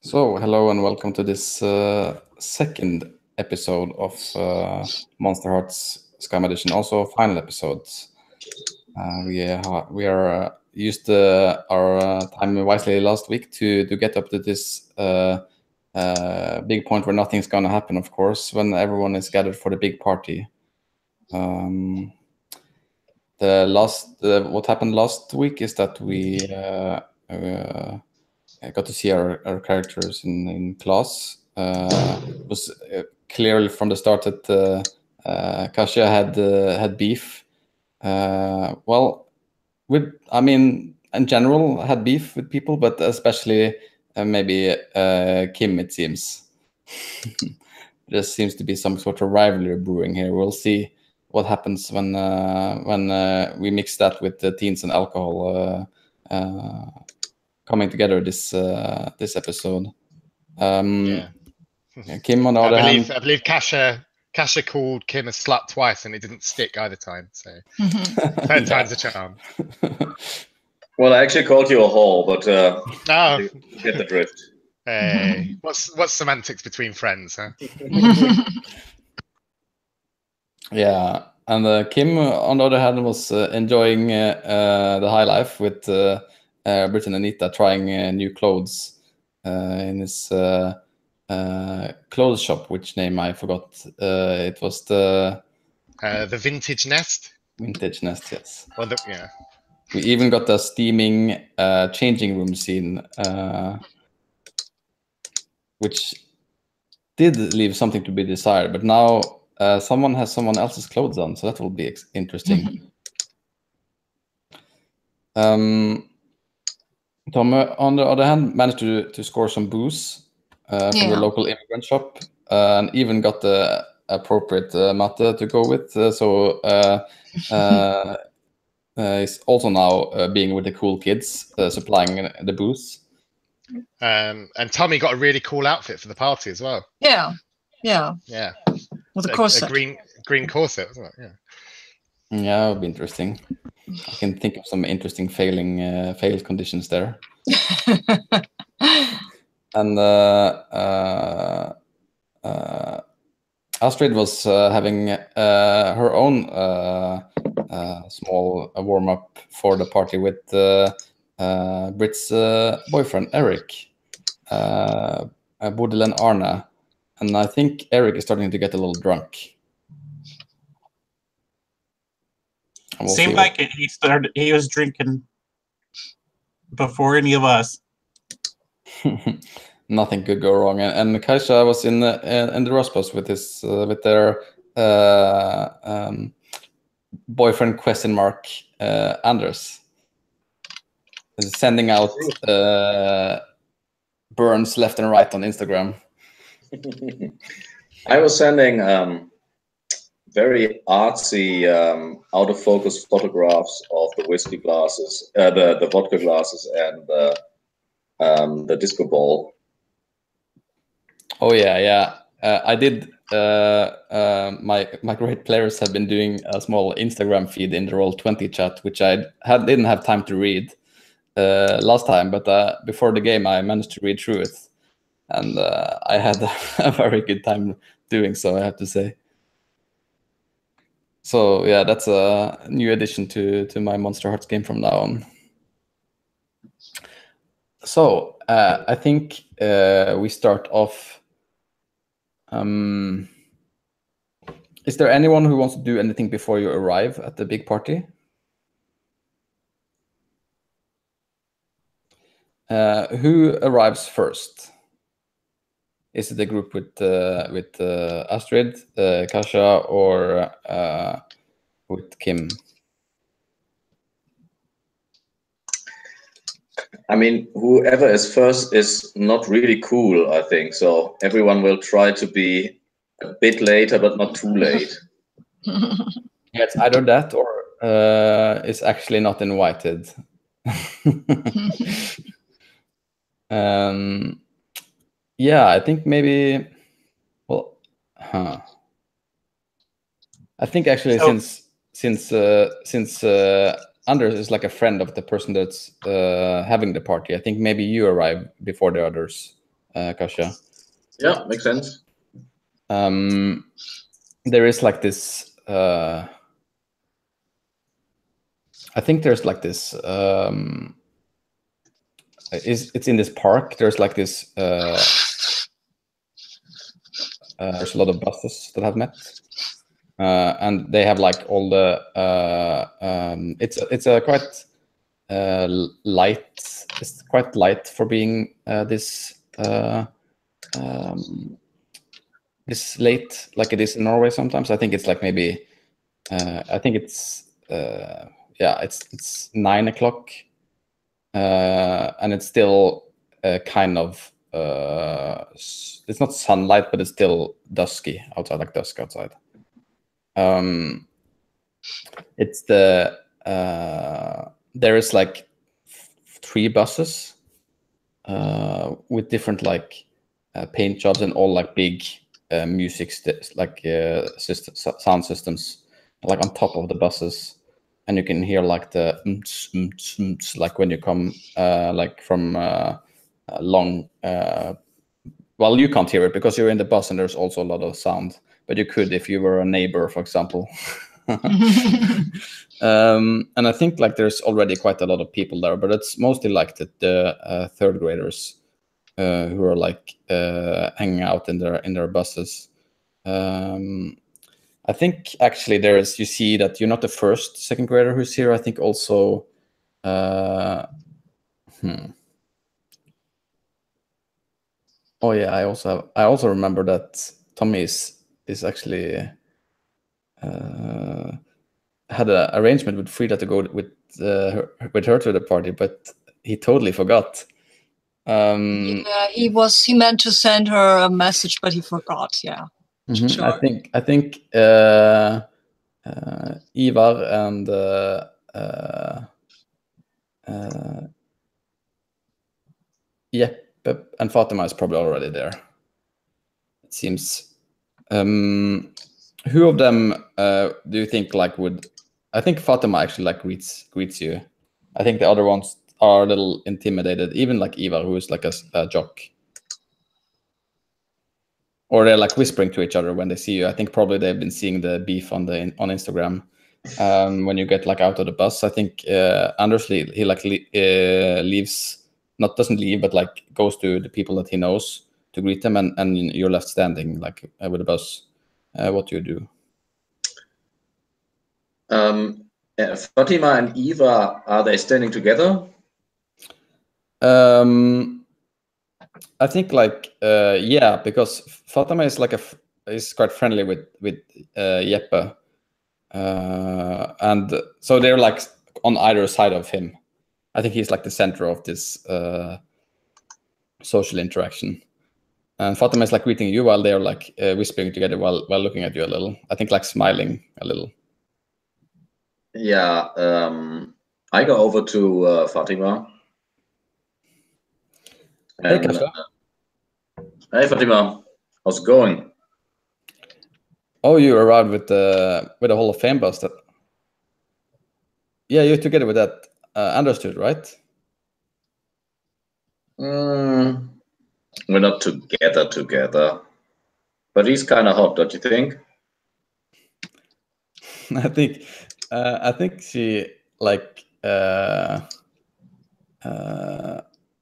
So, hello and welcome to this second episode of Monsterhearts Skam Edition, also final episodes. We are used our time wisely last week to get up to this big point where nothing's gonna happen, of course, when everyone is gathered for the big party. What happened last week is that we I got to see our characters in class. It was clearly from the start that Kasia had beef. In general, had beef with people, but especially maybe Kim. It seems there seems to be some sort of rivalry brewing here. We'll see what happens when we mix that with the teens and alcohol. Coming together this episode. Kim, on the other hand, I believe Kasia called Kim a slut twice, and it didn't stick either time. So third time's a charm. Well, I actually called you a whore, but you get the drift. Hey, what's semantics between friends, huh? Yeah, and Kim, on the other hand, was enjoying the high life with Britt and Anita trying new clothes in his clothes shop, which name I forgot. It was the Vintage Nest. Vintage Nest, yes. Well, yeah. We even got the steaming changing room scene, which did leave something to be desired. But now someone has someone else's clothes on, so that will be interesting. Tom, on the other hand, managed to score some booze from the local immigrant shop, and even got the appropriate matte to go with. So he's also now being with the cool kids, supplying the booze. And Tommy got a really cool outfit for the party as well. Yeah. With a corset. A green corset, wasn't it? Yeah, that would be interesting. I can think of some interesting fail conditions there. And Astrid was having her own small warm-up for the party with Britt's boyfriend, Eric, Bodil and Arne. And I think Eric is starting to get a little drunk. Seemed like it. He was drinking before any of us. Nothing could go wrong. And Kasia was in the Rosbus with their boyfriend ? Anders, sending out burns left and right on Instagram. I was sending very artsy, out of focus photographs of the whiskey glasses, the vodka glasses, and the disco ball. Oh yeah. I did. My great players have been doing a small Instagram feed in the Roll20 chat, which I didn't have time to read last time, but before the game I managed to read through it, and I had a very good time doing so, I have to say. So yeah, that's a new addition to my Monsterhearts game from now on. So I think we start off. Is there anyone who wants to do anything before you arrive at the big party? Who arrives first? Is it the group with Astrid, Kasia, or with Kim? I mean, whoever is first is not really cool, I think. So everyone will try to be a bit later, but not too late. Yeah, it's either that or is actually not invited. Yeah, I think maybe. Well, I think actually since Anders is like a friend of the person that's having the party, I think maybe you arrive before the others, Kasia. Yeah, makes sense. There is like this. I think there's like this. It's in this park. There's like this. There's a lot of buses that have met, and they have like all the. It's a quite light. It's quite light for being this this late, like it is in Norway sometimes. I think it's like maybe. I think it's yeah, it's 9 o'clock, and it's still kind of it's not sunlight, but it's still dusky outside, like dusk outside. It's the there is like 3 buses with different like paint jobs and all like big music sound systems like on top of the buses, and you can hear like the like when you come like from long well, you can't hear it because you're in the bus and there's also a lot of sound, but you could if you were a neighbor, for example. And I think like there's already quite a lot of people there, but it's mostly like the third graders who are like hanging out in their buses. I think actually you see that you're not the first second grader who's here. I think also oh yeah, I also remember that Tommy is actually had an arrangement with Frida to go with her to the party, but he totally forgot. Yeah, he meant to send her a message, but he forgot. Yeah, sure. I think Ivar and Jeppe and Fatima is probably already there. It seems. Who of them do you think like would? I think Fatima actually like greets you. I think the other ones are a little intimidated, even like Ivar, who is like a jock. Or they're like whispering to each other when they see you. I think probably they've been seeing the beef on Instagram. When you get like out of the bus, I think Anders he like leaves, doesn't leave, but like goes to the people that he knows to greet them, and you're left standing like with the bus. What do you do? Fatima and Eva, are they standing together? I think like yeah, because Fatima is like is quite friendly with Jeppe, and so they're like on either side of him. I think he's like the center of this social interaction. And Fatima is like greeting you while they're like whispering together while looking at you a little. I think like smiling a little. Yeah, I go over to Fatima. Hey, Kasia. Hey, Fatima, how's it going? Oh, you arrived with the Hall of Fame bus. Yeah, you're together with that Understood, right? We're not together, but he's kind of hot, don't you think? I think she like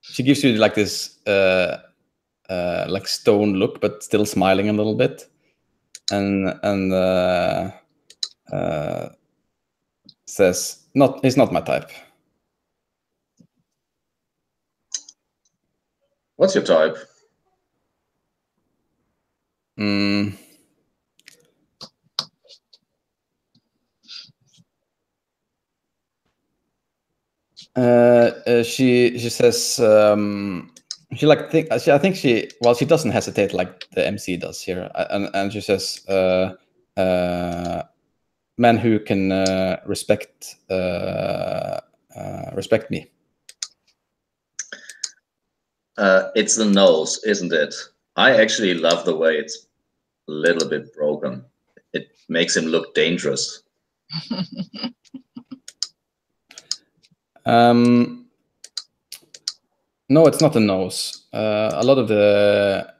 she gives you like this like stone look, but still smiling a little bit, and says, he's not my type." What's your type? She says she like I think she doesn't hesitate like the MC does here, and she says men who can respect me. It's the nose, isn't it? I actually love the way it's a little bit broken. It makes him look dangerous. No, it's not a nose. A lot of the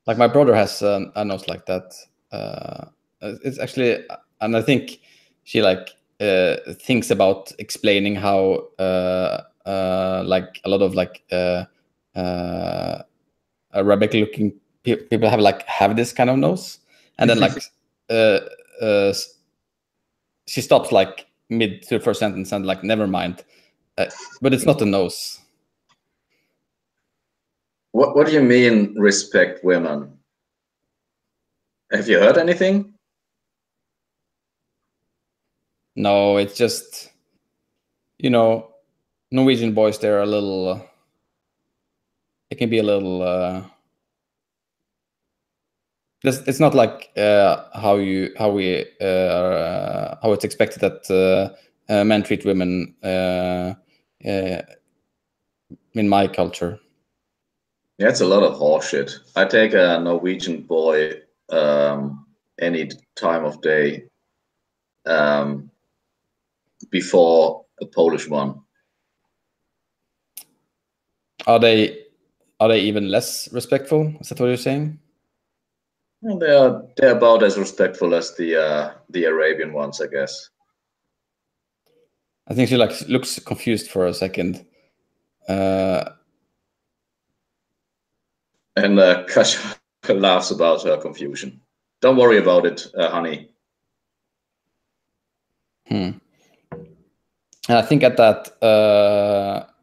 like my brother has a nose like that. It's actually, and I think she like thinks about explaining how like a lot of like Arabic looking people have this kind of nose, and then like she stops like mid to the first sentence and like never mind, but it's not a nose. What do you mean respect women? Have you heard anything? No, it's just, you know, Norwegian boys, they're a little, it can be a little, it's not like how it's expected that men treat women in my culture. Yeah, it's a lot of horseshit. I take a Norwegian boy any time of day before a Polish one. Are they even less respectful? Is that what you're saying? Well, they're about as respectful as the Arabian ones, I guess. I think she like looks confused for a second. And Kasha laughs about her confusion. Don't worry about it, honey. And I think at that,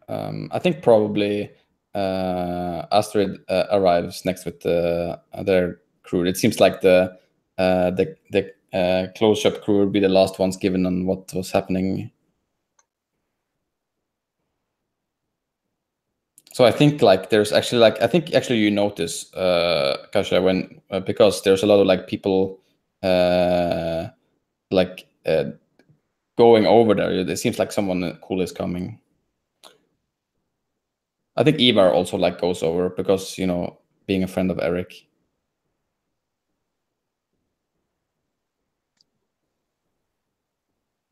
I think probably Astrid arrives next with their crew. It seems like the close shop crew will be the last ones given on what was happening. So I think like there's actually like I think actually you notice Kasha when because there's a lot of like people like going over there. It seems like someone cool is coming. I think Ivar also like goes over because, you know, being a friend of Eric.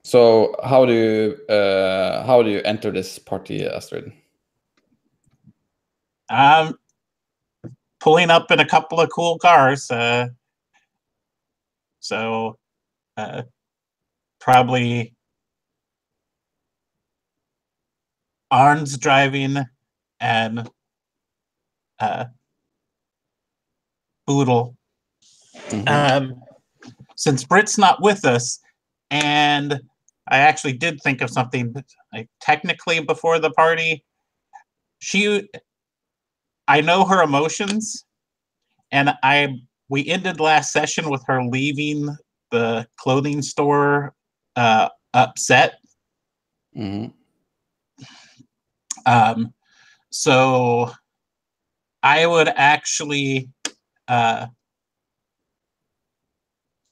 So how do you enter this party, Astrid? Pulling up in a couple of cool cars. So probably Arn's driving and Boodle. Since Britt's not with us, and I actually did think of something like technically before the party. I know her emotions, and we ended last session with her leaving the clothing store upset. So I would actually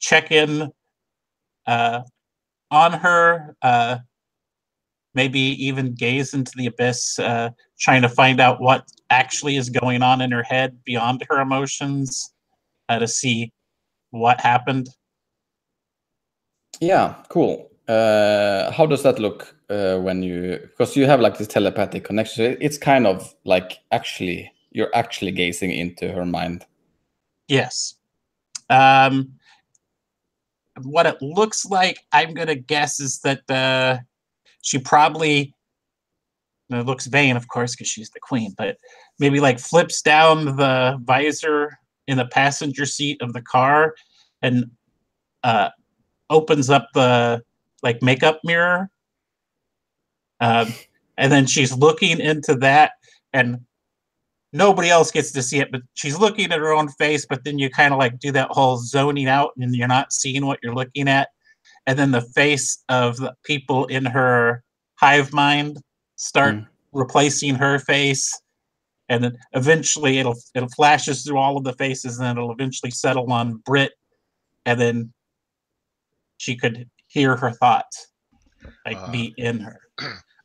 check in on her, maybe even gaze into the abyss, trying to find out what actually is going on in her head beyond her emotions, to see what happened. Yeah, cool. How does that look when because you have like this telepathic connection? It's kind of like you're actually gazing into her mind. Yes. What it looks like, I'm gonna guess, is that she probably, it looks vain, of course, because she's the queen, but maybe like flips down the visor in the passenger seat of the car and opens up the like makeup mirror, and then she's looking into that, and nobody else gets to see it, but she's looking at her own face, but then you kind of like do that whole zoning out and you're not seeing what you're looking at, and then the face of the people in her hive mind start replacing her face, and then eventually it'll flashes through all of the faces, and it'll eventually settle on Britt, and then she could hear her thoughts be in her.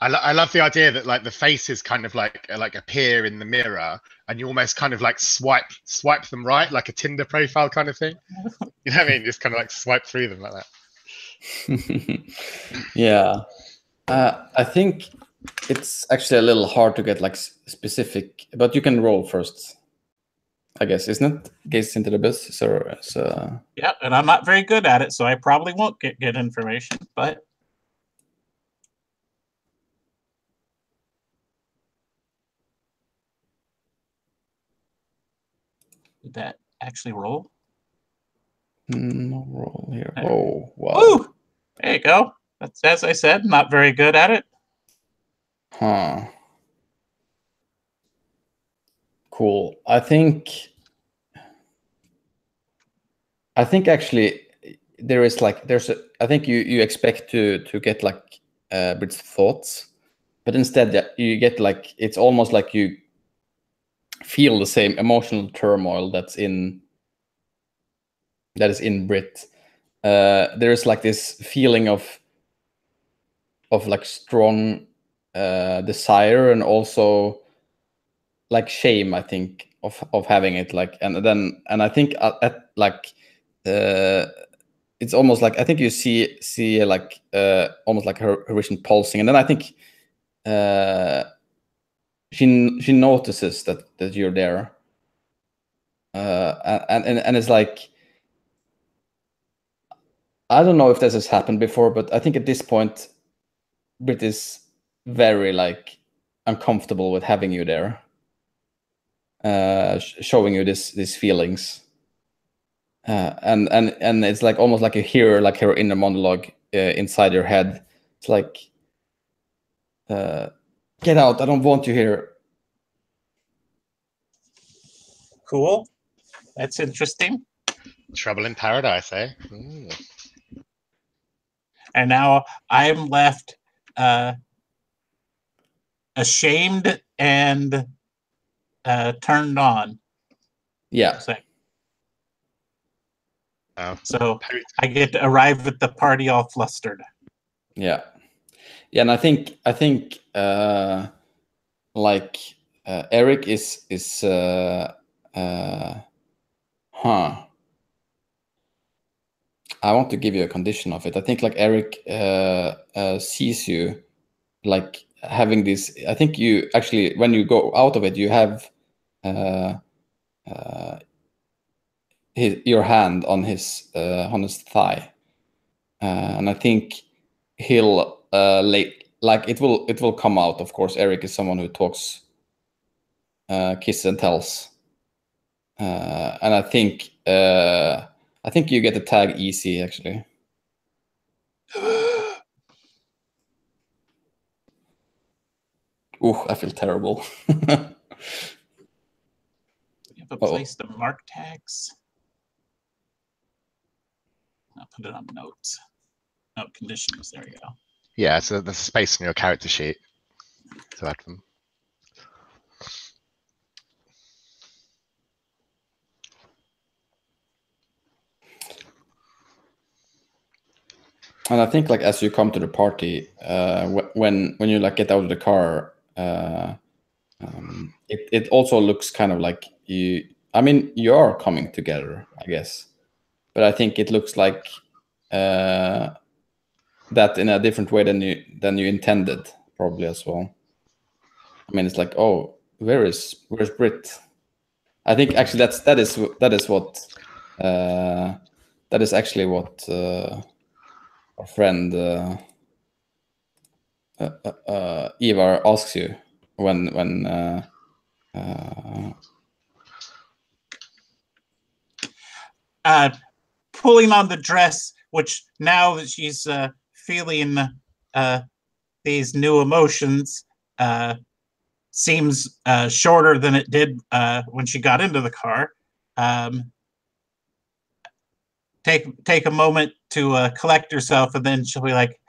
I love the idea that like the faces kind of like appear in the mirror, and you almost kind of like swipe them right, like a Tinder profile kind of thing. You know what I mean? Just kind of like swipe through them like that. Yeah, I think it's actually a little hard to get like specific, but you can roll first, I guess, isn't it? Gaze into the abyss. So Yeah, and I'm not very good at it, so I probably won't get good information. But did that actually roll? no roll here. Oh wow. Woo! There you go. That's, as I said, not very good at it. Huh. Cool. I think actually there's I think you expect to get like Brit's thoughts, but instead you get like it's almost like you feel the same emotional turmoil that is in Brit. There is like this feeling of like strong desire and also like shame, I think, of having it, like, and I think at like it's almost like I think you see like almost like her vision pulsing, and then I think she notices that you're there, and it's like, I don't know if this has happened before, but I think at this point Brit is very like uncomfortable with having you there, showing you these feelings, and it's like almost like you hear like her inner monologue inside your head. It's like, get out! I don't want you here. Cool. That's interesting. Trouble in paradise, eh? Ooh. And now I'm left ashamed and turned on. Yeah. So I get to arrive at the party all flustered. Yeah, and I think like Eric is I want to give you a condition of it. I think like Eric sees you like having this. I think you actually, when you go out of it, you have your hand on his thigh, and I think he'll like it will come out. Of course, Eric is someone who talks, kiss and tells, and I think you get the tag easy actually. Ooh, I feel terrible. We have a place to mark tags. I'll put it on notes. Oh, conditions. There we go. Yeah, so there's a space in your character sheet to add them. And I think like as you come to the party, when you like get out of the car, it also looks kind of like you. I mean, you are coming together, I guess, but I think it looks like that in a different way than you intended, probably as well. I mean, it's like, oh, where's Brit? I think actually that is actually what our friend Ivar asks you when pulling on the dress, which now that she's feeling these new emotions, seems shorter than it did when she got into the car. Take a moment to collect herself, and then she'll be like,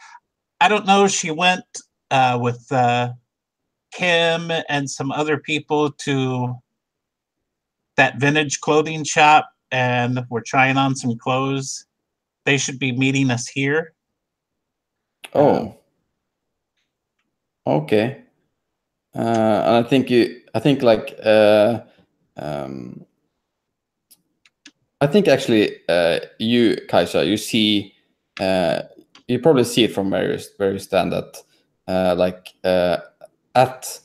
I don't know, she went with Kim and some other people to that vintage clothing shop, and we're trying on some clothes. They should be meeting us here. Oh. Okay. And I think I think actually you, Kaisa, you see, you probably see it from where you stand, that at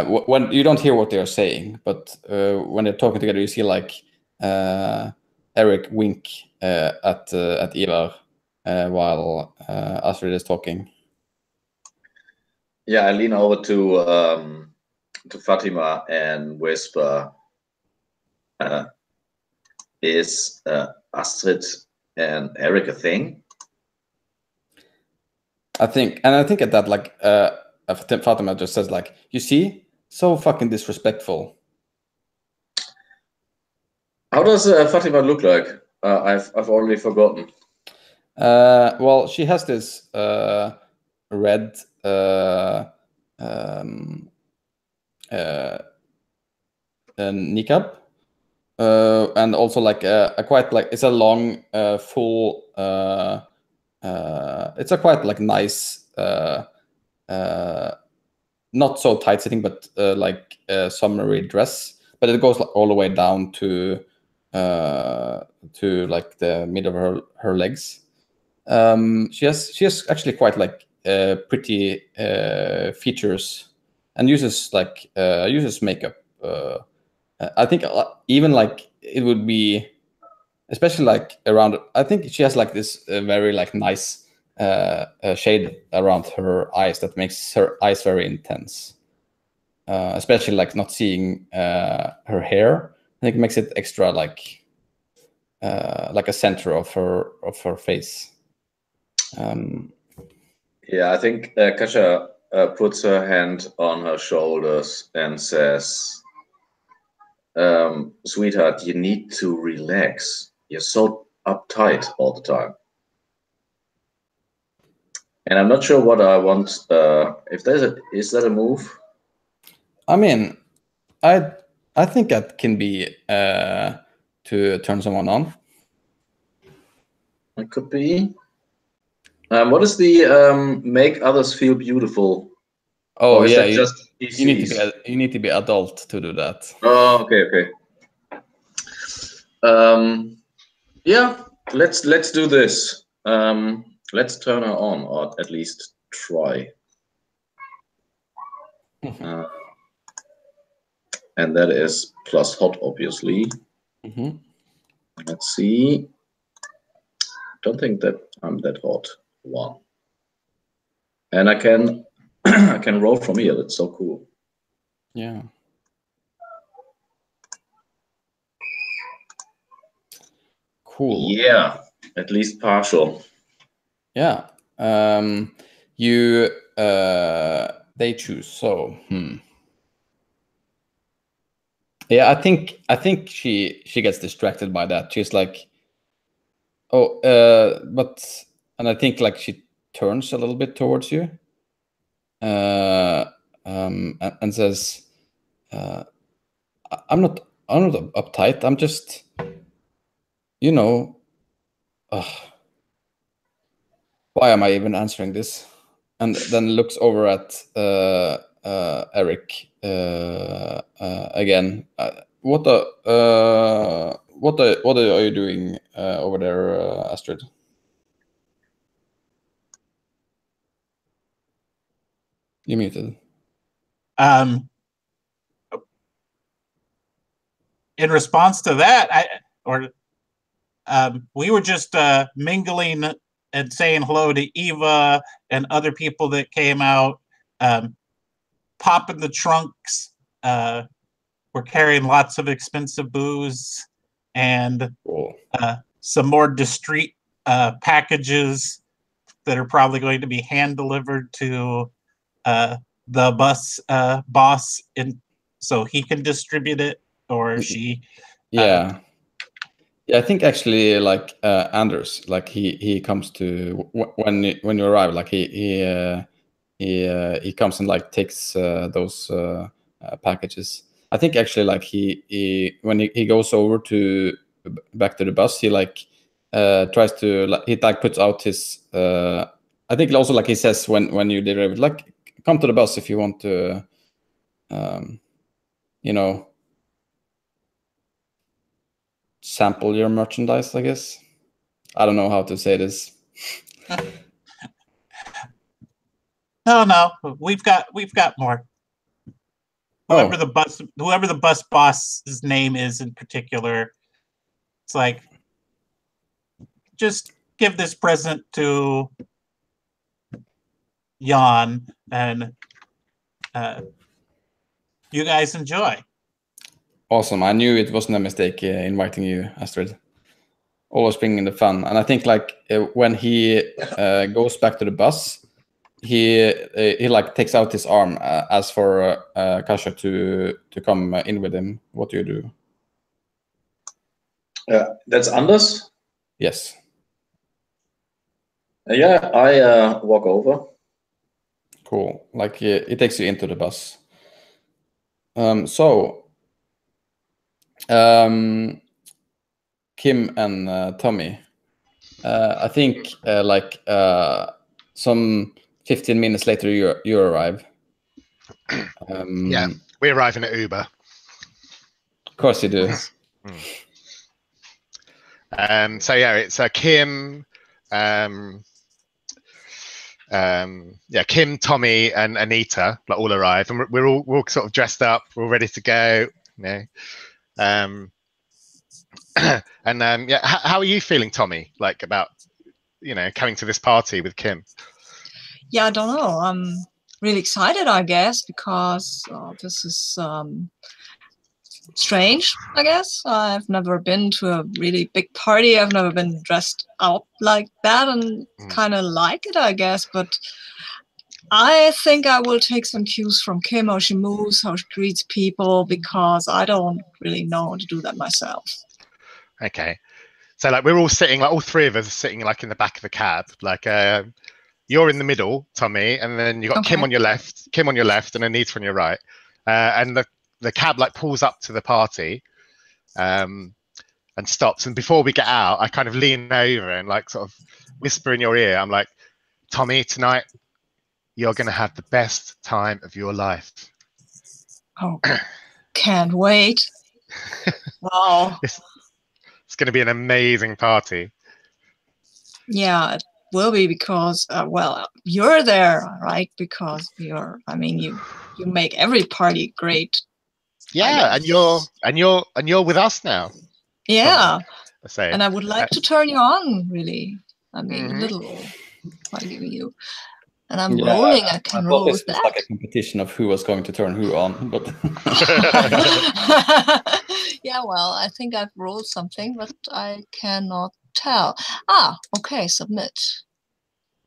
when you don't hear what they are saying, but when they're talking together, you see like Eric wink at Ivar while Astrid is talking. Yeah, I lean over to Fatima and whisper, "Is Astrid and Eric a thing?" I think at that, like Fatima just says like, "You see, so fucking disrespectful." How does Fatima look like? I've already forgotten. Well, she has this red niqab, and also like a quite like it's a long full. It's a quite like nice, not so tight fitting, but like a summery dress. But it goes like all the way down to like the middle of her legs. She has actually quite like pretty features, and uses like uses makeup. I think even like it would be, especially like around. I think she has like this very like nice shade around her eyes that makes her eyes very intense. Especially like not seeing her hair. I think it makes it extra like a center of her face. Yeah, I think Kasha puts her hand on her shoulders and says, "Sweetheart, you need to relax. You're so uptight all the time." And I'm not sure what I want. If is that a move? I mean, I think that can be to turn someone on. It could be. What is the make others feel beautiful? Oh Or is yeah, that just you need to PCs? be you need to be adult to do that. Oh, okay. Yeah, let's do this. Let's turn her on, or at least try. And that is plus hot, obviously. Let's see. Don't think that I'm that hot. 1. And I can I can roll from here. That's so cool. Yeah. Cool. Yeah, at least partial. Yeah. You they choose. So yeah, I think she gets distracted by that. She's like, oh, but, and I think like she turns a little bit towards you, and says, I'm not uptight. I'm just, you know, why am I even answering this? And then looks over at Eric again. What are you doing over there, Astrid? You muted. In response to that, we were just mingling and saying hello to Eva and other people that came out, popping the trunks. We're carrying lots of expensive booze and some more discreet packages that are probably going to be hand delivered to the bus boss, so he can distribute it, or she. Yeah. Yeah, I think actually like Anders, like he comes to when you arrive, like he comes and like takes those packages. I think actually like he when he goes over to back to the bus, he like tries to like he like puts out his I think also like he says when you deliver it, like come to the bus if you want to you know, sample your merchandise, I guess. I don't know how to say this. No, we've got more. Oh. Whoever the bus boss's name is in particular, it's like, just give this present to Jan and you guys enjoy. Awesome. I knew it wasn't a mistake inviting you, Astrid. Always bringing the fun. And I think like when he goes back to the bus, he like takes out his arm as for Kasha to come in with him. What do you do? That's Anders. Yes. Yeah, I walk over. Cool. Like it takes you into the bus. So Kim and Tommy, I think like some 15 minutes later you arrive. Yeah, we arrive in an Uber. Of course you do. So yeah, it's Kim, Kim, Tommy, and Anita like all arrive, and we're all sort of dressed up, we're all ready to go. You know, and yeah, how are you feeling, Tommy? Like about coming to this party with Kim? Yeah, I don't know. I'm really excited, I guess, because this is strange, I guess. I've never been to a really big party. I've never been dressed up like that, and kind of like it, I guess. But I think I will take some cues from Kim, how she moves, how she greets people, because I don't really know how to do that myself. Okay. So like we're all sitting, like all three of us are sitting like in the back of the cab. Like you're in the middle, Tommy, and then you got Kim on your left, and Anita on your right. And the cab like pulls up to the party and stops. And before we get out, I kind of lean over and like sort of whisper in your ear. I'm like, Tommy, tonight you're gonna have the best time of your life. Oh, can't wait. Wow. It's going to be an amazing party. Yeah, it will be because, well, you're there, right? Because you make every party great. Yeah, and you're with us now. Yeah, say. And I would like to turn you on, really. I mean, a little. I'll give you. And I'm rolling. I can roll with that. It's like a competition of who was going to turn who on, but yeah, well, I think I've rolled something, but I cannot tell. Okay, submit.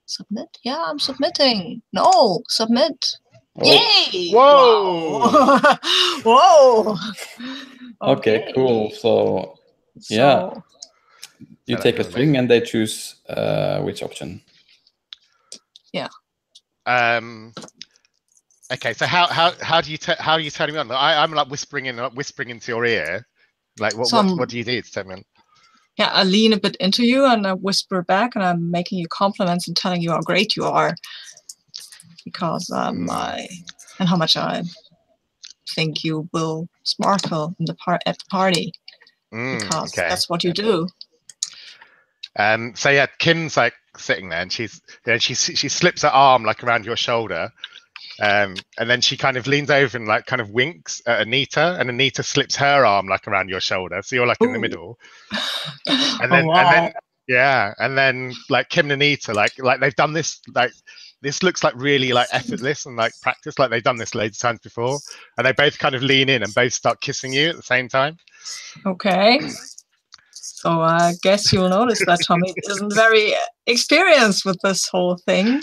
Submit? Yeah, I'm submitting. No, submit. Oh. Yay! Whoa! Whoa! Okay, cool. So, yeah, you take a string and they choose which option. Yeah. Okay, so how do you turn me on? I'm like whispering into your ear. Like what do you do to turn me on? Yeah, I lean a bit into you and I whisper back, and I'm making you compliments and telling you how great you are, because and how much I think you will sparkle in at the party, because that's what you do. So yeah, Kim's like sitting there, and she slips her arm like around your shoulder, and then she kind of leans over and like kind of winks at Anita, and Anita slips her arm like around your shoulder, so you're like in the middle. And then like Kim and Anita like they've done this, like this looks like really like effortless and like practice, like they've done this loads of times before, and they both kind of lean in and both start kissing you at the same time. Okay. So I guess you'll notice that Tommy isn't very experienced with this whole thing,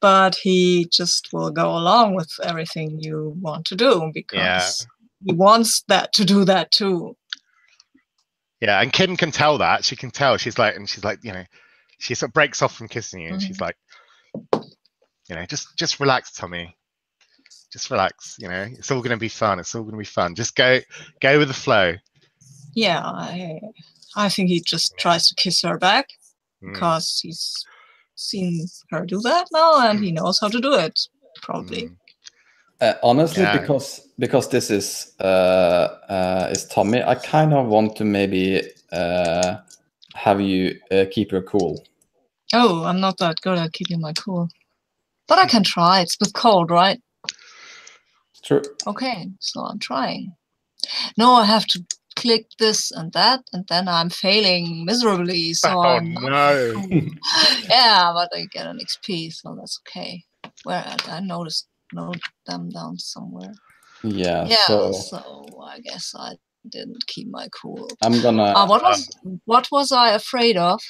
but he just will go along with everything you want to do, because he wants to do that too. Yeah, and Kim can tell that. She can tell. She's like, she sort of breaks off from kissing you, and she's like, just relax, Tommy. Just relax. It's all gonna be fun. It's all gonna be fun. Just go with the flow. Yeah, I think he just tries to kiss her back because he's seen her do that now, and he knows how to do it, probably. Honestly, because this is Tommy, I kind of want to maybe have you keep her cool. Oh, I'm not that good at keeping my cool. But I can try. It's with cold, right? True. Okay, so I'm trying. No, I have to click this and that, and then I'm failing miserably. So Oh I'm not. no! Yeah, but I get an XP, so that's okay. Where I note them down somewhere. Yeah. Yeah, So so I guess I didn't keep my cool. I'm gonna. What was I afraid of?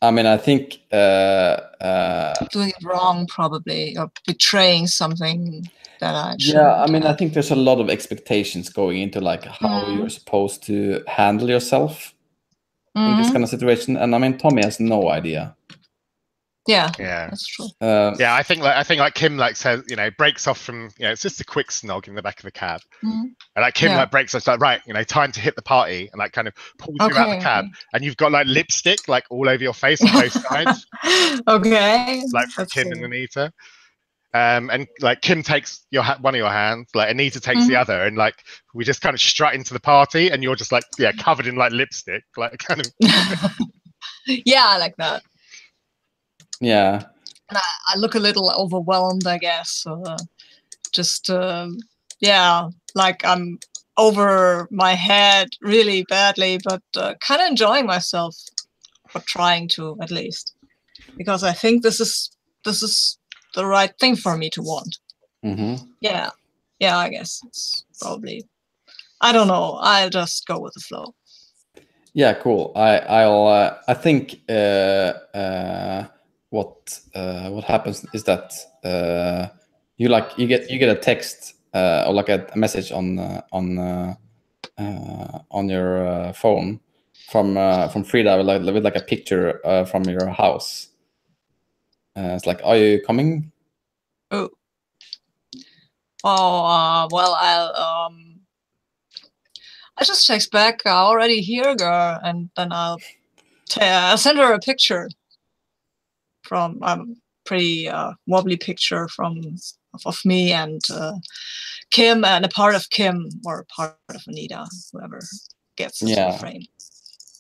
I mean, I think. Doing it wrong, probably, or betraying something that I shouldn't. Yeah, I mean, I think there's a lot of expectations going into like how you're supposed to handle yourself in this kind of situation, and I mean, Tommy has no idea. Yeah, Yeah, that's true. Yeah, I think like Kim like says, you know, breaks off from, you know, it's just a quick snog in the back of the cab, and like Kim like breaks off like, right, you know, time to hit the party, and like kind of pulls you out the cab, and you've got like lipstick like all over your face on both sides. Okay, like from Kim and Anita. And like Kim takes one of your hands, like Anita takes the other, and like we just kind of strut into the party, and you're just like, yeah, covered in like lipstick, like kind of. Yeah, I like that. Yeah. And I look a little overwhelmed, I guess. Just yeah, like I'm over my head really badly, but kind of enjoying myself, or trying to at least, because I think this is the right thing for me to want. Yeah, I guess it's probably. I don't know. I'll just go with the flow. Yeah, cool. I think what happens is that you get a text or like a message on your phone from Frida with like a picture from your house. It's like, are you coming? Oh. Oh, well, I'll just text back, already here, girl, and then I'll send her a picture from pretty wobbly picture of me and Kim, and a part of Kim or a part of Anita, whoever gets the frame.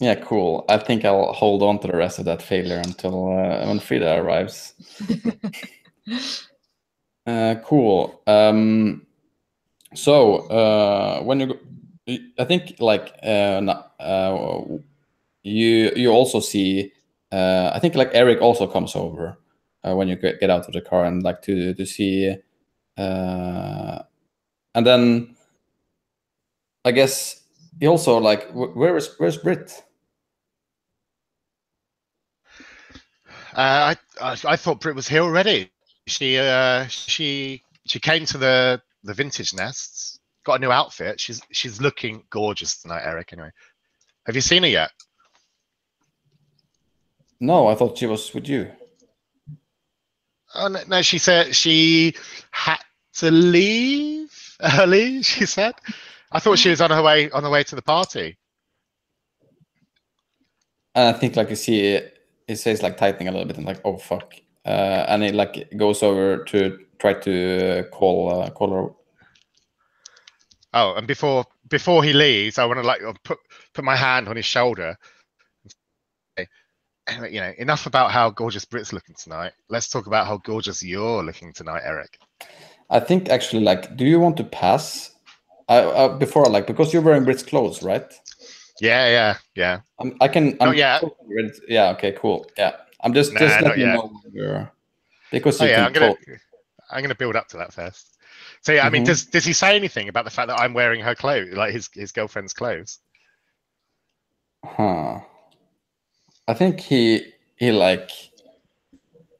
Yeah, cool. I think I'll hold on to the rest of that failure until when Frida arrives. Cool. So when you, I think like you also see. I think like Eric also comes over when you get out of the car and like to see. And then I guess he also like where's Brit? I thought Brit was here already. She came to the vintage nests, got a new outfit. She's looking gorgeous tonight, Eric. Anyway, have you seen her yet? No, I thought she was with you. Oh no, she said she had to leave early. She said, I thought she was on her way to the party. And I think like you see it says like tightening a little bit and like, oh fuck, and it like goes over to try to call her. Oh, and before he leaves, I want to like put my hand on his shoulder. You know, enough about how gorgeous Brit's looking tonight. Let's talk about how gorgeous you're looking tonight, Eric. I think actually, like, do you want to pass? Before, like, because you're wearing Brit's clothes, right? Yeah. I can. Not yet. Yeah. Okay. Cool. Yeah. I'm just letting you know because you I'm gonna build up to that first. So yeah, I mean, does he say anything about the fact that I'm wearing her clothes, like his girlfriend's clothes? Huh. I think he like.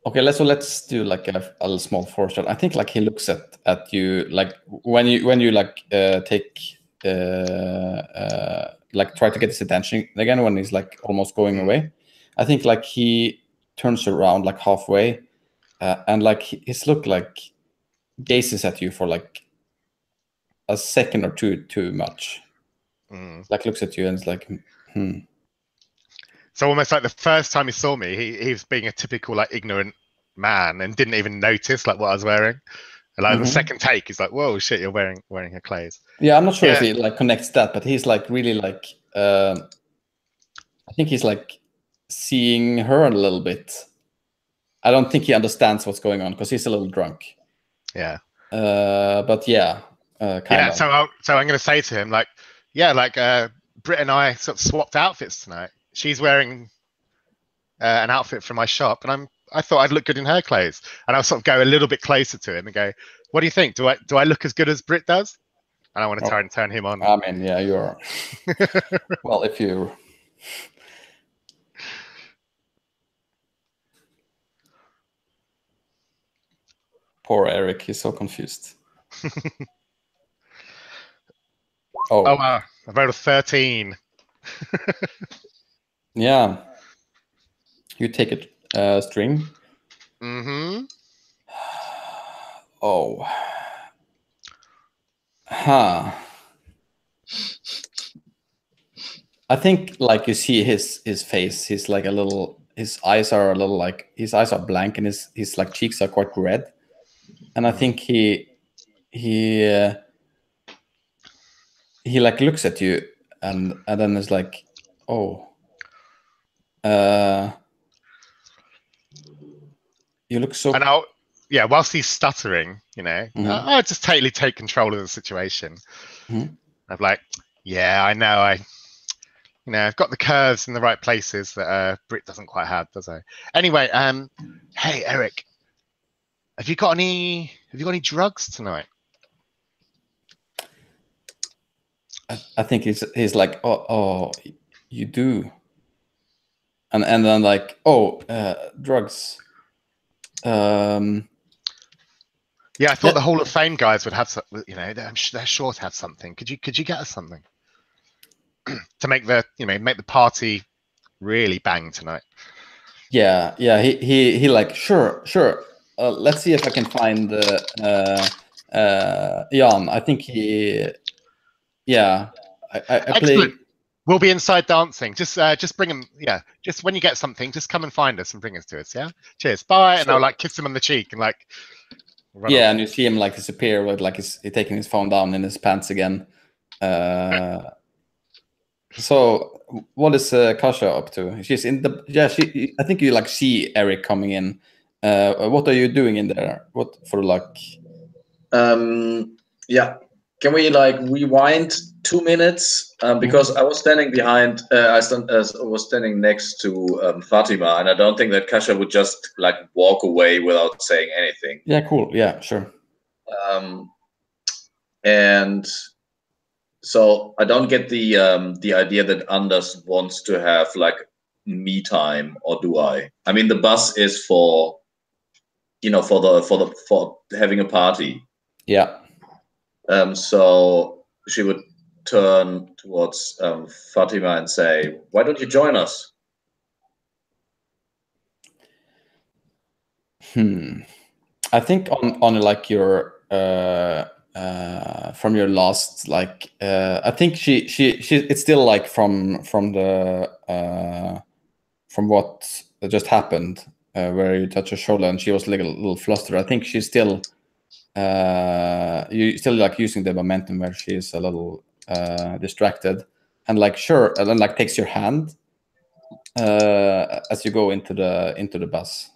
Okay, let's do like a small foreshot. I think like he looks at you like when you like take like try to get his attention again when he's like almost going away. I think like he turns around like halfway and like his look like gazes at you for like a second or two too much. Like looks at you and it's like So almost like the first time he saw me, he was being a typical like ignorant man and didn't even notice like what I was wearing. And like the second take, he's like, "Whoa, shit! You're wearing her clothes." Yeah, I'm not sure if he like connects that, but he's like really like I think he's like seeing her a little bit. I don't think he understands what's going on because he's a little drunk. Yeah. But yeah, kind Yeah. of. So I'm going to say to him, like, yeah, like Britt and I sort of swapped outfits tonight. She's wearing an outfit from my shop, and I thought I'd look good in her clothes. And I'll sort of go a little bit closer to him and go, "What do you think? Do I look as good as Britt does?" And I want to try and turn him on. I mean, yeah, you're. Well, if you. Poor Eric, he's so confused. Oh wow, I rolled a 13. Yeah. You take a string. Mm-hmm. Oh. Huh. I think like you see his face, he's like a little, his eyes are a little like, his eyes are blank and his like cheeks are quite red. And I think he like looks at you and then is like, oh, you look so. And whilst he's stuttering, I'll just totally take control of the situation. Mm-hmm. I'm like, yeah, I know, I've got the curves in the right places that Britt doesn't quite have, does I? Anyway, hey Eric, have you got any drugs tonight? I think he's like, oh, you do, and then like, oh, drugs. Yeah, I thought the Hall of Fame guys would have some. They're sure to have something. Could you get us something to make the make the party really bang tonight? Yeah. He like, sure. Let's see if I can find Jan. I think he. Yeah, I play. We'll be inside dancing. Just bring him. Yeah, just when you get something, just come and find us and bring us to us. Yeah. Cheers. Bye. Sure. And I'll like kiss him on the cheek and like. Yeah, off. And you see him like disappear with like he's taking his phone down in his pants again. So what is Kasha up to? She's in the I think you like see Eric coming in. What are you doing in there? What for luck? Yeah. Can we like rewind 2 minutes? Because I was standing behind. I was standing next to Fatima, and I don't think that Kasha would just like walk away without saying anything. Yeah. Cool. Yeah. Sure. And so I don't get the idea that Anders wants to have like me time, or do I? I mean, the bus is for for having a party. Yeah. So she would turn towards Fatima and say, "Why don't you join us?" I think on like your from your last like I think she it's still like from what just happened where you touch her shoulder and she was like a little flustered. I think she's still you still like using the momentum where she is a little distracted and like sure and then like takes your hand as you go into the bus.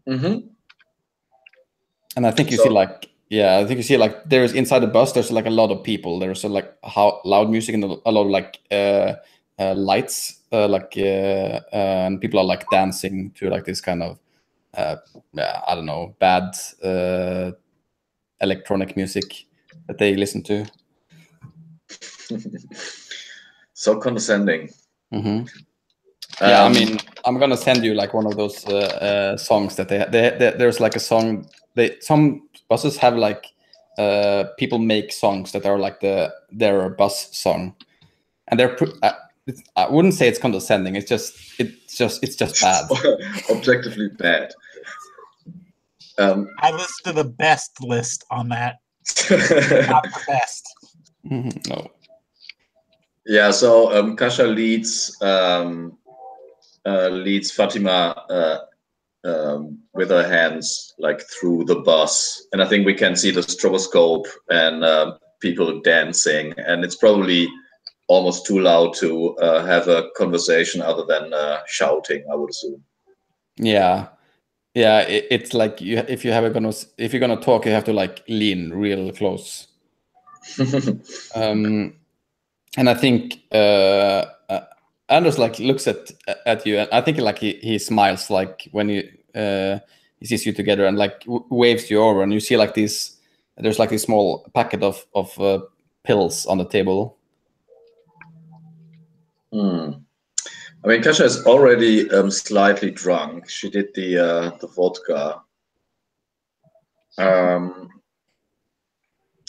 Mm-hmm. And I think you see like I think you see like there's inside the bus there's like a lot of people. There's like how loud music and a lot of like lights and people are like dancing to like this kind of I don't know, bad electronic music that they listen to. So condescending. Mm-hmm. Yeah, I mean, I'm gonna send you like one of those songs that there's like a song. Some buses have like people make songs that are like their bus song, and they're. I wouldn't say it's condescending. It's just bad. Objectively bad. I listened to the best list on that. Not the best. Mm-hmm. No. Yeah. So Kasha leads Fatima with her hands like through the bus, and I think we can see the stroboscope and people dancing, and it's probably almost too loud to have a conversation other than shouting, I would assume. Yeah, Yeah, it's like if you're gonna talk, you have to like lean real close. And I think Anders like looks at you, and I think like he smiles like when he sees you together, and like waves you over, and you see like there's like this small packet of pills on the table. I mean, Kasha is already slightly drunk. She did the vodka.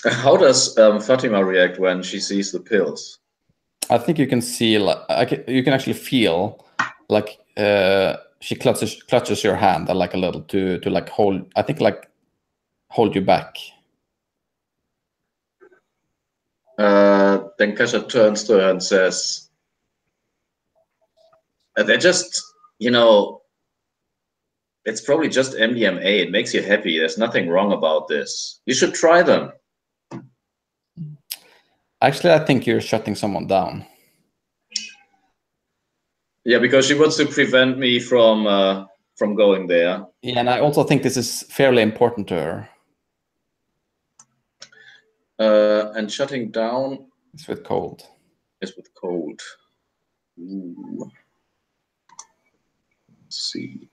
How does Fatima react when she sees the pills? I think you can see like you can actually feel like she clutches your hand like a little to like hold. I think like hold you back. Then Kasha turns to her and says, "They're just, it's probably just MDMA. It makes you happy. There's nothing wrong about this. You should try them." Actually, I think you're shutting someone down. Yeah, because she wants to prevent me from going there. Yeah, and I also think this is fairly important to her. And shutting down is with cold. Is with cold. Ooh. Let's see.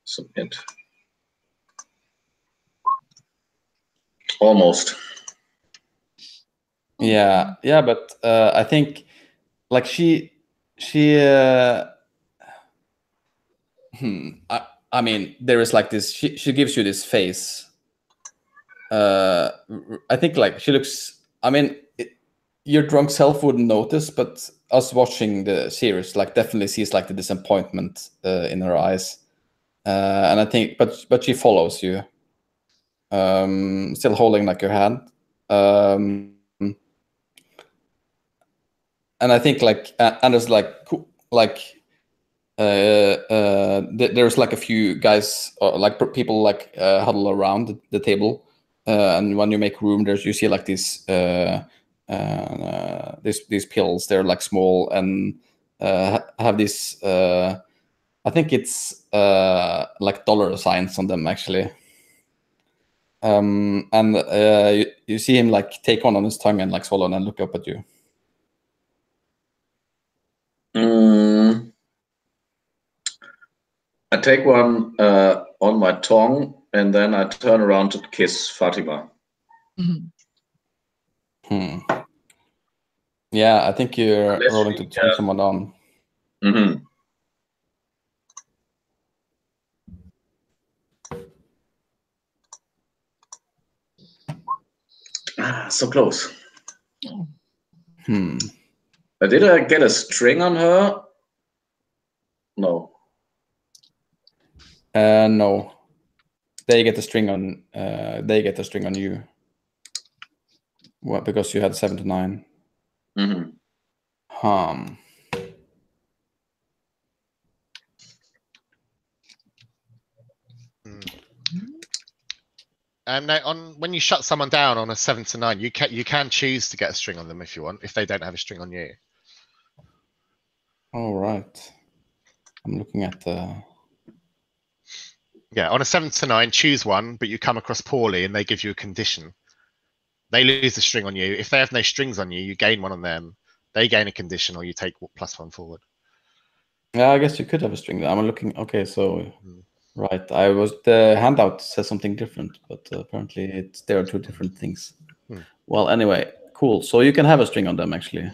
Submit. Almost. Yeah, but I think like she I mean there is like this she gives you this face. I think like she looks, I mean your drunk self wouldn't notice, but us watching the series like definitely sees like the disappointment in her eyes. And I think but she follows you, still holding like your hand. And I think like and there's like there's like a few guys or like people like huddle around the table, and when you make room, you see like these pills. They're like small and have this. I think it's like dollar signs on them actually. And you see him like take one on his tongue and like swallow and then look up at you. I take one on my tongue and then I turn around to kiss Fatima. Yeah, I think you're rolling to turn someone on. So close. Did I get a string on her? No. No. They get the string on. They get the string on you. Well, because you had 7 to 9. Now, when you shut someone down on a 7 to 9, you can choose to get a string on them if you want, if they don't have a string on you. All right. I'm looking at the. Yeah, on a 7 to 9, choose one, but you come across poorly and they give you a condition. They lose the string on you. If they have no strings on you, you gain one on them. They gain a condition, or you take +1 forward. Yeah, I guess you could have a string. I'm looking. Okay, so right. The handout says something different, but apparently there are 2 different things. Well, anyway, cool. So you can have a string on them actually.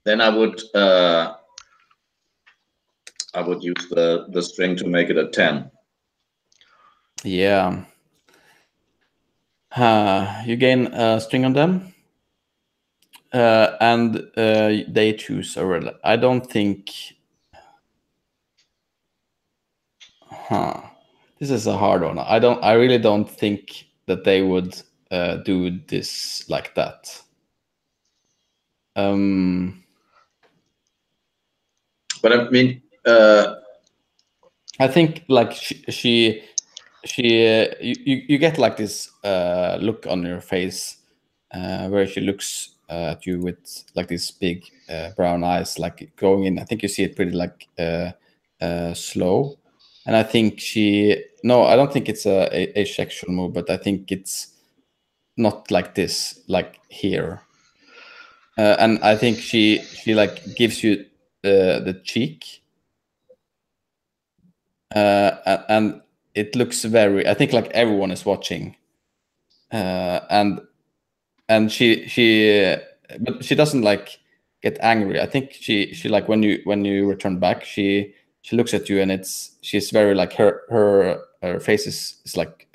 Then I would use the string to make it a 10. Yeah. You gain a string on them, and they choose a I don't think. This is a hard one. I really don't think that they would do this like that. But I mean, I think like you get like this look on your face where she looks at you with like these big brown eyes, like going in. I think you see it pretty like slow, and I think I don't think it's a sexual move, but I think it's not like this, like here. And I think she like gives you the cheek, and it looks very. I think like everyone is watching, and she but she doesn't like get angry. I think she like when you return back, she looks at you, and she's very like her face is like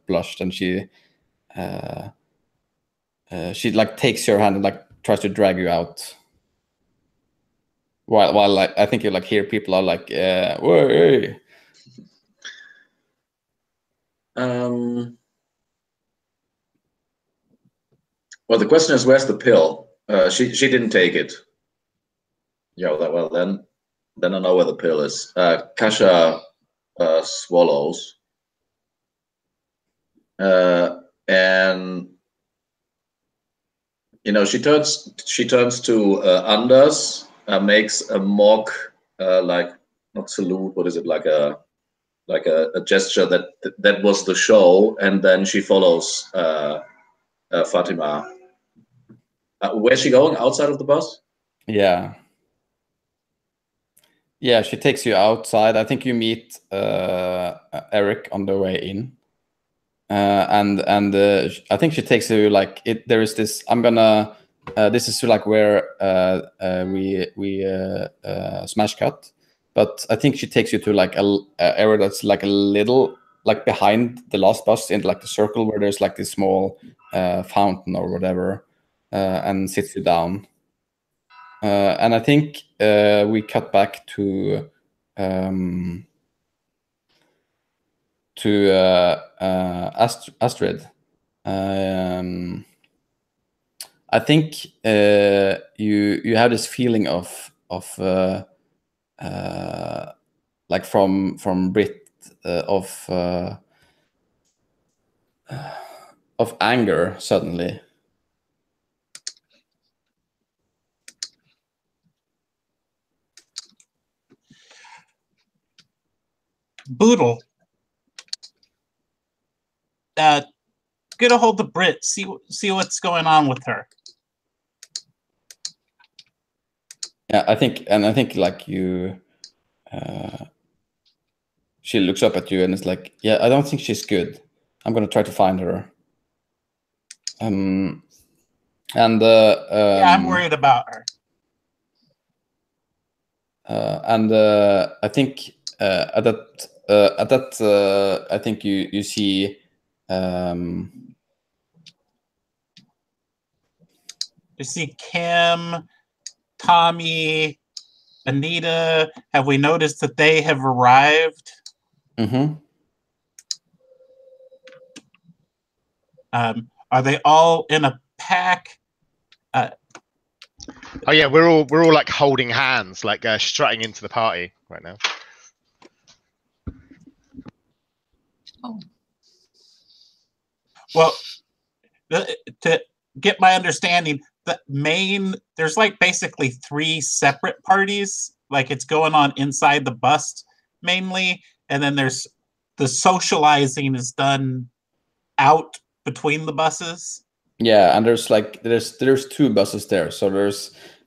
blushed, and she like takes your hand and like tries to drag you out. While like I think you like hear people are like, whoa, hey. Well, the question is, where's the pill? She didn't take it. Yeah, well then I know where the pill is. Kasha swallows, and she turns to Anders, makes a mock, like not salute. What is it, like a gesture that was the show, and then she follows Fatima. Where's she going? Outside of the bus? Yeah, she takes you outside. I think you meet Eric on the way in, and I think she takes you like it. There is this. I'm gonna. This is like where we smash cut, but I think she takes you to like a area that's like a little like behind the last bus in like the circle where there's like this small fountain or whatever, and sits you down. And I think we cut back to Astrid. I think you have this feeling of like from Brit of anger suddenly. Boodle. Get a hold of Brit. See what's going on with her. Yeah, I think like you. She looks up at you and is like, "Yeah, I don't think she's good. I'm gonna try to find her." And yeah, I'm worried about her. And I think at that I think you see. You see Kim, Tommy, Anita. Have we noticed that they have arrived? Mm-hmm. Are they all in a pack? Oh yeah, we're all like holding hands, like strutting into the party right now. Oh. Well, to get my understanding, there's like basically 3 separate parties. Like it's going on inside the bus mainly, and then there's the socializing is done out between the buses. Yeah, and there's 2 buses there, so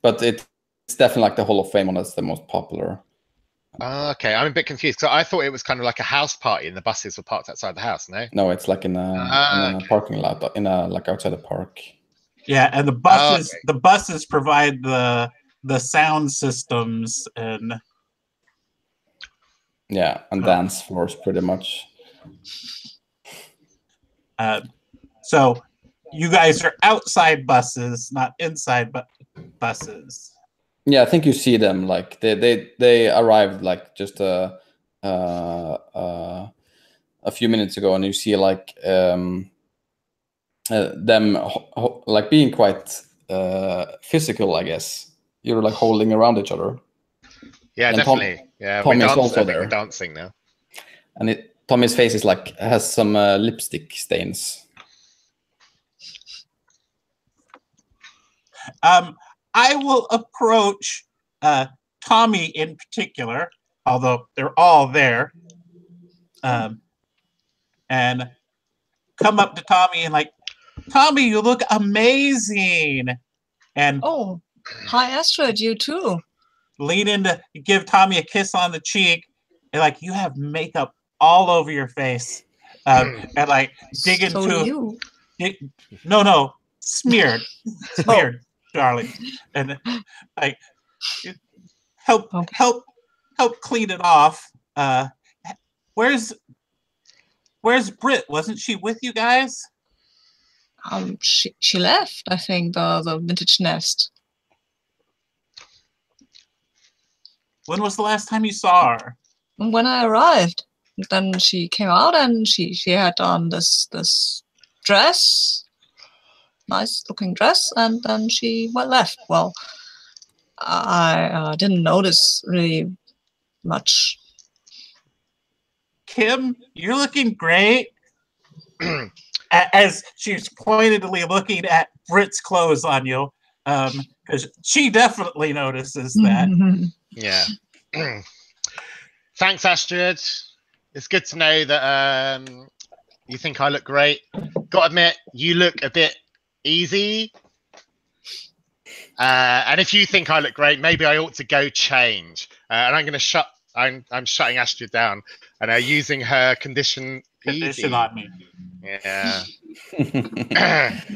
but it's definitely like the Hall of Fame one that's the most popular. Okay, I'm a bit confused because I thought it was kind of like a house party and the buses were parked outside the house. No, it's like in a parking lot, like outside the park. Yeah, and the buses provide the sound systems and dance floors pretty much. So you guys are outside buses, not inside buses. Yeah, I think you see them like they arrived like just a few minutes ago, and you see like them like being quite physical, I guess. You're like holding around each other. Yeah, and definitely. Tommy's also there. We're dancing now. And Tommy's face is like has some lipstick stains. I will approach Tommy in particular, although they're all there, and come up to Tommy and like, Tommy, you look amazing. And Oh, hi Astrid, you too. lean in to give Tommy a kiss on the cheek, and like, you have makeup all over your face, and like dig So do into you. no smeared, darling, and like help Okay. help clean it off. Where's Britt? Wasn't she with you guys? She left, I think, the vintage nest. When was the last time you saw her? When I arrived, then she came out and she had on this dress, nice looking dress, and then she left. Well, I didn't notice really much. Kim, you're looking great. As she's pointedly looking at Britt's clothes on you, because she definitely notices that. Yeah. Thanks, Astrid. It's good to know that you think I look great. Gotta admit, you look a bit easy. And if you think I look great, maybe I ought to go change. And I'm gonna I'm shutting Astrid down and using her condition easy. On me. Yeah.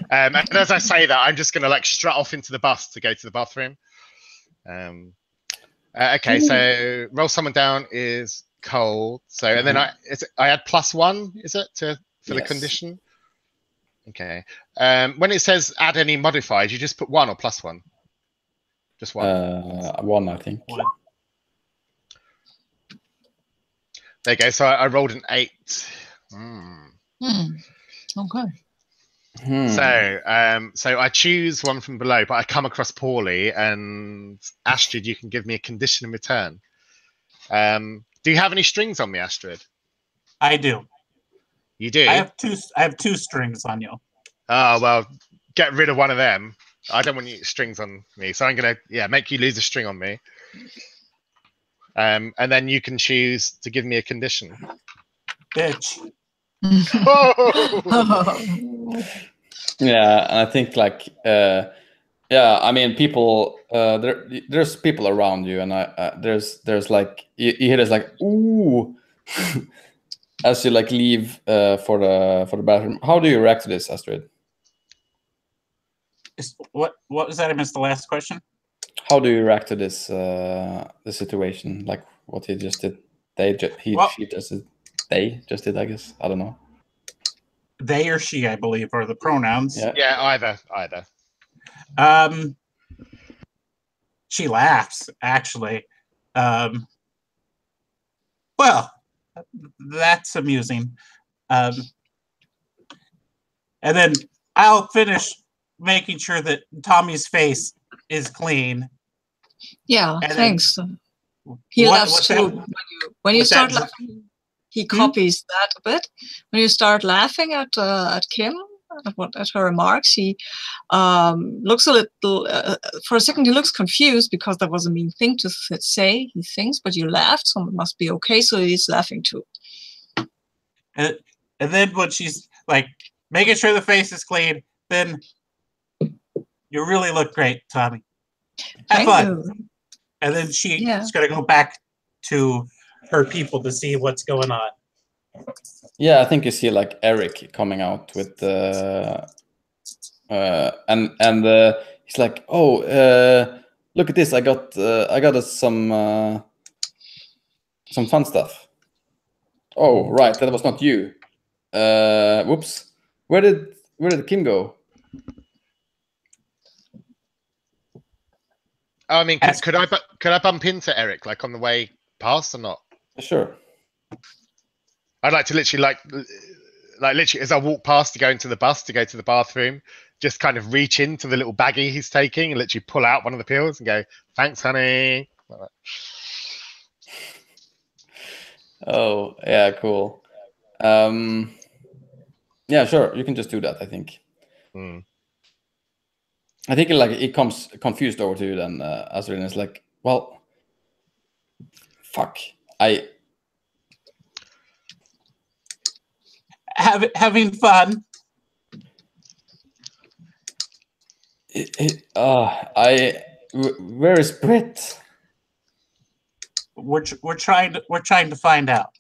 And as I say that, I'm just gonna like strut off into the bus to go to the bathroom. Okay, so roll someone down is cold. So and then I had +1, is it for the condition? Okay. When it says add any modifiers, you just put 1 or +1? Just 1. 1, I think. 1. There you go. So I rolled an 8. Okay. So I choose one from below, but I come across poorly, and Astrid, you can give me a condition in return. Do you have any strings on me, Astrid? I do. You do? I have two strings on you. Oh, well, get rid of one of them. I don't want you strings on me, so I'm gonna make you lose a string on me. And then you can choose to give me a condition. Bitch. Yeah, and I think like I mean people there's people around you, and there's like you hear this like ooh as you like leave for the bathroom. How do you react to this, Astrid? What was that? I missed the last question. How do you react to this the situation, like what he just did? She just did. They just did, I guess. I don't know. They or she, I believe, are the pronouns. Yeah, either. She laughs, actually. Well, that's amusing. And then I'll finish making sure that Tommy's face is clean. Yeah, and thanks. He laughs too. When you start laughing, he copies that a bit. When you start laughing at Kim, at her remarks, he looks a little. For a second, he looks confused because that was a mean thing to say. He thinks, but you laughed, so it must be okay. So he's laughing too. And then when she's like making sure the face is clean, then you really look great, Tommy. Have fun. You. And then she's going to go back to her people to see what's going on. Yeah, I think you see like Eric coming out with and he's like, oh, look at this! I got us some fun stuff. Oh, right, that was not you. Whoops. Where did Kim go? I mean, could I bump into Eric like on the way past or not? Sure. I'd like to literally literally as I walk past to go into the bus to go to the bathroom, just kind of reach into the little baggie he's taking and literally pull out one of the pills and go, "Thanks, honey." Like that. Oh, yeah, cool. Yeah, sure. You can just do that, I think. I think it comes confused over to you then, Azrin. It's like, well, fuck. Having fun. Where is Britt? We're trying to find out.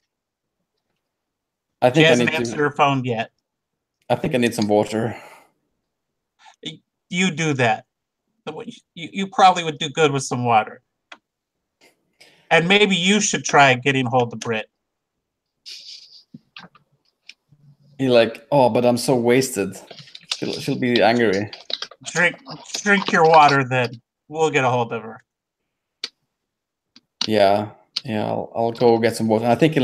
I She think I hasn't need answered to. her phone yet. I think I need some water. You do that. You probably would do good with some water. And maybe you should try getting hold of Britt. He like, oh, but I'm so wasted. She'll be angry. Drink your water, then we'll get a hold of her. Yeah. I'll go get some water. I think he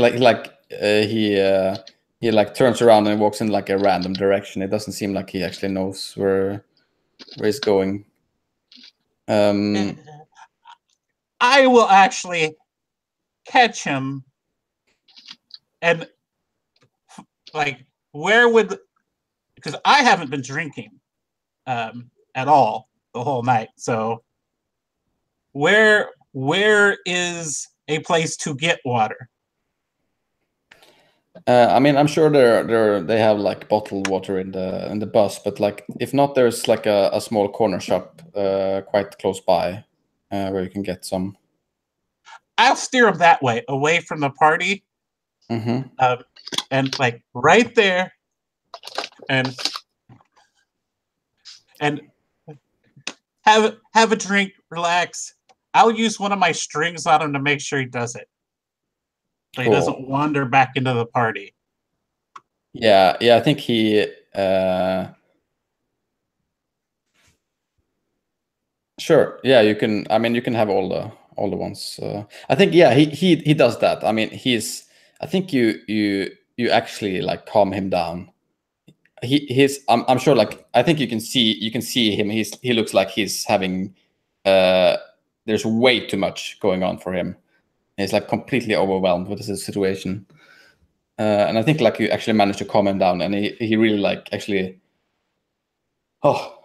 turns around and walks in like a random direction. It doesn't seem like he actually knows where he's going. I will actually catch him, and like, where would? Because I haven't been drinking at all the whole night. So where is a place to get water? I mean, I'm sure they have like bottled water in the bus, but like if not, there's like a small corner shop quite close by where you can get some. I'll steer him that way, away from the party, Mm-hmm. and like right there, and have a drink, relax. I'll use one of my strings on him to make sure he does it, so he doesn't wander back into the party. Yeah. I think he. Sure. Yeah, you can. I mean, you can have all the ones. I think. Yeah, he does that. I mean, he's. I think you actually like calm him down. He's. I'm sure. Like I think you can see him. He looks like he's having. There's way too much going on for him. He's like completely overwhelmed with the situation. And I think like you actually managed to calm him down, and he really like actually. Oh.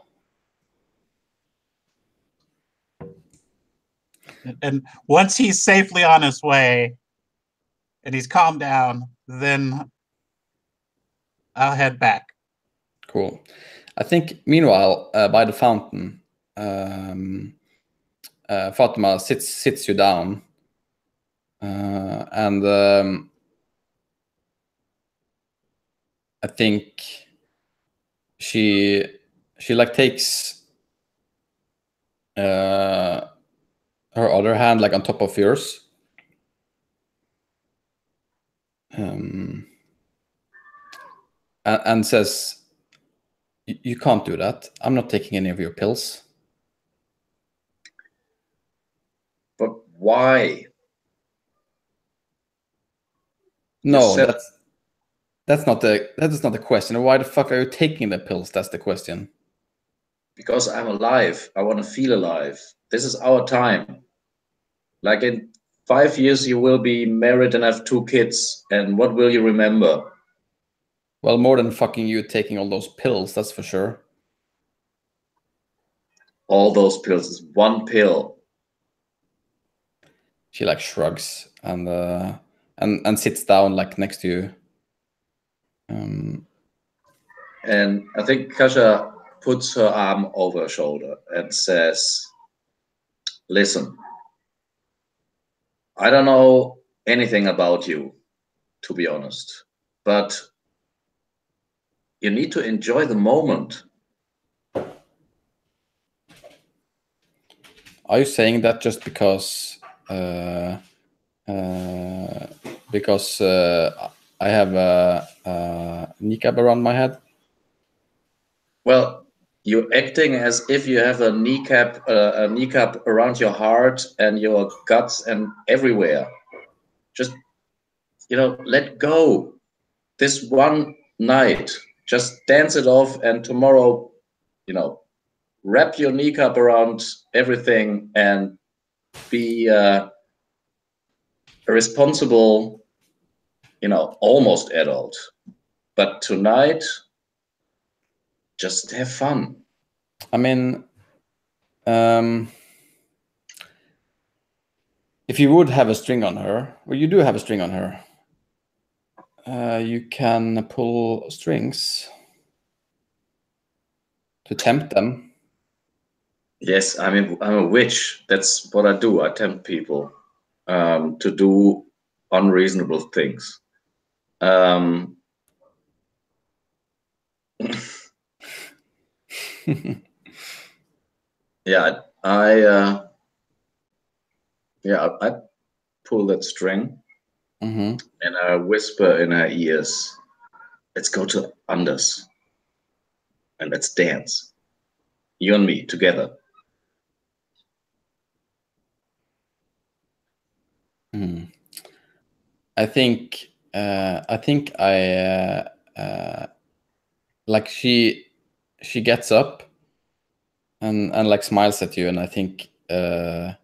And once he's safely on his way and he's calmed down, then I'll head back. Cool. I think meanwhile, by the fountain, Fatima sits you down, and I think she like takes her other hand like on top of yours. And says, you can't do that. I'm not taking any of your pills. But why? No, that is not the question. Why the fuck are you taking the pills? That's the question. Because I'm alive. I want to feel alive. This is our time. Like in 5 years, you will be married and have 2 kids. And what will you remember? Well, more than fucking you taking all those pills, that's for sure. All those pills is one pill. She like shrugs and sits down like next to you. And I think Kasha puts her arm over her shoulder and says, listen, I don't know anything about you, to be honest, but you need to enjoy the moment. Are you saying that just because I have a kneecap around my head? Well, you're acting as if you have a kneecap around your heart and your guts and everywhere. Just, let go. This one night, just dance it off, and tomorrow, wrap your kneecap around everything and be a responsible, almost adult. But tonight, just have fun. I mean, if you would have a string on her, well, you do have a string on her. You can pull strings to tempt them. Yes, I'm a witch. That's what I do. I tempt people to do unreasonable things. Yeah, I pull that string and I whisper in her ears, "Let's go to Anders and let's dance, you and me together." I think like she gets up and like smiles at you, and I think oh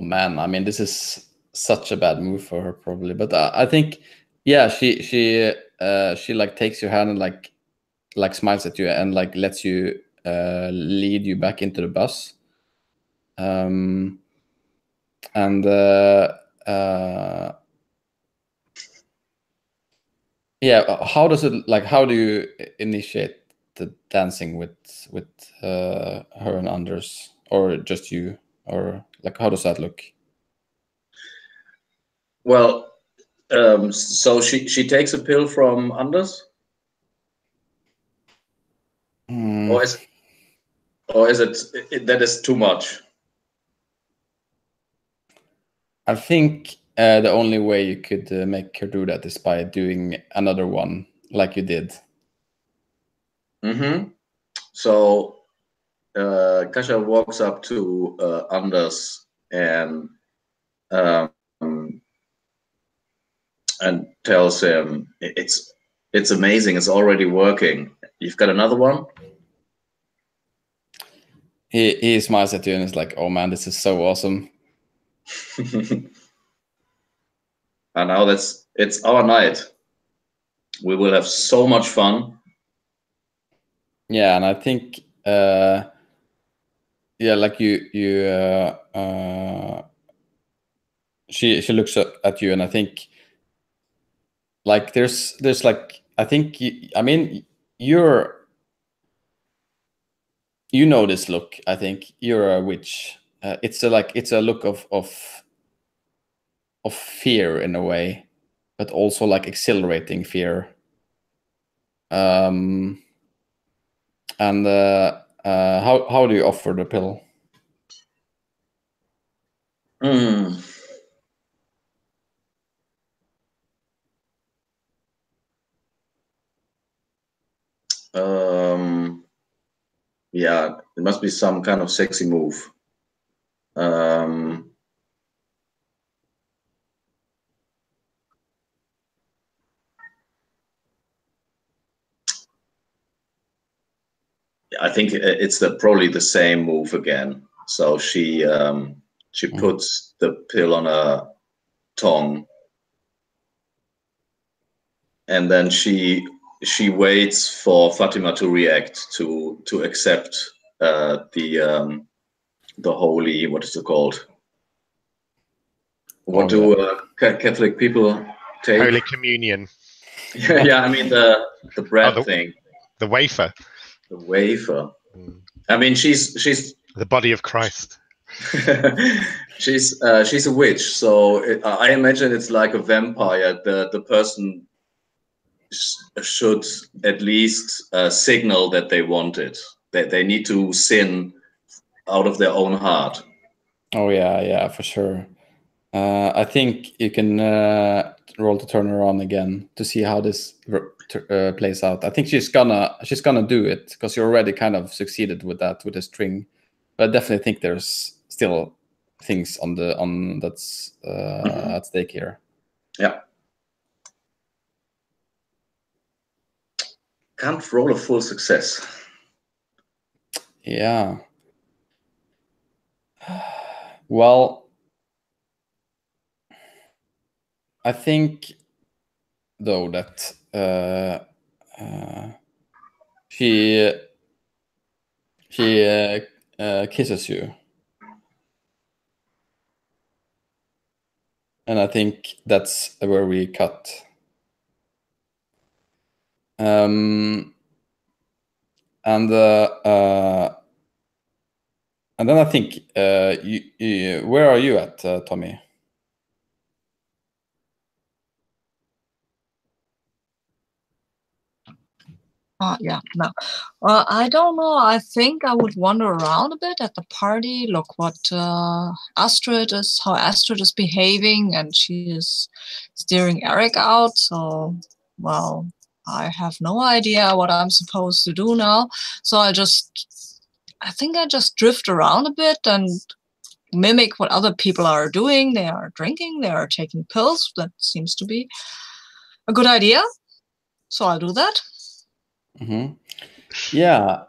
man, I mean, this is such a bad move for her probably, but I think yeah, she like takes your hand and like smiles at you and like lets you lead you back into the bus. And yeah, how does it like? How do you initiate the dancing with her and Anders, or just you, or like how does that look? Well, so she takes a pill from Anders, or is it that is too much? I think the only way you could make her do that is by doing another one like you did. So Kasia walks up to Anders and tells him, it's amazing, it's already working. You've got another one? He smiles at you and is like, "Oh man, this is so awesome." And now it's our night. We will have so much fun. Yeah, and I think yeah, like she looks at you, and I think like there's like I think I mean you know this look. I think you're a witch. It's a look of fear in a way, but also like exhilarating fear. And how do you offer the pill? Yeah, it must be some kind of sexy move. I think it's probably the same move again. So she puts the pill on her tongue, and then she waits for Fatima to react, to accept the holy, what is it called? What do Catholic people take? Holy Communion. Yeah, I mean the bread thing. The wafer. The wafer. I mean, she's the body of Christ. she's a witch, so I imagine it's like a vampire. The person should at least signal that they want it. That they need to sin out of their own heart. Oh yeah, for sure. I think you can roll to turn her on again to see how this plays out. I think she's gonna do it because you already kind of succeeded with that with the string, but I definitely think there's still things on that's at stake here. Yeah. Can't roll a full success. Yeah. Well, I think though that she kisses you, and I think that's where we cut. And then I think where are you at, Tommy? Yeah, no. Well, I don't know. I think I would wander around a bit at the party, look what how Astrid is behaving, and she is steering Eric out. So, well, I have no idea what I'm supposed to do now. So I think I just drift around a bit and mimic what other people are doing. They are drinking, they are taking pills. That seems to be a good idea. So I'll do that. Mm-hmm. Yeah.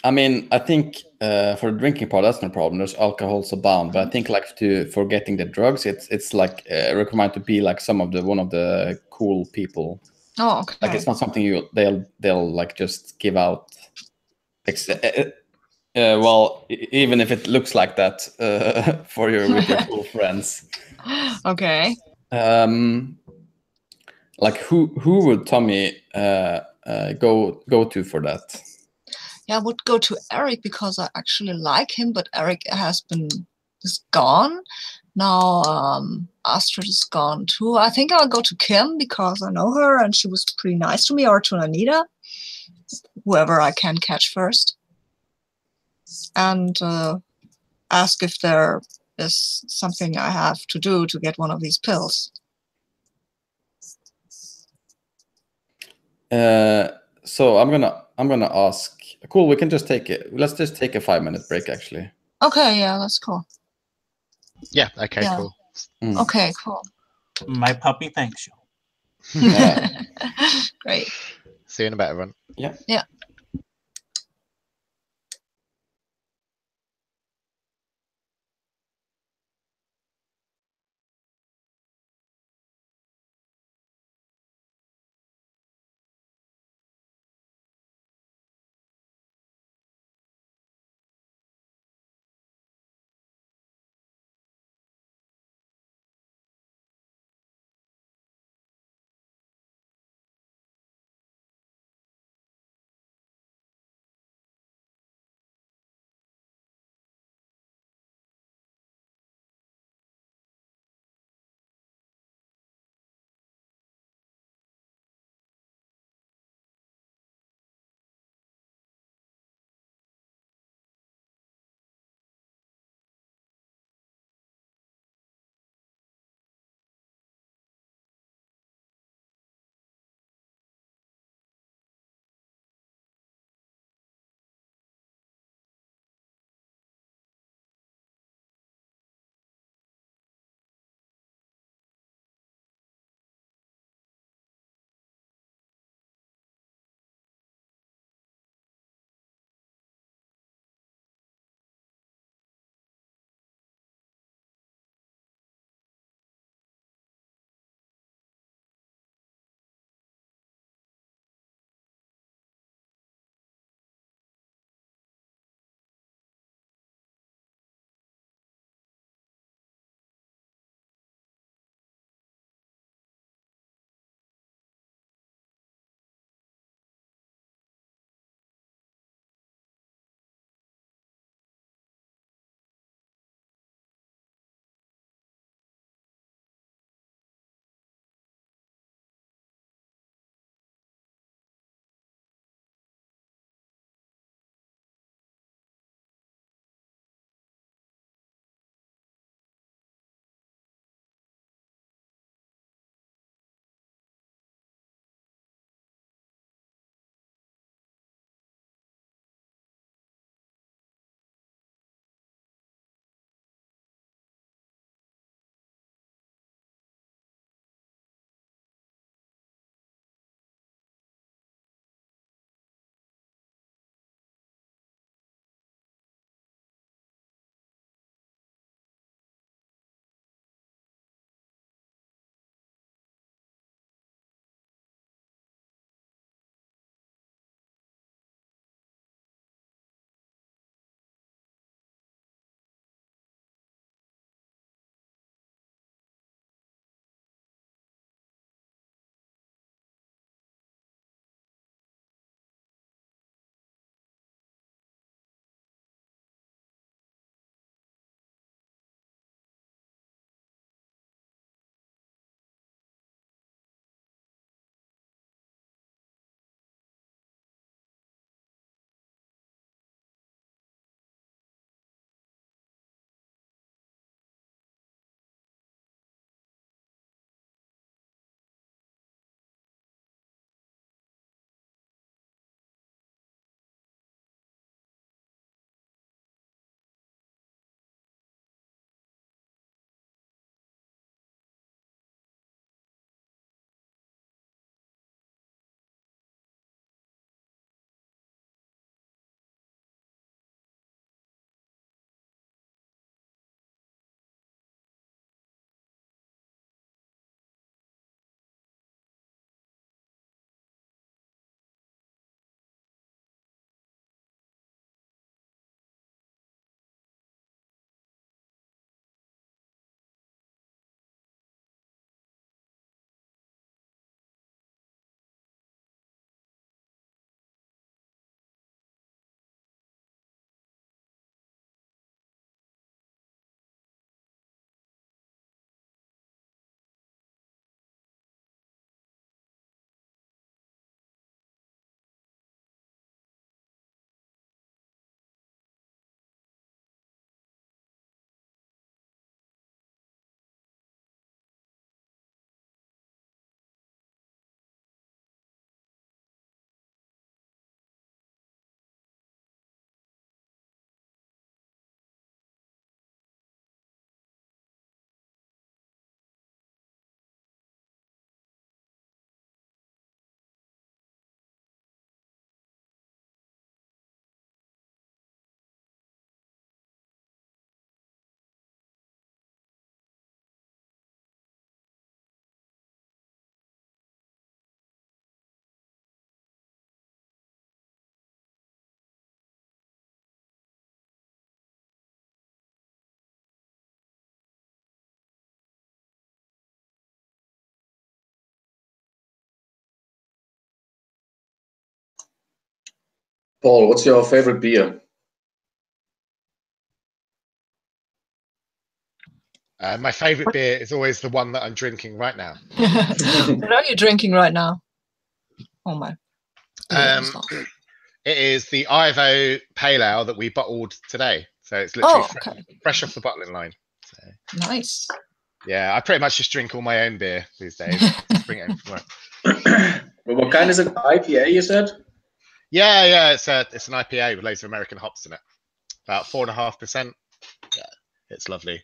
I mean, I think for the drinking part, that's no problem. There's alcohol so bound, but I think like for getting the drugs, it's like recommended to be like one of the cool people. Oh, okay. Like it's not something they'll like just give out. Well, even if it looks like that with your cool friends. Okay. Like who would Tommy go to for that? Yeah, I would go to Eric because I actually like him, but Eric is gone. Now Astrid is gone too. I think I'll go to Kim because I know her and she was pretty nice to me, or to Anita, whoever I can catch first. And ask if there is something I have to do to get one of these pills. So I'm gonna ask. Cool. We can just let's just take a 5-minute break. Actually. Okay. Yeah, that's cool. Yeah. Okay. Yeah. Cool. Okay. Cool. My puppy thanks you. Yeah. Great. See you in a bit, everyone. Yeah. Yeah. Paul, what's your favorite beer? My favorite beer is always the one that I'm drinking right now. What are you drinking right now? Oh my. It is the Ivo Pale Ale that we bottled today. So it's literally fresh off the bottling line. So, nice. Yeah, I pretty much just drink all my own beer these days. Just bring it in from work. What kind is it? IPA, you said? Yeah, it's an IPA with loads of American hops in it. About 4.5%. Yeah, it's lovely. It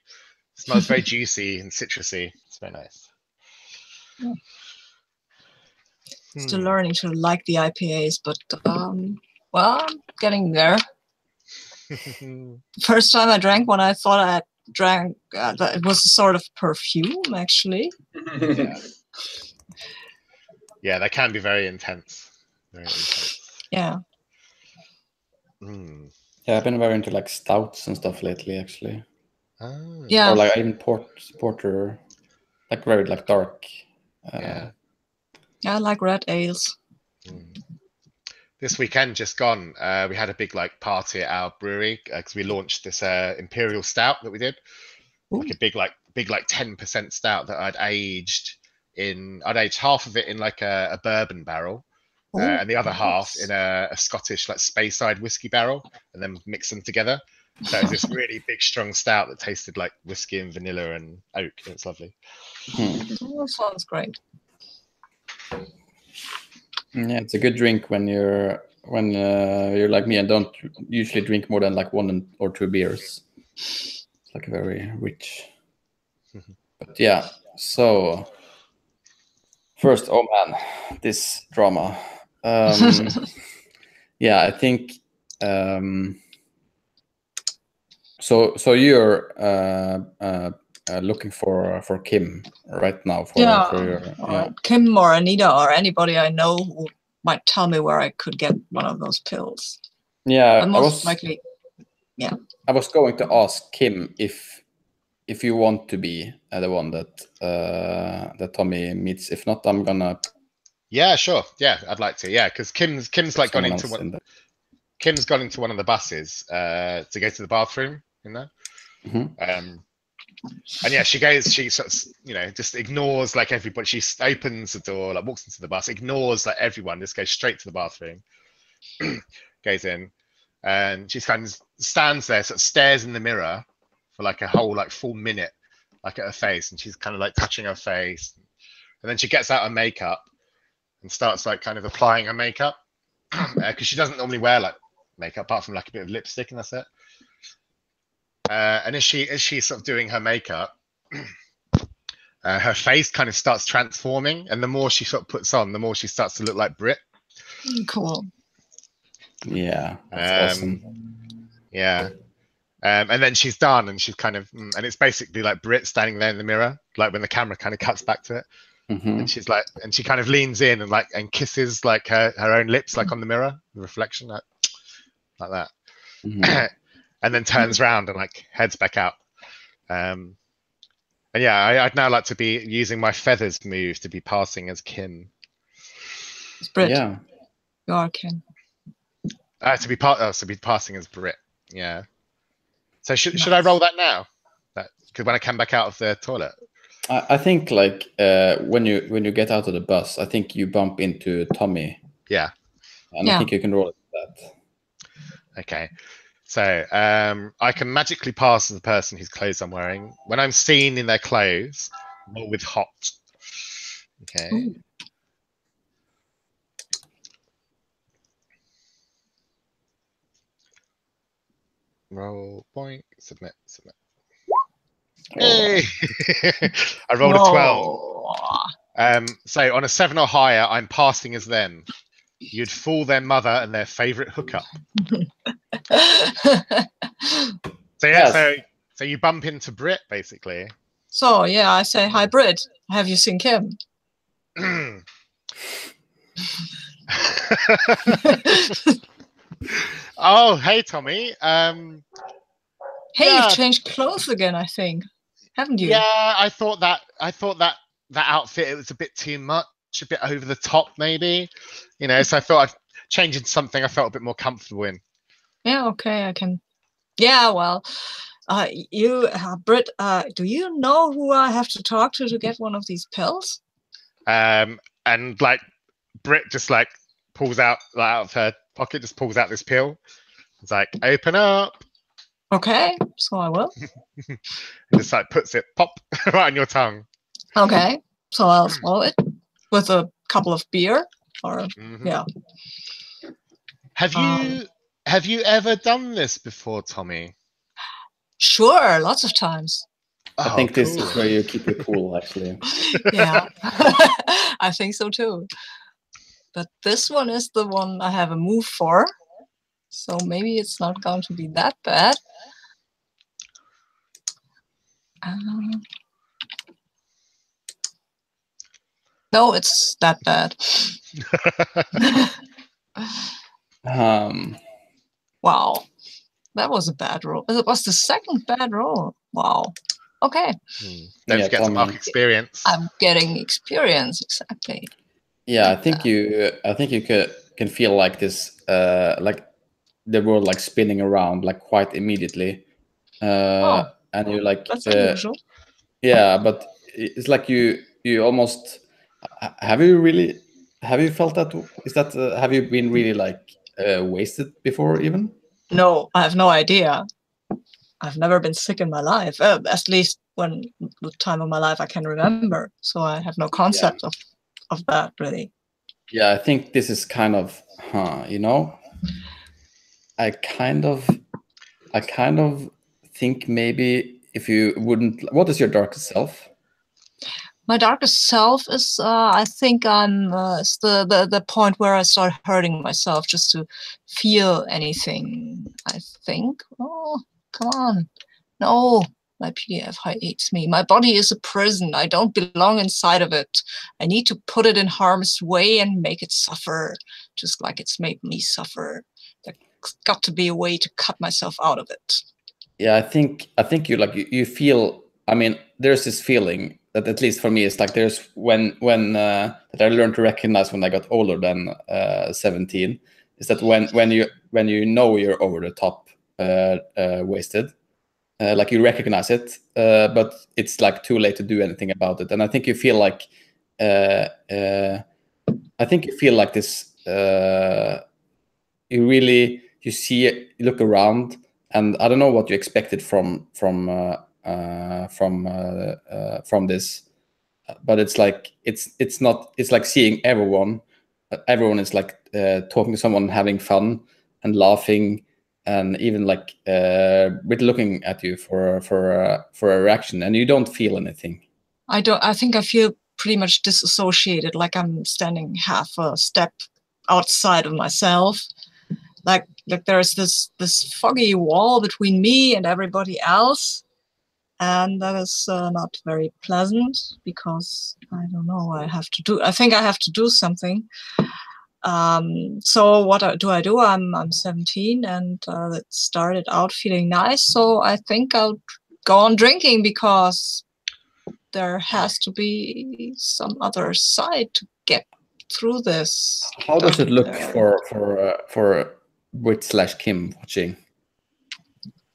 smells very juicy and citrusy. It's very nice. Yeah. Still learning to like the IPAs, but well, I'm getting there. First time I drank one, I thought I drank it was a sort of perfume, actually. Yeah, they can be very intense. Very intense. Yeah. Yeah, I've been very into like stouts and stuff lately, actually. Oh. Yeah. Or like even porter, like very like dark. Yeah. I like red ales. This weekend just gone, we had a big like party at our brewery because we launched this imperial stout that we did. Ooh. Like a big 10% stout that I'd aged half of it in like a bourbon barrel. And the other half in a Scottish like Speyside whiskey barrel, and then mix them together. So it was this really big, strong stout that tasted like whiskey and vanilla and oak. It was lovely. That sounds great. Yeah, it's a good drink when you're like me and don't usually drink more than like 1 or 2 beers. It's like very rich. But yeah, so first, oh man, this drama. Yeah, I think so you're looking for Kim right now for your Kim or Anita or anybody I know who might tell me where I could get one of those pills. Yeah, but most likely, yeah. I was going to ask Kim if you want to be the one that Tommy meets. If not, I'm gonna. Yeah, sure. Yeah, I'd like to. Yeah, because Kim's like gone into one. Kim's gone into one of the buses to go to the bathroom, you know. And yeah, she sort of, just ignores like everybody. She opens the door, like walks into the bus, ignores like everyone, just goes straight to the bathroom, goes in, and she kind of stands there, sort of stares in the mirror for like a whole like full minute, like at her face, and she's kind of like touching her face, and then she gets out her makeup and starts like kind of applying her makeup because she doesn't normally wear like makeup apart from like a bit of lipstick, and that's it. And as she's sort of doing her makeup, her face kind of starts transforming, and the more she sort of puts on, the more she starts to look like Brit. Cool. Yeah, that's awesome. Yeah. And then she's done, and she's kind of, and it's basically like Brit standing there in the mirror, like when the camera kind of cuts back to it, and she's like, and she kind of leans in and kisses like her own lips, like on the mirror, the reflection, like that. And then turns around and like heads back out. And yeah, I'd now like to be using my feathers move to be passing as Kim. It's Brit. Yeah. You are Kim. To be passing as Brit. Yeah. So should I roll that now? Because when I come back out of the toilet. I think like when you get out of the bus, I think you bump into Tommy. Yeah. And I think you can roll that. Okay. So I can magically pass as the person whose clothes I'm wearing. When I'm seen in their clothes, roll with hot. Okay. Ooh. Roll, point, submit. Hey! I rolled a 12. So on a 7 or higher, I'm passing as them. You'd fool their mother and their favorite hookup. So yeah, so you bump into Brit basically. So yeah, I say, hi Brit, have you seen Kim? Oh, hey Tommy. Hey, you've changed clothes again, I think. Haven't you? Yeah, I thought that outfit, it was a bit too much, a bit over the top maybe. So I thought change into something I felt a bit more comfortable in. Yeah, okay, I can. Yeah, well, Britt, do you know who I have to talk to get one of these pills? And like Brit just like pulls out of her pocket, just pulls out this pill. It's like, open up. Okay, so I will. And just like puts it pop right on your tongue. Okay, so I'll swallow it with a couple of beer, or yeah. Have you ever done this before, Tommy? Sure, lots of times. I think this is where you keep your cool, actually. Yeah, I think so too. But this one is the one I have a move for, so maybe it's not going to be that bad. No, it's that bad. Wow, that was a bad roll. It was the second bad roll. Wow. Okay. Let's get some mark experience. I'm getting experience, exactly. Yeah, I think you can feel like this, like the world like spinning around like quite immediately, and you're like, that's unusual. Yeah, but it's like you almost have you felt that? Is that have you been really like wasted before even? No, I have no idea. I've never been sick in my life, at least when the time of my life I can remember. So I have no concept of that really. Yeah, I think this is kind of, you know, I kind of think maybe if you wouldn't, what is your darkest self? My darkest self is, I think it's the point where I start hurting myself just to feel anything, I think. Oh, come on. No, my PDF hates me. My body is a prison. I don't belong inside of it. I need to put it in harm's way and make it suffer, just like it's made me suffer. There's got to be a way to cut myself out of it. Yeah, I think you like you feel. I mean, there's this feeling that, at least for me, it's like there's when that I learned to recognize when I got older than 17, is that when you know you're over the top wasted, like you recognize it, but it's like too late to do anything about it. And I think you feel like this. You see it, you look around, and I don't know what you expected from this, but it's like it's not. It's like seeing everyone. Everyone is like talking to someone, having fun and laughing, and even like with looking at you for a reaction, and you don't feel anything. I think I feel pretty much disassociated, like I'm standing half a step outside of myself. Like there's this foggy wall between me and everybody else, and that is not very pleasant, because I don't know, I think I have to do something. So what do I do? I'm 17, and it started out feeling nice, so I think I'll go on drinking, because there has to be some other side to get through this. How does it look for Brit/Kim watching?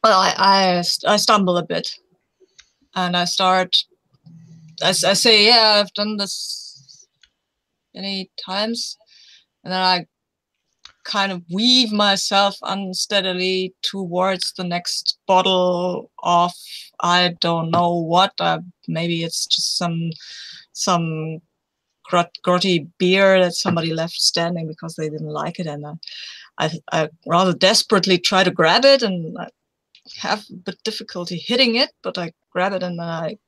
Well, I stumble a bit, and I say, yeah, I've done this many times, and then I kind of weave myself unsteadily towards the next bottle of, I don't know what, maybe it's just some grotty beer that somebody left standing because they didn't like it, and I rather desperately try to grab it, and I have a bit difficulty hitting it, but I grab it, and then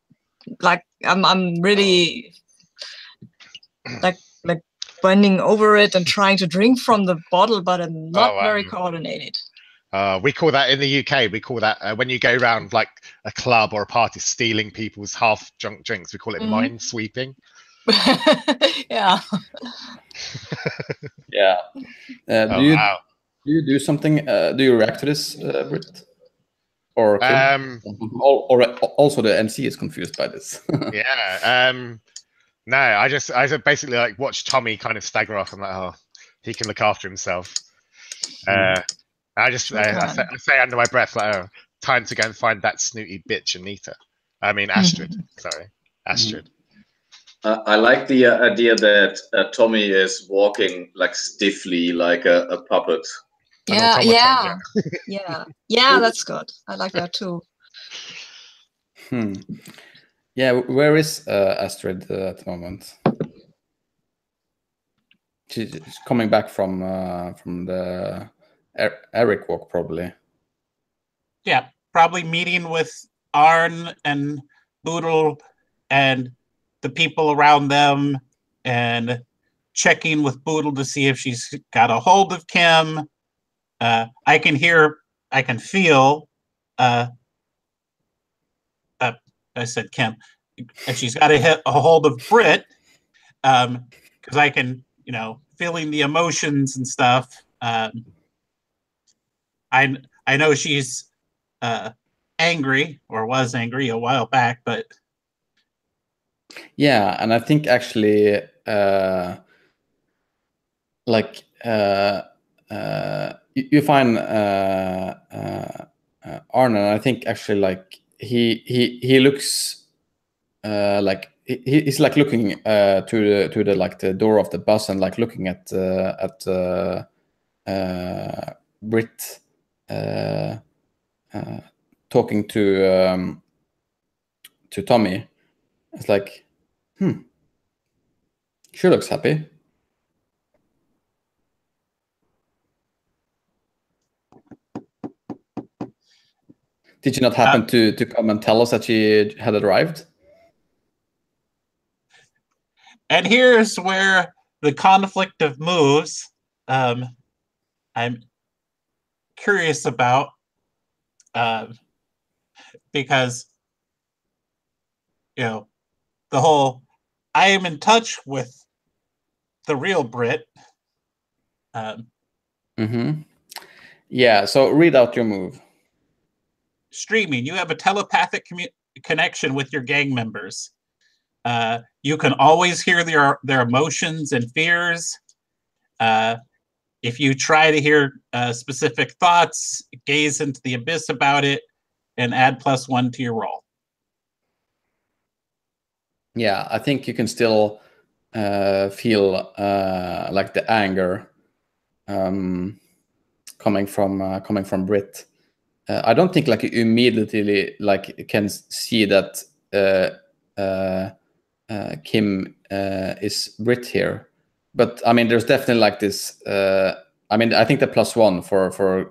I'm really like bending over it and trying to drink from the bottle, but I'm not very coordinated. We call that in the UK. We call that when you go around like a club or a party stealing people's half-drunk drinks. We call it mind sweeping. Yeah. Yeah. Do you do something? Do you react to this, Britt? Or Kim? Or also the MC is confused by this. Yeah. No, I just basically like watch Tommy kind of stagger off. I'm like, oh, He can look after himself. Mm. I say under my breath, like, oh, time to go and find that snooty bitch, Anita. I mean, Astrid. Sorry, Astrid. I like the idea that Tommy is walking like stiffly, like a puppet. Yeah, An automaton, yeah, that's good. I like that too. Yeah, where is Astrid at the moment? She's coming back from the Eric walk, probably. Yeah, probably meeting with Arn and Boodle and the people around them, and checking with Boodle to see if she's got a hold of Kim. I can feel. I said Kim, and she's got to hit a hold of Brit, because I can, feeling the emotions and stuff. I know she's angry, or was angry a while back, but yeah, and I think actually, you find Arne, and I think actually like he looks like he's like looking to the like the door of the bus and like looking at Brit talking to Tommy. It's like, she looks happy. Did she not happen to come and tell us that she had arrived? And here's where the conflict of moves I'm curious about, because the whole I am in touch with the real Brit. Yeah, so read out your move. Streaming, you have a telepathic connection with your gang members. You can always hear their emotions and fears. If you try to hear specific thoughts, gaze into the abyss about it, and add +1 to your roll. Yeah, I think you can still feel like the anger coming from Brit. I don't think like you immediately like can see that Kim is Brit here, but I mean there's definitely like this. I mean I think the +1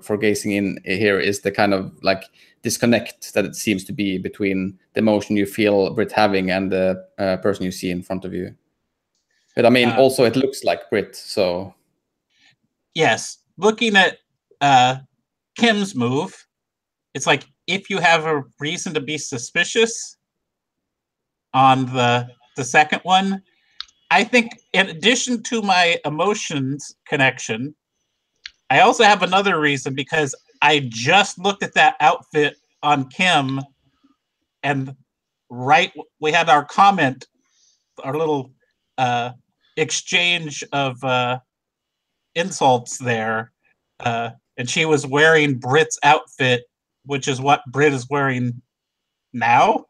for gazing in here is the kind of like disconnect that it seems to be between the emotion you feel Brit having and the person you see in front of you. But I mean also it looks like Brit, so yes. Looking at Kim's move, it's like if you have a reason to be suspicious on the second one, I think in addition to my emotions connection, I also have another reason, because I just looked at that outfit on Kim, and we had our comment, our little exchange of insults there, and she was wearing Brit's outfit, which is what Brit is wearing now.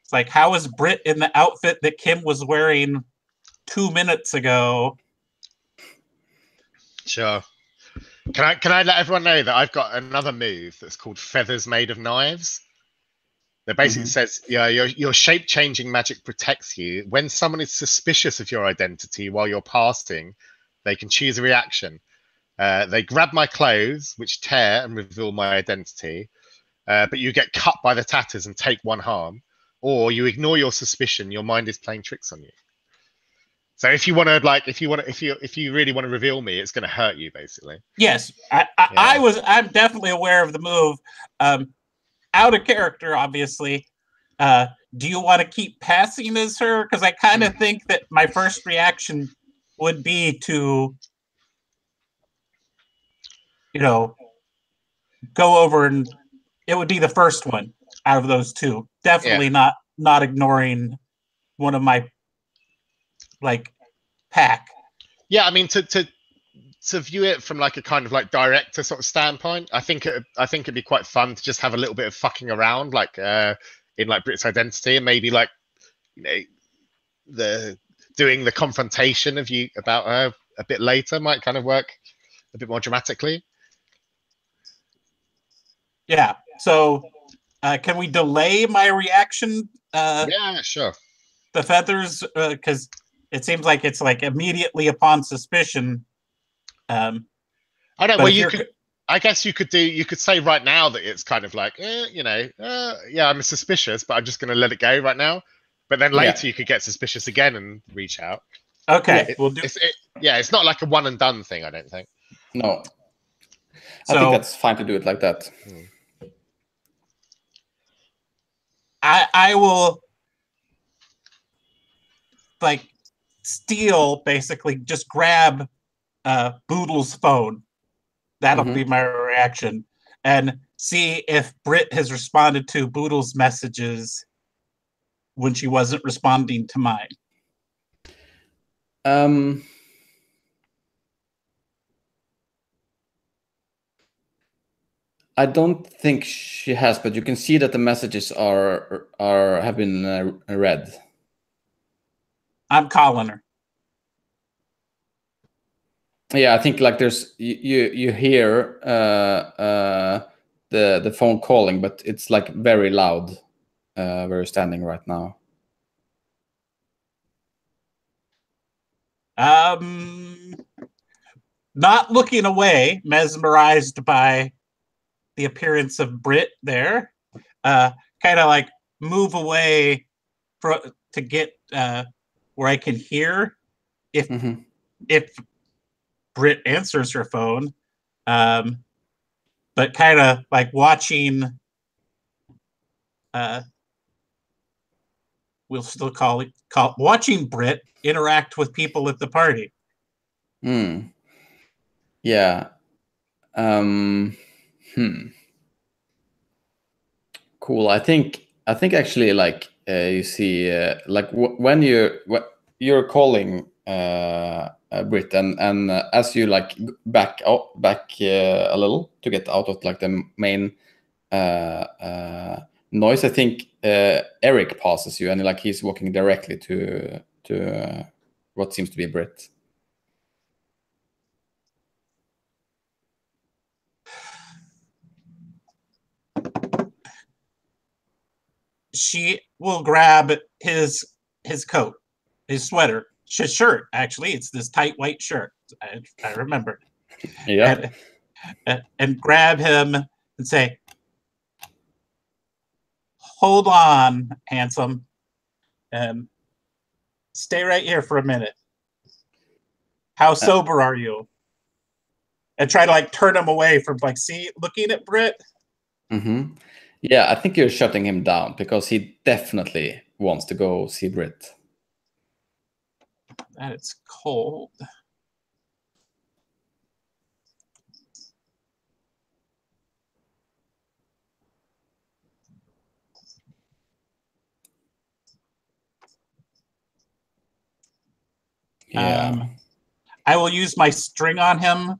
It's like, how is Brit in the outfit that Kim was wearing 2 minutes ago? Sure. Can I let everyone know that I've got another move that's called Feathers Made of Knives? That basically says, yeah, your shape-changing magic protects you. When someone is suspicious of your identity while you're passing, they can choose a reaction. They grab my clothes, which tear and reveal my identity, but you get cut by the tatters and take 1 harm, or you ignore your suspicion. Your mind is playing tricks on you. So if you want to, like, if you really want to reveal me, it's going to hurt you, basically. Yes, I'm definitely aware of the move. Out of character, obviously. Do you want to keep passing as her? Because I kind of think that my first reaction would be to, go over, and it would be the first one out of those two. Definitely not ignoring one of my, like, pack. Yeah, I mean, to to view it from like a kind of like director sort of standpoint, I think it'd be quite fun to just have a little bit of fucking around, like in like Brit's Identity, and maybe like, you know, the doing the confrontation of you about her a bit later might kind of work a bit more dramatically. Yeah. So, can we delay my reaction? Yeah, sure. The feathers, because it seems like it's like immediately upon suspicion. I know. Well, you could. I guess you could say right now that it's kind of like, yeah, I'm suspicious, but I'm just going to let it go right now. But then later you could get suspicious again and reach out. Okay, we'll do. It's not like a one and done thing, I don't think. No. So, I think that's fine to do it like that. I will like steal, basically just grab Boodle's phone. That'll be my reaction, and see if Brit has responded to Boodle's messages when she wasn't responding to mine. I don't think she has, but you can see that the messages have been read. I'm calling her. Yeah, I think like there's you hear the phone calling, but it's like very loud where you're standing right now. Not looking away, mesmerized by the appearance of Brit there. Kind of like move away to get where I can hear if Brit answers her phone. But kind of like watching, we'll still call watching Brit interact with people at the party. Yeah. Cool. I think actually, like you see, like when you're calling Brit, and as you like back a little to get out of like the main noise, I think Eric passes you, and like he's walking directly to what seems to be Brit. She will grab his coat, his sweater, his shirt. Actually, it's this tight white shirt. I remember. Yeah. And grab him and say, "Hold on, handsome, and stay right here for a minute. How sober are you?" And try to like turn him away from like looking at Brit. Yeah, I think you're shutting him down because he definitely wants to go see Brit. That it's cold. Yeah. I will use my string on him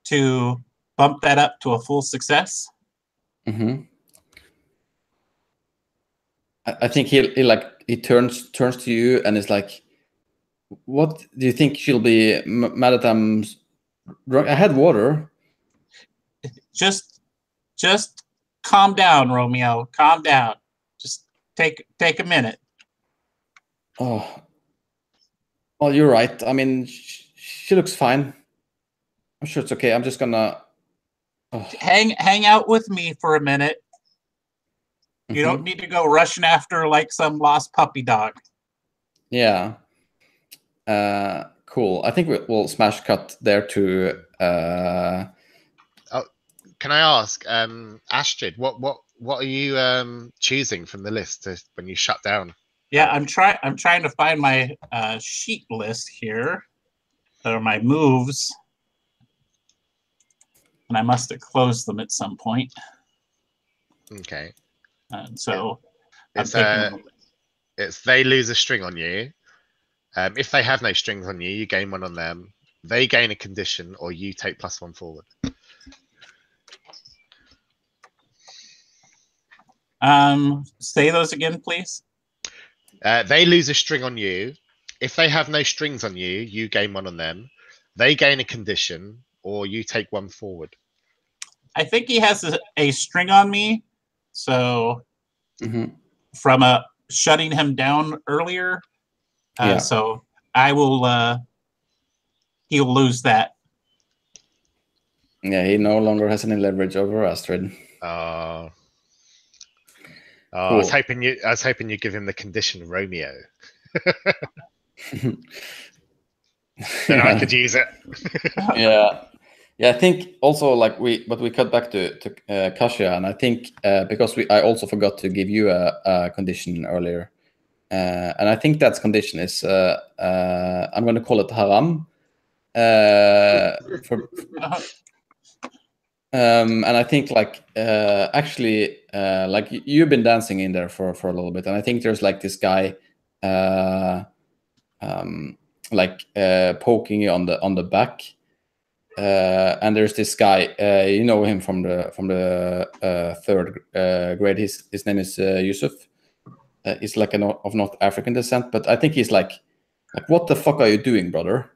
to bump that up to a full success. I think he turns to you and is like, "What do you think she'll be mad at? I'm drunk. I had water." Just calm down, Romeo. Calm down. Just take a minute. Oh, well, you're right. I mean, she looks fine. I'm sure it's okay. I'm just gonna hang out with me for a minute. You don't need to go rushing after like some lost puppy dog. Yeah. Cool. I think we'll smash cut there to. Can I ask, Astrid, what are you choosing from the list when you shut down? Yeah, I'm trying to find my sheet list here, or my moves, and I must have closed them at some point. Okay. And so it's they lose a string on you. If they have no strings on you, you gain one on them. they gain a condition, or you take +1 forward. Say those again, please. They lose a string on you. If they have no strings on you, you gain 1 on them. They gain a condition, or you take 1 forward. I think he has a string on me, so from shutting him down earlier. So I will. He'll lose that. Yeah, he no longer has any leverage over Astrid. Cool. Cool. I was hoping you give him the condition Romeo. Then I could use it. Yeah, I think also like we cut back to Kasia, and I think because I also forgot to give you a condition earlier, and I think that condition is I'm going to call it haram. And I think like actually like you've been dancing in there for a little bit, and I think there's like this guy like poking you on the back, and there's this guy you know him from the 3rd grade. His name is Yusuf. He's like of North African descent, but I think he's like what the fuck are you doing, brother?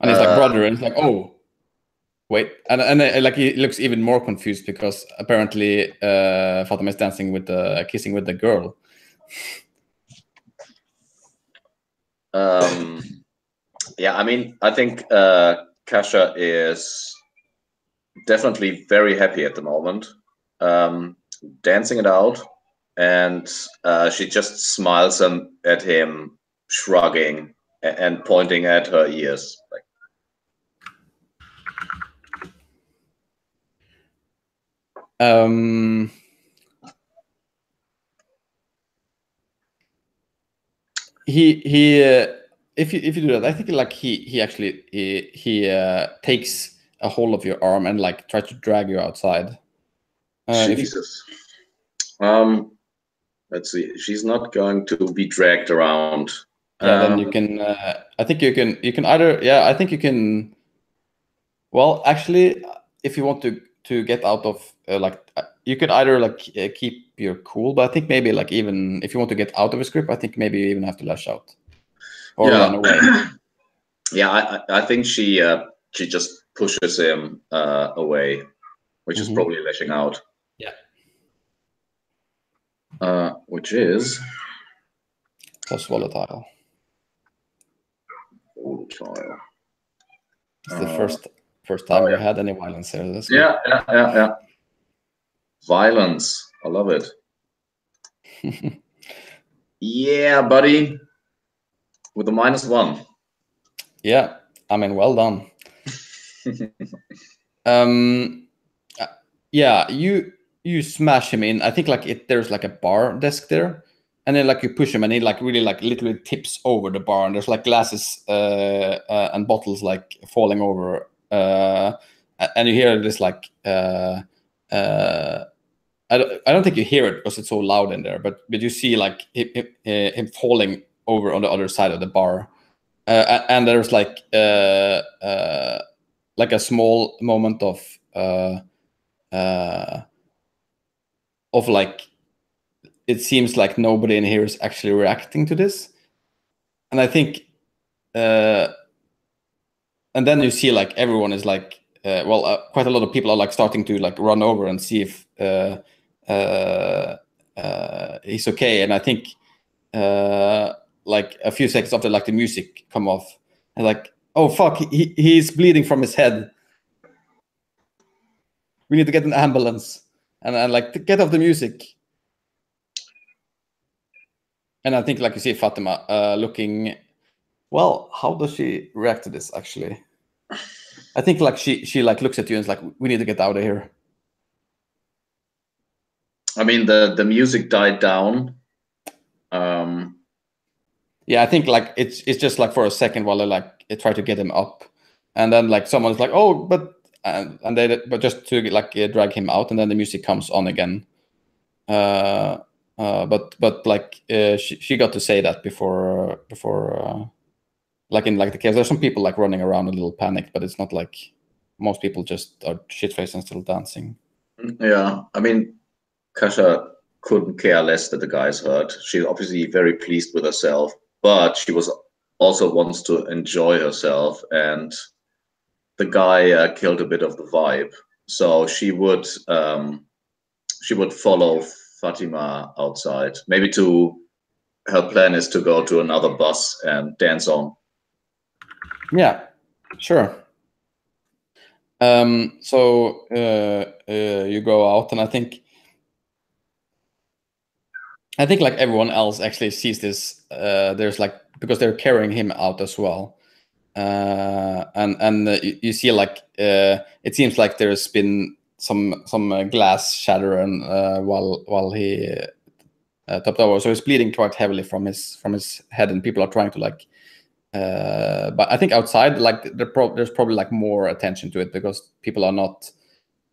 And he's like brother, and it's like, oh wait, and like he looks even more confused because apparently Fatima is dancing with kissing with the girl. Yeah, I mean, I think Kasia is definitely very happy at the moment, dancing it out, and she just smiles at him, shrugging and pointing at her ears. Like, he if you do that, I think like he actually takes a hold of your arm and like tries to drag you outside. Jesus. Let's see. She's not going to be dragged around. Yeah, then you can. I think you can either. Yeah, I think you can. Well, actually, if you want to get out of you could either like keep your cool, but I think maybe like even if you want to get out of his grip, I think maybe you even have to lash out or run away. Yeah, I think she just pushes him away, which is probably lashing out. Yeah. Which is plus volatile. Volatile. It's the first time we had any violence here. That's good. Yeah. Violence. I love it. Yeah, buddy. With a -1. Yeah, I mean, well done. Yeah, you smash him in. I think like there's like a bar desk there, and then like you push him, and he like really like literally tips over the bar, and there's like glasses and bottles like falling over, and you hear this like I don't think you hear it because it's so loud in there, but you see like him falling over on the other side of the bar, and there's like a small moment of like it seems like nobody in here is actually reacting to this, and I think and then you see like everyone is like quite a lot of people are like starting to like run over and see if he's okay, and I think like a few seconds after like the music come off and like, oh fuck, he's bleeding from his head, we need to get an ambulance, and like get off the music. And I think like you see Fatima looking, well, how does she react to this actually? I think like she like looks at you and is like, we need to get out of here. I mean, the music died down. Yeah, I think like it's just like for a second while they try to get him up, and then like someone's like, oh, but just to like drag him out, and then the music comes on again. But like she got to say that before like in like the case, there's some people like running around a little panicked, but it's not like most people just are shit-faced and still dancing. Yeah, I mean, Kasha couldn't care less that the guy's hurt. She's obviously very pleased with herself, but she was also wants to enjoy herself, and the guy killed a bit of the vibe. So she would follow Fatima outside. Maybe her plan is to go to another bus and dance on. Yeah, sure. So you go out, and I think like everyone else actually sees this. There's like, because they're carrying him out as well, and you see like it seems like there's been some glass shatter, and while he topped over, so he's bleeding quite heavily from his head, and people are trying to like. But I think outside, like there's probably like more attention to it because people are not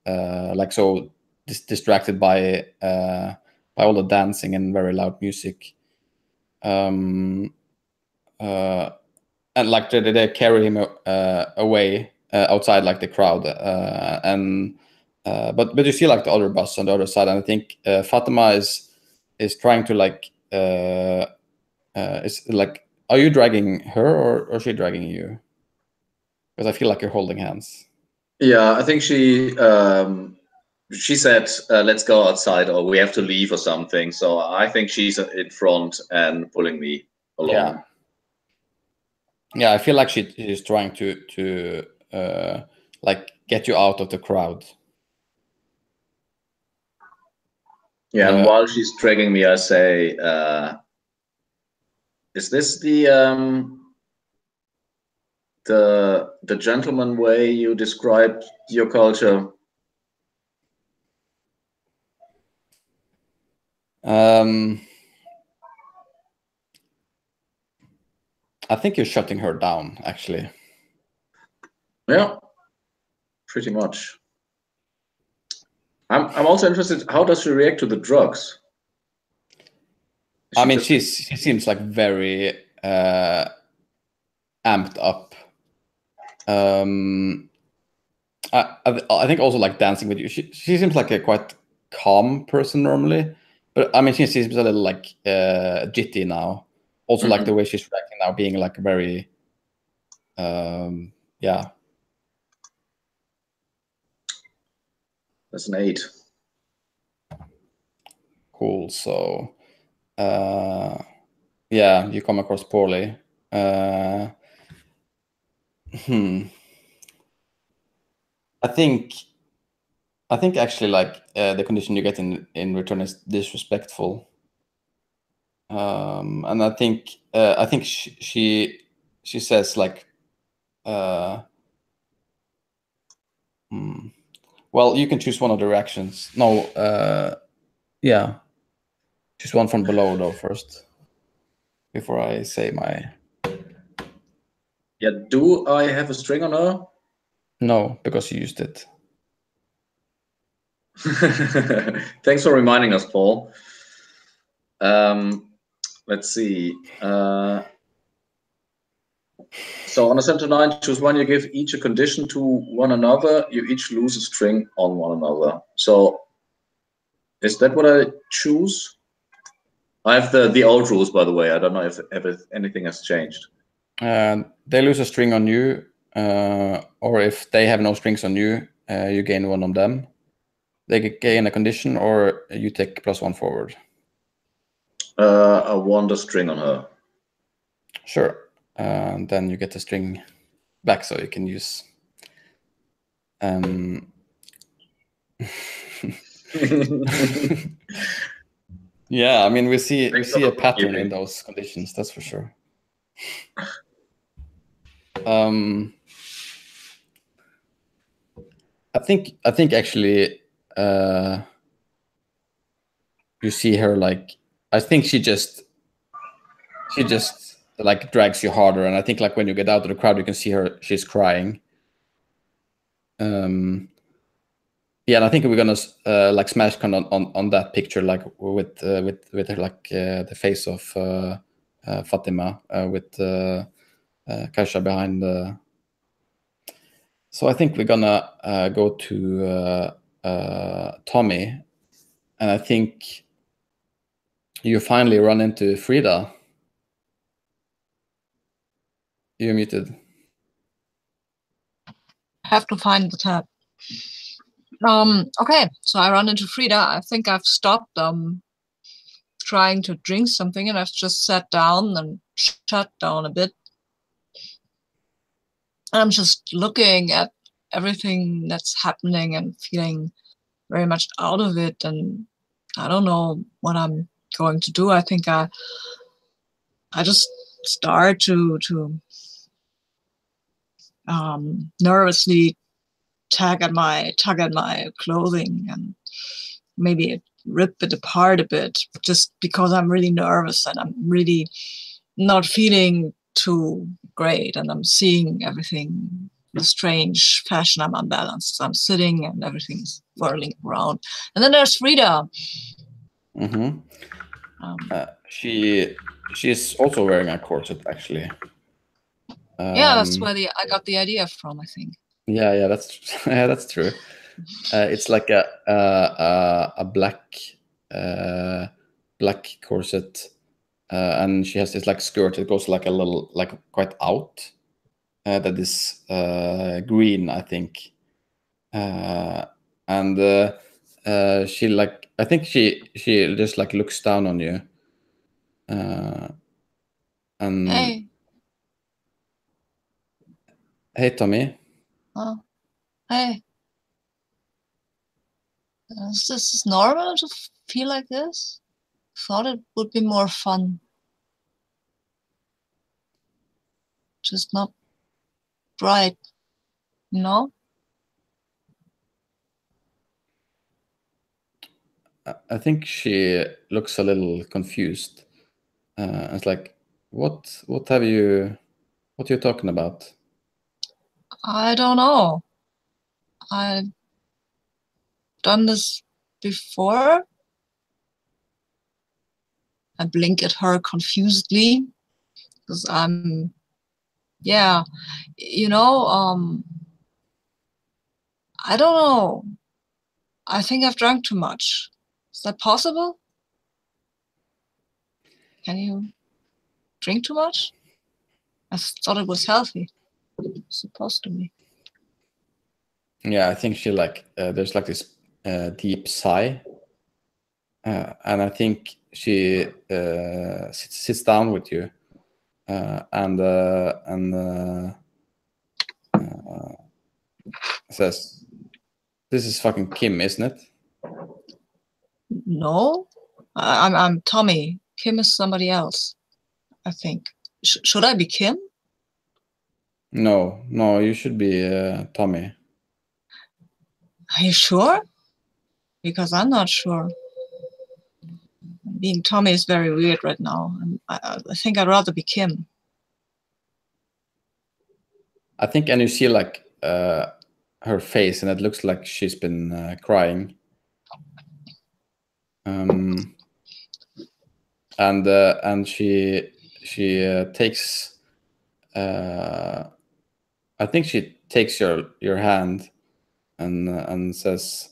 like so distracted by all the dancing and very loud music. And like they carry him away outside like the crowd, but you see like the other bus on the other side, and I think Fatima is trying to like is like. Are you dragging her, or is she dragging you? Because I feel like you're holding hands. Yeah, I think she said, "Let's go outside, or we have to leave, or something." So I think she's in front and pulling me along. Yeah, I feel like she's trying to like get you out of the crowd. Yeah, and while she's dragging me, I say, "Is this the gentleman way you described your culture?" I think you're shutting her down, actually. Yeah, pretty much. I'm also interested. How does she react to the drugs? I mean, she seems like very amped up. I think also like dancing with you. She seems like a quite calm person normally, but I mean she seems a little like jitty now. Also like the way she's reacting now, being like very yeah. That's an 8. Cool. So yeah, you come across poorly. I think actually like the condition you get in return is disrespectful. And I think she says like well, you can choose one of the reactions. No, yeah, choose one from below though first before I say my. Yeah, do I have a string on her? No, because you used it. Thanks for reminding us, Paul. Let's see. So on a 7 to 9, choose one. You give each a condition to one another. You each lose a string on one another. So is that what I choose? I have the old rules, by the way. I don't know if anything has changed. They lose a string on you, or if they have no strings on you, you gain one on them. They gain a condition, or you take +1 forward. I want a string on her. Sure. And then you get the string back, so you can use. Yeah, I mean we see a pattern in those conditions. That's for sure. I think actually you see her like I think she just like drags you harder, and I think like when you get out of the crowd you can see her, she's crying. Yeah, and I think we're gonna like smash kind of on that picture, like with her, like the face of Fatima with Kaisha behind the. So I think we're gonna go to Tommy, and I think you finally run into Frida. You're muted. I have to find the tab. Okay, so I run into Frida. I think I've stopped trying to drink something, and I've just sat down and shut down a bit. And I'm just looking at everything that's happening and feeling very much out of it. And I don't know what I'm going to do. I think I just start to nervously tug at my clothing and maybe rip it apart a bit, just because I'm really nervous and I'm really not feeling too great, and I'm seeing everything in a strange fashion. I'm unbalanced. I'm sitting and everything's whirling around. And then there's Frida. Mm-hmm. She's also wearing a corset, actually. Yeah, that's where I got the idea from, I think. Yeah, that's true. It's like a black corset, and she has this like skirt. It goes like a little, like quite out. That is green, I think. And she like, I think she just like looks down on you. And hey, Tommy. Oh, hey. Is this normal to feel like this? Thought it would be more fun. Just not bright, you know? I think she looks a little confused. It's like, what are you talking about? I don't know. I've done this before. I blink at her confusedly because yeah, you know, I don't know. I think I've drunk too much. Is that possible? Can you drink too much? I thought it was healthy. It's supposed to be. Yeah, I think she like there's like this deep sigh, and I think she sits down with you, and says, "This is fucking Kim, isn't it?" No, I'm Tommy. Kim is somebody else, I think. Should I be Kim? No, you should be Tommy. Are you sure? Because I'm not sure. Being Tommy is very weird right now. And I think I'd rather be Kim. I think, and you see like her face, and it looks like she's been crying. And she takes. I think she takes your hand, and says,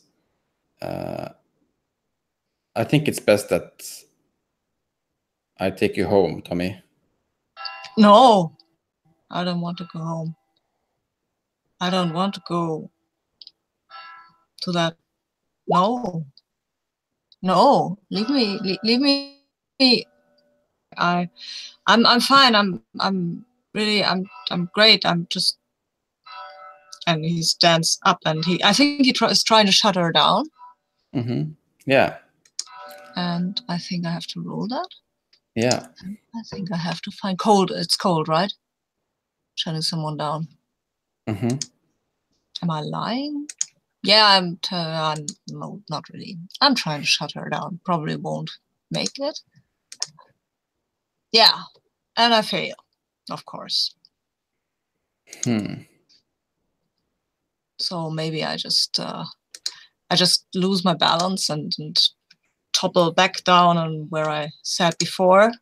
"I think it's best that I take you home, Tommy." No, I don't want to go home. I don't want to go to that. No, leave me. I'm fine. I'm really, I'm great. I'm just. And he stands up, and I think he is trying to shut her down. Mm-hmm. Yeah. And I think I have to roll that. Yeah. I think I have to find cold. It's cold, right? Shutting someone down. Mm-hmm. Am I lying? Yeah, I'm no, not really. I'm trying to shut her down. Probably won't make it. Yeah, and I fail, of course. So maybe I just lose my balance and topple back down on where I sat before.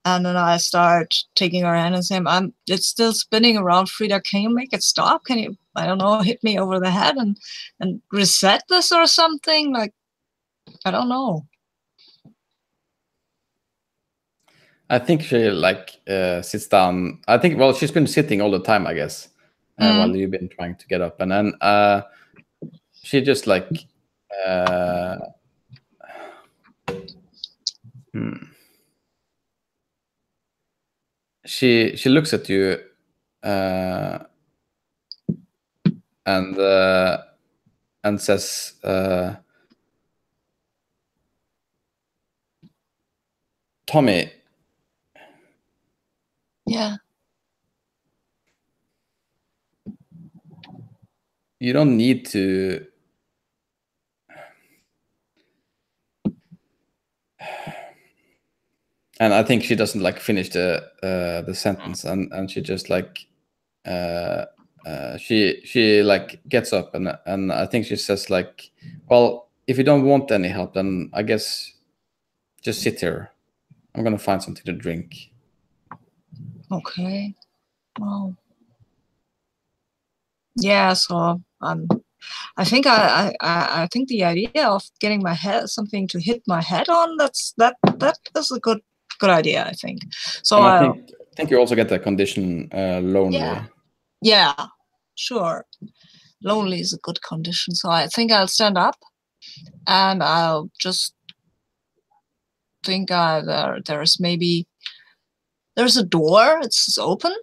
And then I start taking her hand and saying, it's still spinning around, Frida. Can you make it stop? Can you, I don't know, hit me over the head and reset this or something? Like, I don't know. I think she like sits down. I think, well, she's been sitting all the time, I guess, while you've been trying to get up. And then she just like she looks at you and says, Tommy. Yeah. You don't need to. And I think she doesn't like finish the sentence, and she just like she like gets up and I think she says like, well, if you don't want any help, then I guess just sit here. I'm gonna find something to drink. Okay. Well. Yeah. So I think I think the idea of getting my head something to hit my head on, that is a good idea, I think. So and I think you also get the condition lonely. Yeah, sure. Lonely is a good condition. So I think I'll stand up and I'll just think there's a door, it's open.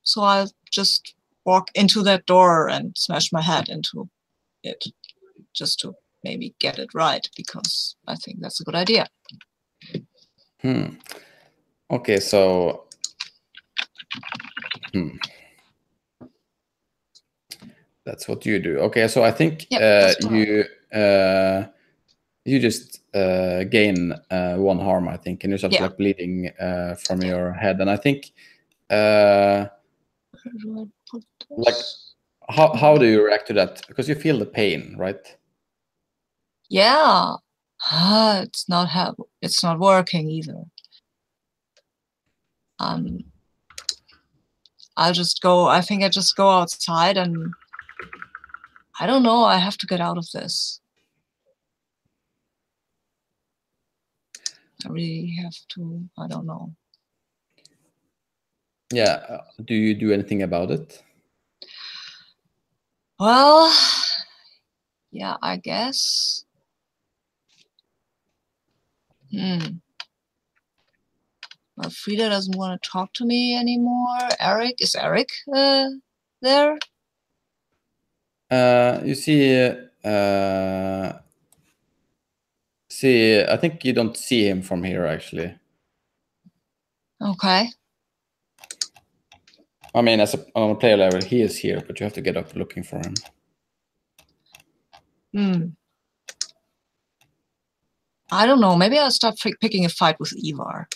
So I'll just walk into that door and smash my head into it, just to maybe get it right, because I think that's a good idea. Okay, so that's what you do. Okay, so I think you just gain 1 harm, I think, and you start like bleeding from your head. And I think like how do you react to that? Because you feel the pain, right? Yeah. It's not working either. I think I just go outside and I don't know, I have to get out of this. I really have to, I don't know. Yeah. Do you do anything about it? Well, yeah, I guess. Well, Frida doesn't want to talk to me anymore. Is Eric there? You see, I think you don't see him from here, actually. Okay. I mean, on a player level, he is here, but you have to get up looking for him. I don't know. Maybe I'll start picking a fight with Ivar.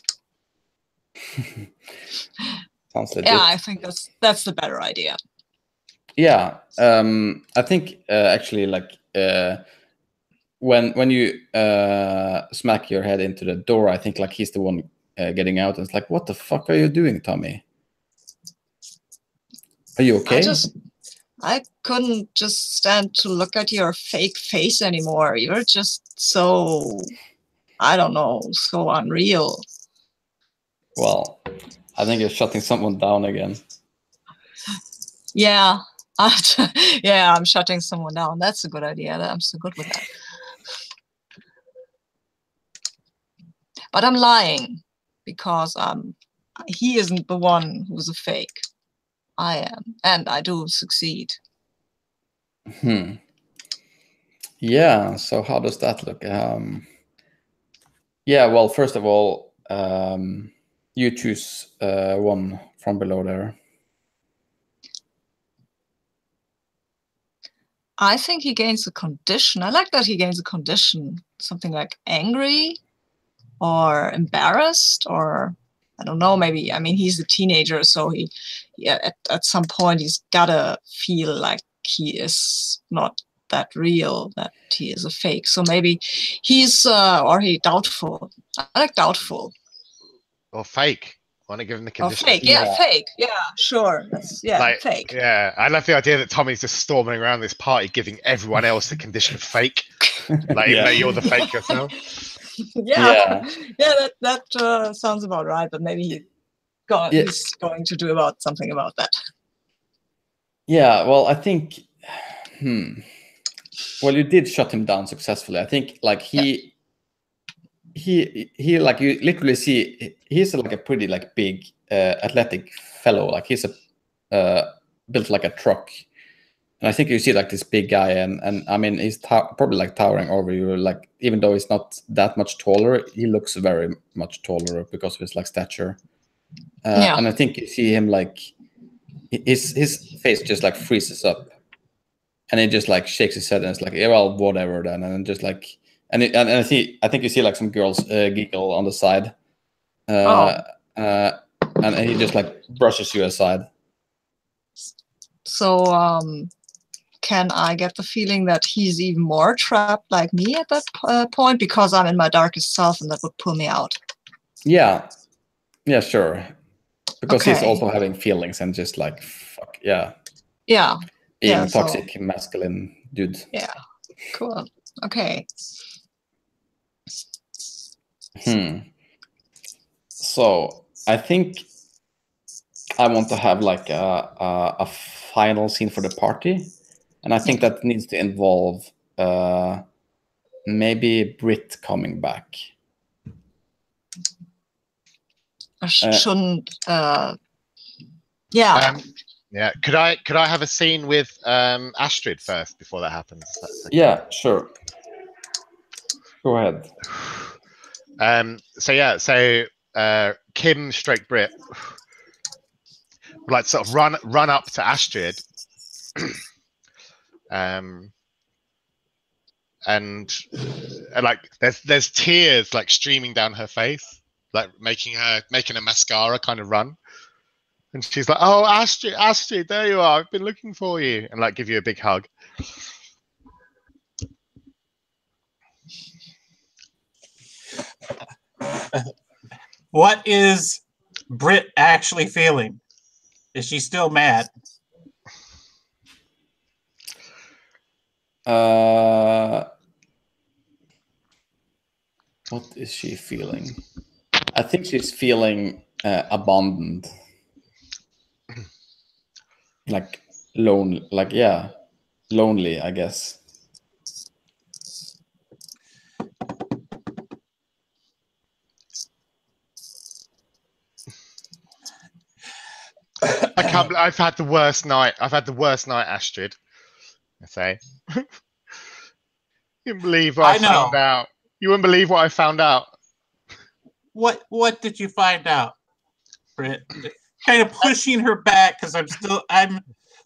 Sounds legit. Yeah, I think that's the better idea. Yeah, I think actually, like when you smack your head into the door, I think like he's the one getting out, and it's like, what the fuck are you doing, Tommy? Are you okay? I couldn't just stand to look at your fake face anymore. You're just so, I don't know, so unreal. Well, I think you're shutting someone down again. Yeah. Yeah, I'm shutting someone down. That's a good idea. I'm so good with that. But I'm lying because he isn't the one who's a fake. I am, and I do succeed. Yeah, so how does that look? Yeah, well, first of all, you choose one from below there. I think he gains a condition. I like that he gains a condition. Something like angry or embarrassed, or I don't know, maybe, I mean, he's a teenager, so at some point he's gotta feel like he is not that real, that he is a fake. So maybe he's, or he doubtful. I like doubtful. or fake. I want to give him the Oh, condition. fake. Yeah, fake. Yeah, sure. That's fake. Yeah, I love the idea that Tommy's just storming around this party, giving everyone else the condition of fake. Like even though you're the fake yourself. Yeah. That sounds about right. But maybe he's going to do something about that. Yeah. Well, I think. Well, you did shut him down successfully. I think like he like you literally see he's like a pretty like big athletic fellow. Like he's built like a truck. And I think you see like this big guy, and I mean he's probably like towering over you. Like even though he's not that much taller, he looks very much taller because of his like stature. And I think you see him like his face just like freezes up, and he just like shakes his head and it's like, yeah, well, whatever then, and just like and I think you see like some girls giggle on the side, and he just like brushes you aside. So can I get the feeling that he's even more trapped like me at that point because I'm in my darkest self and that would pull me out? Yeah, sure. Because he's also having feelings and just like, fuck, yeah. Yeah. Being toxic, masculine dude. Yeah, cool. Okay. So I think I want to have like a final scene for the party. And I think that needs to involve maybe Brit coming back. Shouldn't yeah. Could I have a scene with Astrid first before that happens? Okay. Yeah, sure. Go ahead. So Kim / Brit like sort of run up to Astrid. And like there's tears like streaming down her face, like making a mascara kind of run, and she's like, "Oh, Astrid, there you are! I've been looking for you," and like give you a big hug. What is Brit actually feeling? Is she still mad? What is she feeling? I think she's feeling abandoned, like lonely, lonely, I guess. I've had the worst night. Astrid. I say. You wouldn't believe what I found out. You wouldn't believe what I found out. What did you find out, Britt? Kind of pushing her back because I'm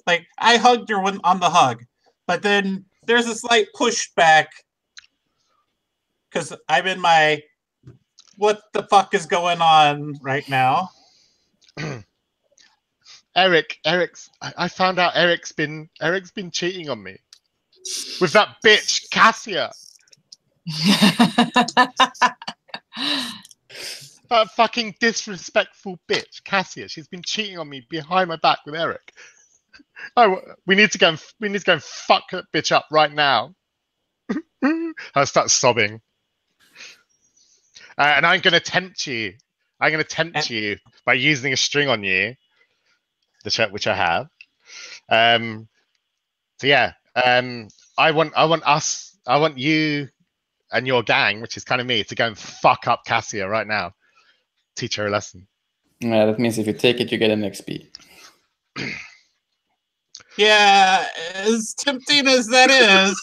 like, I hugged her on the hug, but then there's a slight pushback because I'm in my what the fuck is going on right now. I found out Eric's been cheating on me with that bitch Cassia. That fucking disrespectful bitch Cassia. She's been cheating on me behind my back with Eric. Oh, we need to go and fuck that bitch up right now. I start sobbing. And I'm gonna tempt you. You by using a string on you. Which I have. So yeah, I want you and your gang, which is kind of me, to go and fuck up Cassia right now. Teach her a lesson. Yeah, that means if you take it, you get an XP. Yeah, as tempting as that is,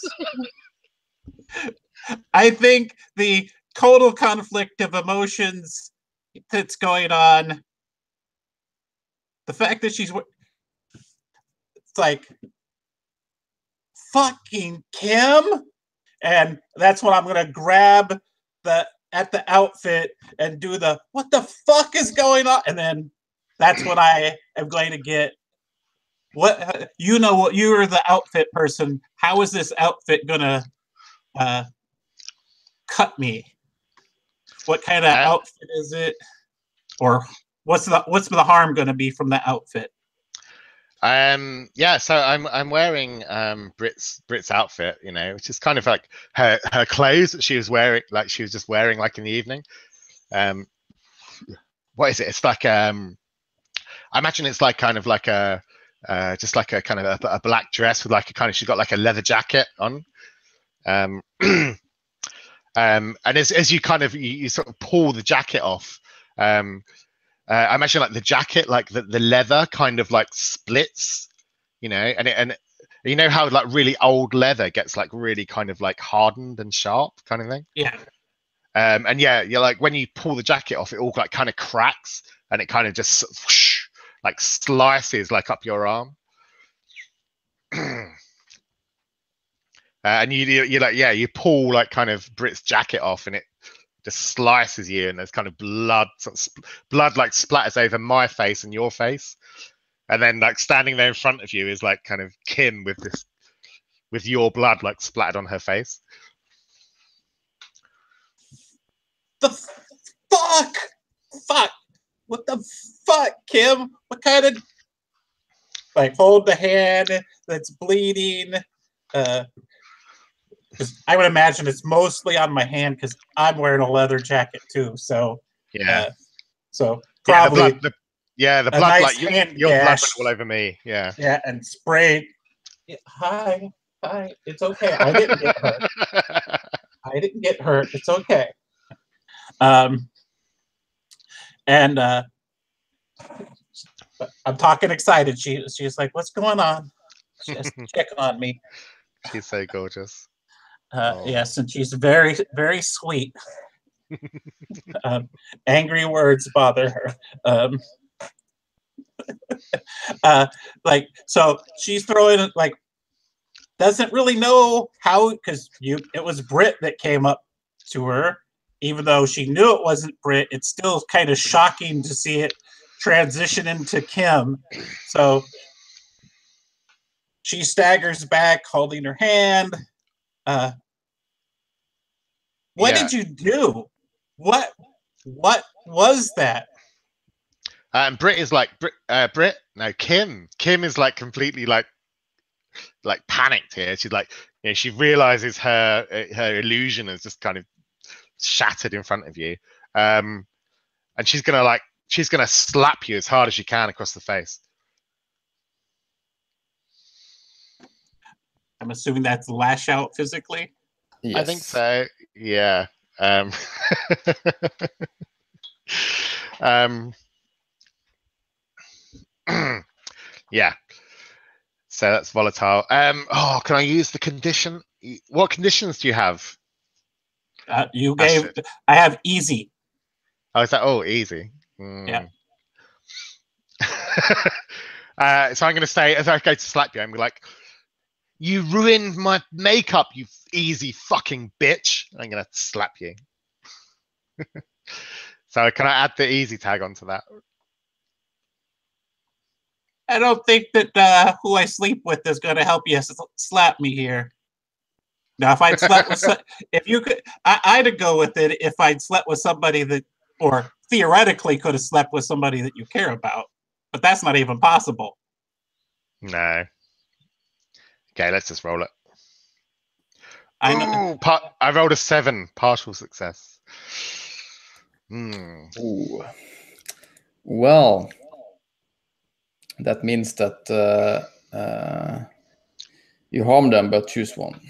I think the total conflict of emotions that's going on, the fact that it's like, fucking Kim, and that's when I'm gonna grab at the outfit and do the what the fuck is going on, and then that's when I am going to get what you are the outfit person. How is this outfit gonna cut me? What kind of outfit is it? or what's the harm going to be from the outfit? Yeah, so I'm wearing Brit's outfit, you know, which is kind of like her clothes that she was wearing, like she was just wearing like in the evening. What is it? It's like I imagine it's like kind of like a just like a kind of a black dress with like a kind of, she's got like a leather jacket on. And as you kind of you sort of pull the jacket off, I imagine like the jacket, like the leather kind of like splits, you know, and you know how like really old leather gets like really kind of like hardened and sharp kind of thing. Yeah. And yeah, you're like when you pull the jacket off, it all like kind of cracks and it kind of just whoosh, like slices like up your arm. And you're like, yeah, you pull like kind of Brit's jacket off and it just slices you, and there's kind of blood like splatters over my face and your face, and then like standing there in front of you is like kind of Kim with your blood like splattered on her face. The fuck, what the fuck, Kim? What kind of, like, hold the hand that's bleeding? Because I would imagine it's mostly on my hand because I'm wearing a leather jacket too. So yeah, so probably the blood nice like hand your blood gash. went all over me. Yeah, and sprayed. Yeah, hi, it's okay. I didn't get hurt. It's okay. And I'm talking excited. She's like, "What's going on?" She has to check on me. She's so gorgeous. Yes, and she's very, very sweet. Angry words bother her. Like, so she's throwing, like, doesn't really know how, because it was Brit that came up to her, even though she knew it wasn't Brit. It's still kind of shocking to see it transition into Kim. So she staggers back, holding her hand. What did you do? What was that? And Brit is like Brit. No, Kim. Kim is like completely like panicked here. She's like, you know, she realizes her illusion is just kind of shattered in front of you, and she's gonna slap you as hard as she can across the face. I'm assuming that's lash out physically. Yes. I think so. Yeah. Yeah. So that's volatile. Oh, can I use the condition? What conditions do you have? You gave. Astrid. I have easy. Oh, is that easy? Yeah. So I'm going to say, as I go to slap you, I'm like, "You ruined my makeup, you easy fucking bitch!" I'm going to slap you. So can I add the easy tag onto that? I don't think that who I sleep with is going to help you slap me here. Now, if I'd slept with, if you could, I'd go with it if I'd slept with somebody that, or theoretically could have slept with somebody that you care about, but that's not even possible. No. Okay, let's just roll it. I rolled a 7, partial success. Ooh. Well, that means that you harm them, but choose one.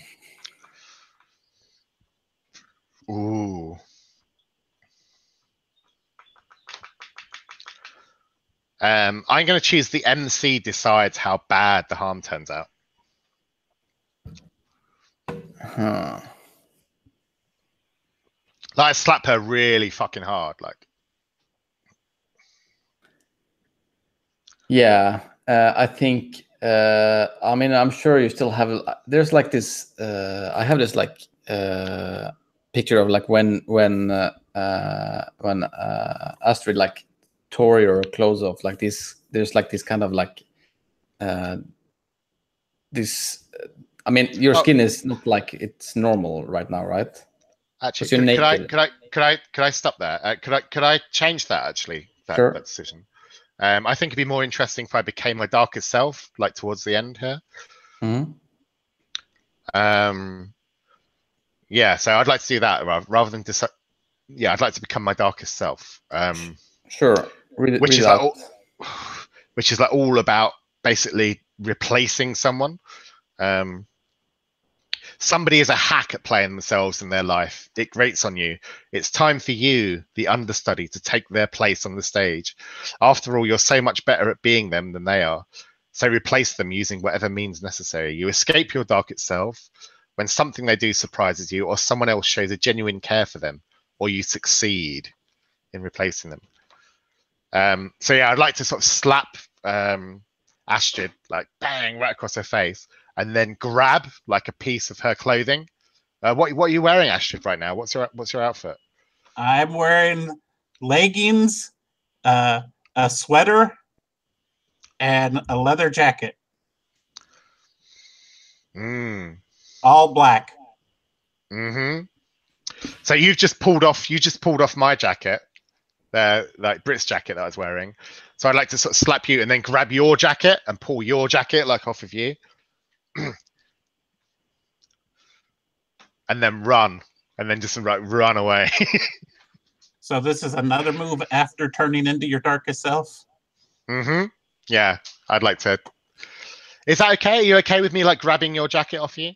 Ooh. I'm going to choose the MC decides how bad the harm turns out. Huh. Like, slap her really fucking hard, like. Yeah, I think. I mean, I'm sure you still have. There's like this. I have this like picture of like when Astrid like tore your clothes off. Like this. There's like this kind of like this. I mean, your skin is not like it's normal right now, right? Actually, could I stop there? Could I change that actually? Sure. that decision. I think it'd be more interesting if I became my darkest self, like towards the end here. Mhm. Yeah, so I'd like to do that rather than yeah, I'd like to become my darkest self. Sure. Read Which it is out. which is like all about basically replacing someone. Somebody is a hack at playing themselves in their life. It grates on you. It's time for you, the understudy, to take their place on the stage. After all, you're so much better at being them than they are. So replace them using whatever means necessary. You escape your darkest self when something they do surprises you, or someone else shows a genuine care for them, or you succeed in replacing them. So yeah, I'd like to sort of slap Astrid, like bang, right across her face, and then grab like a piece of her clothing. What are you wearing, Astrid, right now? What's your outfit? I'm wearing leggings, a sweater, and a leather jacket, all black. So you just pulled off my jacket, like Brit's jacket that I was wearing. So I'd like to sort of slap you and then grab your jacket and pull your jacket like off of you. And then run, and then just like run away. So this is another move after turning into your darkest self? Yeah, I'd like to. Is that okay? Are you okay with me like grabbing your jacket off you?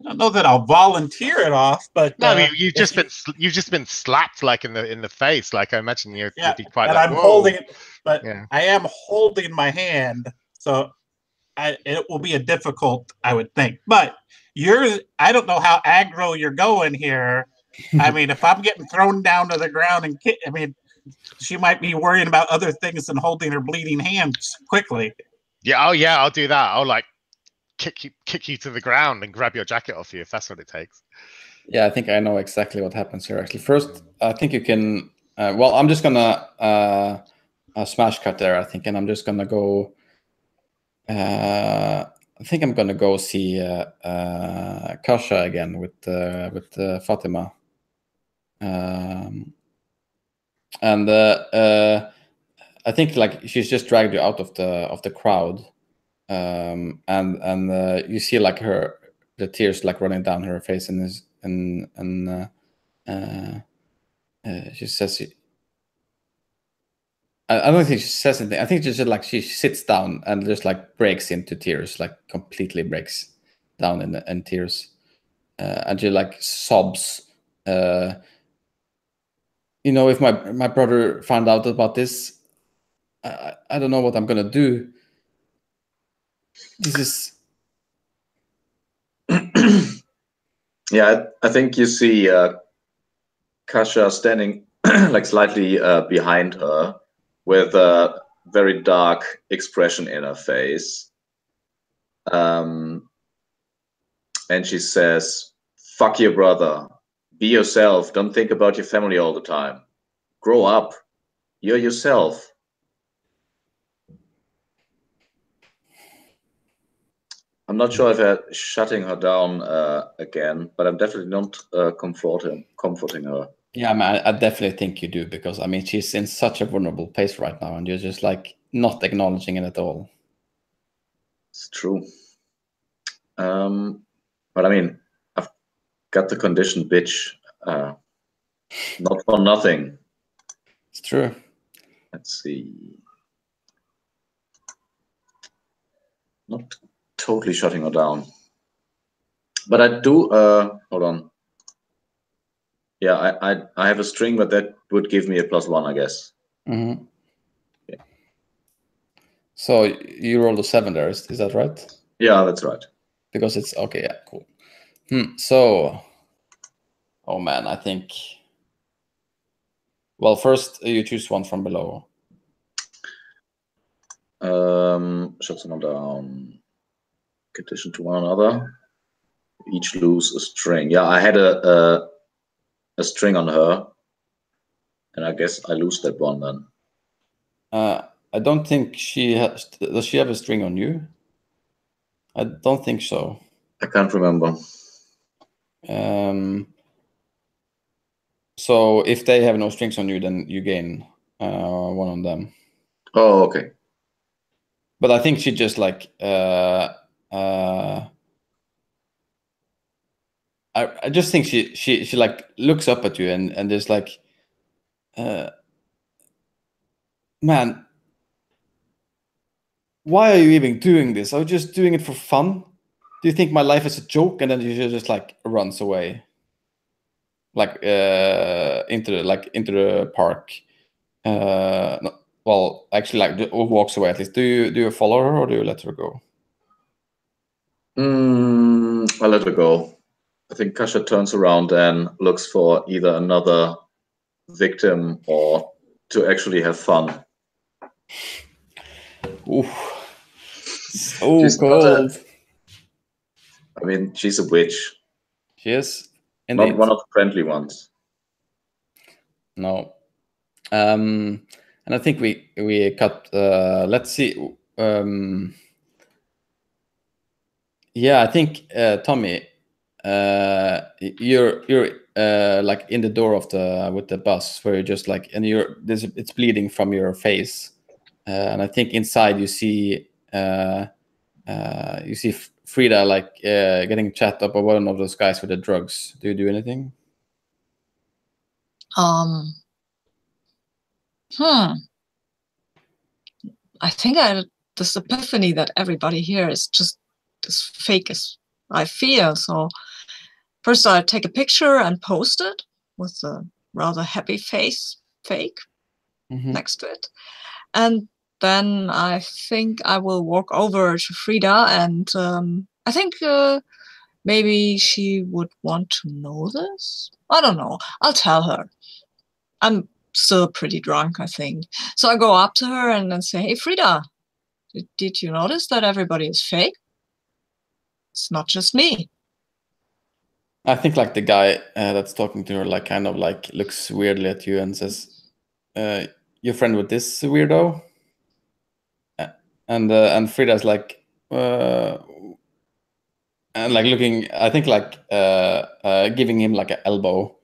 I don't know that I'll volunteer it off, but no, you've just been slapped like in the face. Like I imagine you'd be quite. And like, I'm whoa. holding it, but yeah. I am holding my hand, so it will be a difficult, I would think. But I don't know how aggro you're going here. I mean, if I'm getting thrown down to the ground and I mean, she might be worrying about other things than holding her bleeding hands quickly. Yeah, oh yeah, I'll do that. I'll like kick you to the ground and grab your jacket off you if that's what it takes. Yeah, I think I know exactly what happens here. Actually, first, I think you can. Well, I'm just gonna smash cut there. I think, and I'm just gonna go. I think I'm gonna go see Kasha again with Fatima. And I think like she's just dragged you out of the crowd, and you see like the tears like running down her face, and she says, I don't think she says anything. I think just like she sits down and just like breaks into tears, like completely breaks down in tears, and she like sobs. You know, if my brother found out about this, I don't know what I'm gonna do. This is. Yeah, I think you see Kasha standing like slightly behind her with a very dark expression in her face. And she says, "Fuck your brother. Be yourself. Don't think about your family all the time. Grow up. You're yourself." I'm not sure if I'm shutting her down again, but I'm definitely not comforting her. Yeah, I definitely think you do, because I mean she's in such a vulnerable place right now, and you're just like not acknowledging it at all. It's true. But I mean, I've got the condition, bitch. Not for nothing. It's true. Let's see. Not totally shutting her down, but I do. Hold on. Yeah, I have a string, but that would give me a +1, I guess. Mm-hmm. Yeah. So you rolled a 7 there, is that right? Yeah, that's right. Because it's okay. Yeah, cool. So, oh man, I think. Well, first you choose one from below. Shut someone down. Condition to one another. Each lose a string. Yeah, I had a string on her, and I guess I lose that one then. I don't think she has. Does she have a string on you? I don't think so. I can't remember. So if they have no strings on you, then you gain one of them. Oh, okay. But I think she just like I just think she like looks up at you and just like man, why are you even doing this? I was just doing it for fun. Do you think my life is a joke? And then she just like runs away, like into the park. No, well, actually, like walks away at least. Do you follow her or do you let her go? I let her go. I think Kasha turns around and looks for either another victim or to actually have fun. Oof. So She's not cold. I mean, she's a witch. She is Not indeed. one of the friendly ones. No. And I think we cut. Let's see. Yeah, I think Tommy, you're like in the door of the with the bus where you're just like, and it's bleeding from your face, and I think inside you see Frida like getting chat up by one of those guys with the drugs. Do you do anything? I think this epiphany that everybody here is just as fake as I feel. So first I take a picture and post it with a rather happy face, fake, next to it. And then I think I will walk over to Frida and I think maybe she would want to know this. I don't know. I'll tell her. I'm still pretty drunk, I think. So I go up to her and then say, hey, Frida, did you notice that everybody is fake? It's not just me. I think like the guy that's talking to her like kind of like looks weirdly at you and says, "You're friend with this weirdo?" And Frida's like, and like looking, I think like giving him like an elbow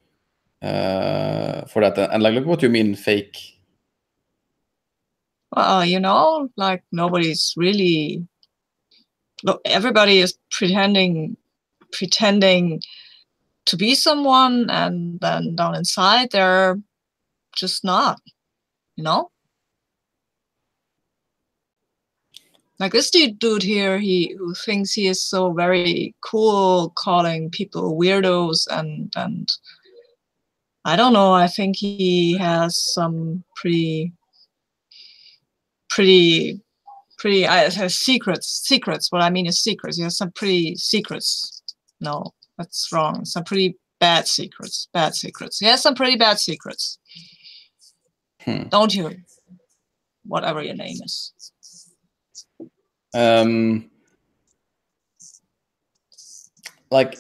for that, and like, look, what do you mean fake? Well, like nobody's really. Look, everybody is pretending to be someone, and then down inside they're just not. Like this dude here, who thinks he is so very cool, calling people weirdos, and I don't know. I think he has some pretty secrets. What I mean is secrets. He has some pretty secrets. No, that's wrong. Some pretty bad secrets. He has some pretty bad secrets. Don't you? Whatever your name is. Like,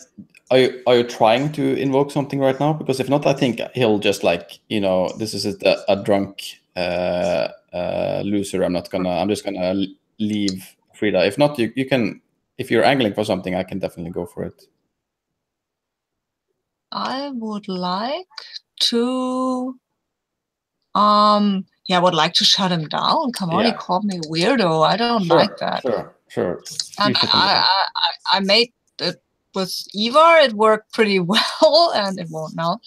are you trying to invoke something right now? Because if not, I think he'll just like, this is a drunk loser. I'm just gonna leave Frida. If not, you can. If you're angling for something, I can definitely go for it. I would like to. Yeah, I would like to shut him down. Come on, he called me a weirdo. I don't like that. Sure. And I made it with Ivar. It worked pretty well, and it won't now.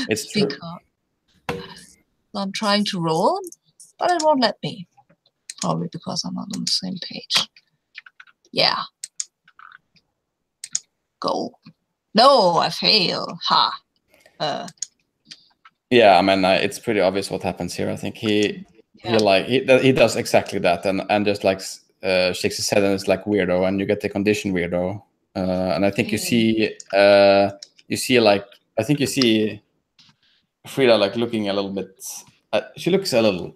It's true. Because I'm trying to roll, but it won't let me. Probably because I'm not on the same page. Yeah. Go. No, I fail. Ha. Yeah, I mean, it's pretty obvious what happens here. I think he does exactly that, and just like shakes his head and is like weirdo, and you get the condition weirdo, and I think you see like I think you see Frida like looking a little bit. She looks a little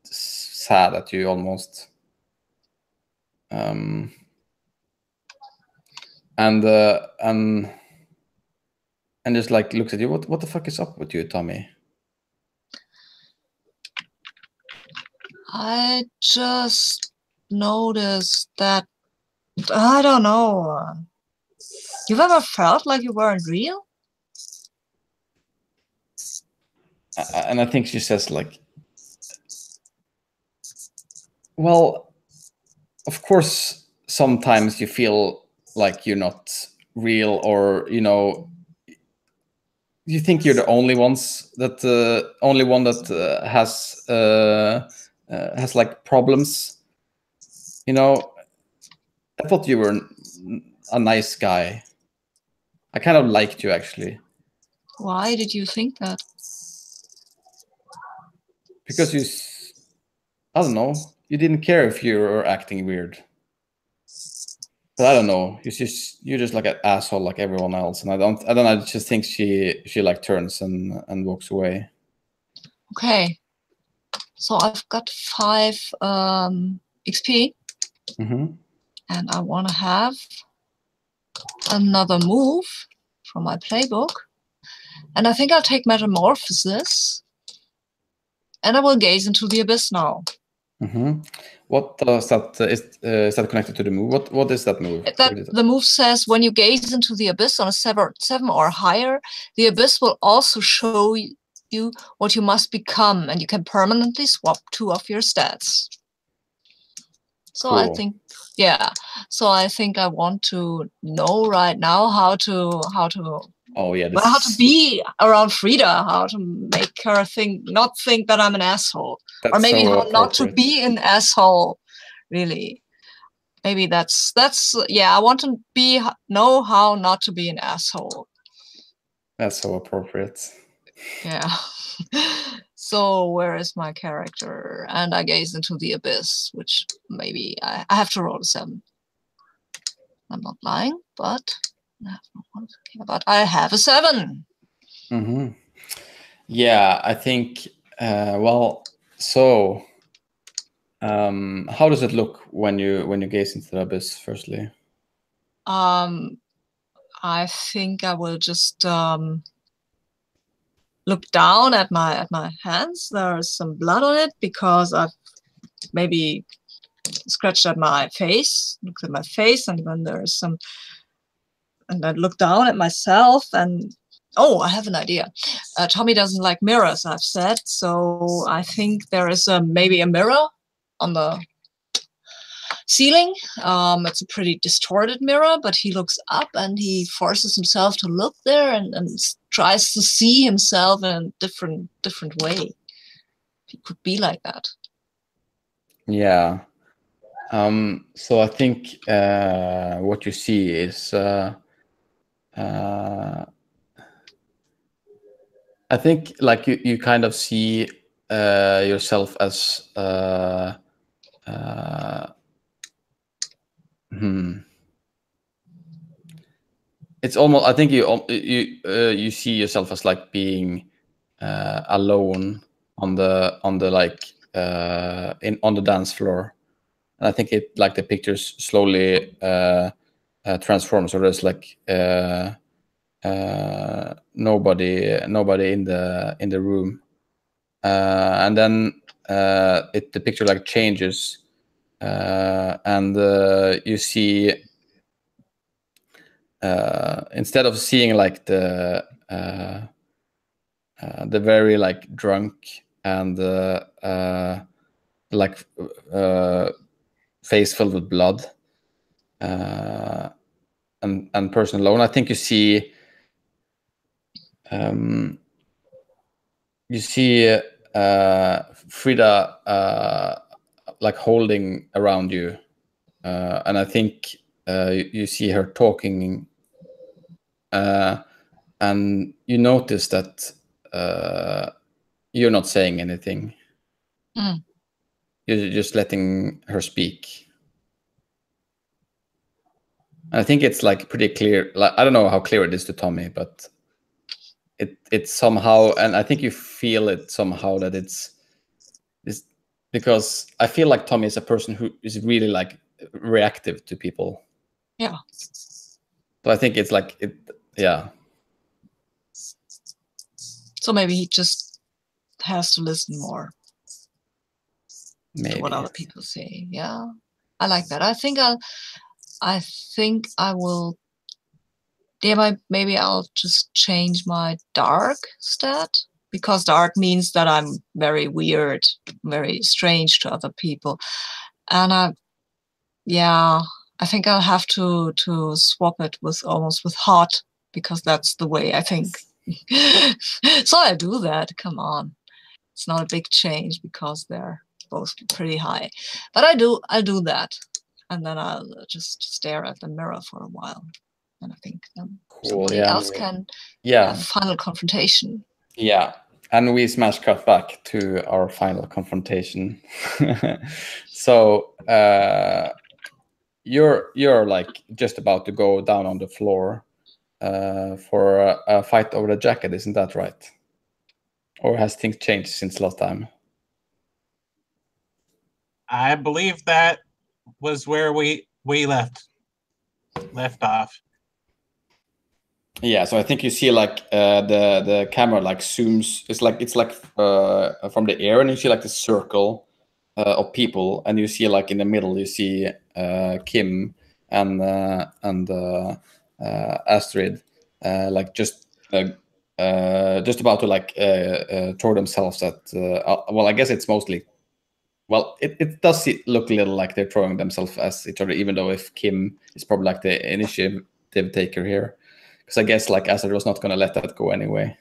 sad at you almost, and just like looks at you. What the fuck is up with you, Tommy? I just noticed that, I don't know. You've ever felt like you weren't real? and I think she says like, well, of course, sometimes you feel like you're not real, or you think you're the only ones that only one that has like problems. I thought you were a nice guy. I kind of liked you, actually. Why did you think that? Because I don't know, you didn't care if you were acting weird. But I don't know, you're just like an asshole like everyone else, and I don't know, I just think she like turns and walks away. Okay. So I've got 5 XP, Mm-hmm. and I want to have another move from my playbook. And I think I'll take Metamorphosis, and I will gaze into the abyss now. Mm-hmm. What does that is that connected to the move? What is that move? The move says when you gaze into the abyss on a 7 or higher, the abyss will also show you what you must become, and you can permanently swap 2 of your stats. So cool. I think, yeah. So I think I want to know right now how to Oh yeah, how to be around Frida, how to make her not think that I'm an asshole, or maybe so how not to appropriate. be an asshole. Really, maybe that's yeah. I want to know how not to be an asshole. That's so appropriate. Yeah. So where is my character? And I gaze into the abyss, which maybe I have to roll a 7. I'm not lying, but I have a 7. Mm-hmm. Yeah, I think. Well, so how does it look when you gaze into the abyss? Firstly, I think I will just look down at my hands. There's some blood on it because I've maybe scratched at my face, looked at my face, and then there's some, and I look down at myself, and oh, I have an idea. Tommy doesn't like mirrors, I've said, so I think there is maybe a mirror on the ceiling. It's a pretty distorted mirror, but he looks up and he forces himself to look there and tries to see himself in a different way. He could be like that. Yeah. So I think what you see is I think like you kind of see yourself as it's almost, I think you see yourself as like being alone on the like on the dance floor, and I think it like the pictures slowly transform, so there's like nobody in the room, and then the picture like changes, and you see instead of seeing like the very like drunk and like face filled with blood and person alone, I think you see Frida like holding around you, and I think you see her talking, and you notice that you're not saying anything. You're just letting her speak. And I think it's like pretty clear. Like, I don't know how clear it is to Tommy, but it's somehow, and I think you feel it somehow, that it's because I feel like Tommy is a person who is really like reactive to people. Yeah. So I think it's like it. Yeah. So maybe he just has to listen more Maybe. to what other people say. Yeah, I like that. I think I will. Yeah, maybe I'll just change my dark stat, because dark means that I'm very weird, very strange to other people. And yeah, I think I'll have to swap it with almost with hot, because that's the way I think. So I do that. Come on, it's not a big change because they're both pretty high, but I'll do that, and then I'll just stare at the mirror for a while, and I think somebody else can have a final confrontation. Yeah, and we smash cut back to our final confrontation. So you're like just about to go down on the floor for a fight over the jacket, isn't that right? Or has things changed since last time? I believe that was where we left off. Yeah, so I think you see like the camera like zooms. It's like from the air, and you see like the circle of people, and you see like in the middle you see Kim and Astrid like just about to like throw themselves at. Well, I guess it's mostly. Well, it does look a little like they're throwing themselves as each other, even though if Kim is probably like the initiative taker here, because I guess like Astrid was not going to let that go anyway.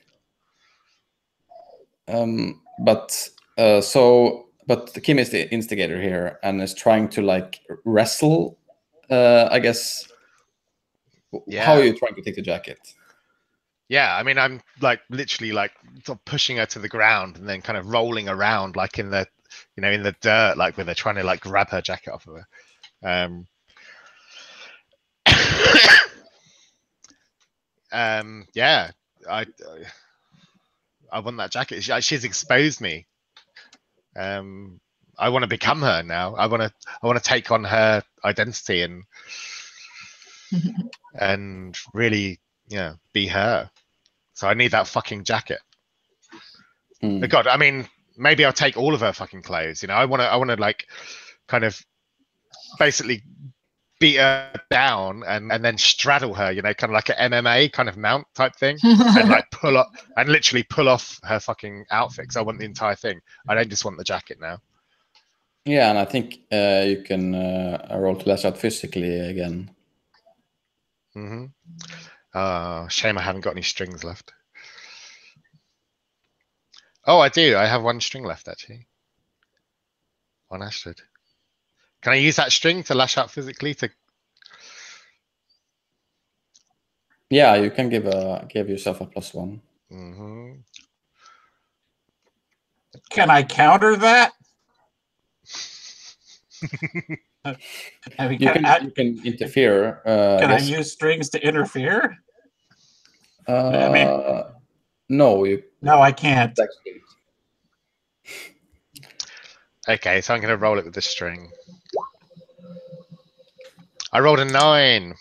But Kim is the instigator here and is trying to like wrestle. I guess. Yeah. How are you trying to take the jacket? Yeah, I mean, I'm like literally like sort of pushing her to the ground and then kind of rolling around like in the, in the dirt, like where they're trying to like grab her jacket off of her. Yeah, I want that jacket. She's exposed me. I want to become her now. I want to take on her identity and really, be her. So I need that fucking jacket. God, I mean, maybe I'll take all of her fucking clothes. I want to like kind of basically beat her down and then straddle her, kind of like an MMA kind of mount type thing, and like literally pull off her fucking outfit. 'Cause I want the entire thing. I don't just want the jacket now. Yeah, and I think you can roll to lash out physically again. Shame I haven't got any strings left. Oh, I do. I have one string left, actually. On Astrid. Can I use that string to lash out physically? Yeah, you can give yourself a +1. Can I counter that? I mean, you can interfere. Can I use strings to interfere? I mean, no, I can't. Okay, so I'm going to roll it with the string. I rolled a 9.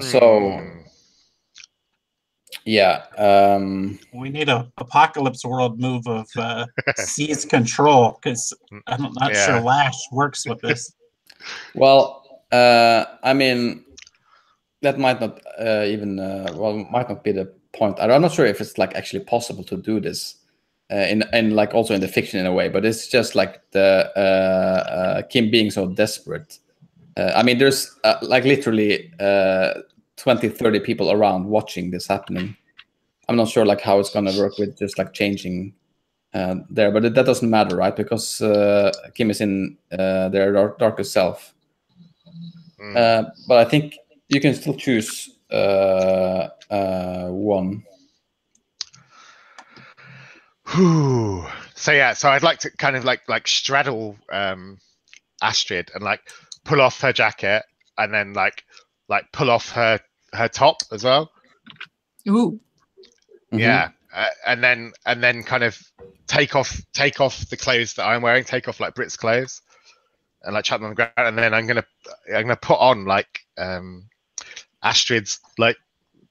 So, yeah. We need a Apocalypse World move of seize control, because I'm not sure Lash works with this. Well, I mean, that might not might not be the point. I'm not sure if it's like actually possible to do this in like also in the fiction in a way, but it's just like the Kim being so desperate. I mean, there's like literally 20, 30 people around watching this happening. I'm not sure like how it's gonna work with just like changing there, but that doesn't matter, right? Because Kim is in their darkest self. But I think you can still choose one. So yeah, so I'd like to kind of like straddle Astrid and like pull off her jacket and then like pull off her top as well. Ooh. Yeah, and then kind of take off the clothes that I'm wearing, take off like Brit's clothes, and like chuck them on the ground, and then I'm gonna put on like Astrid's like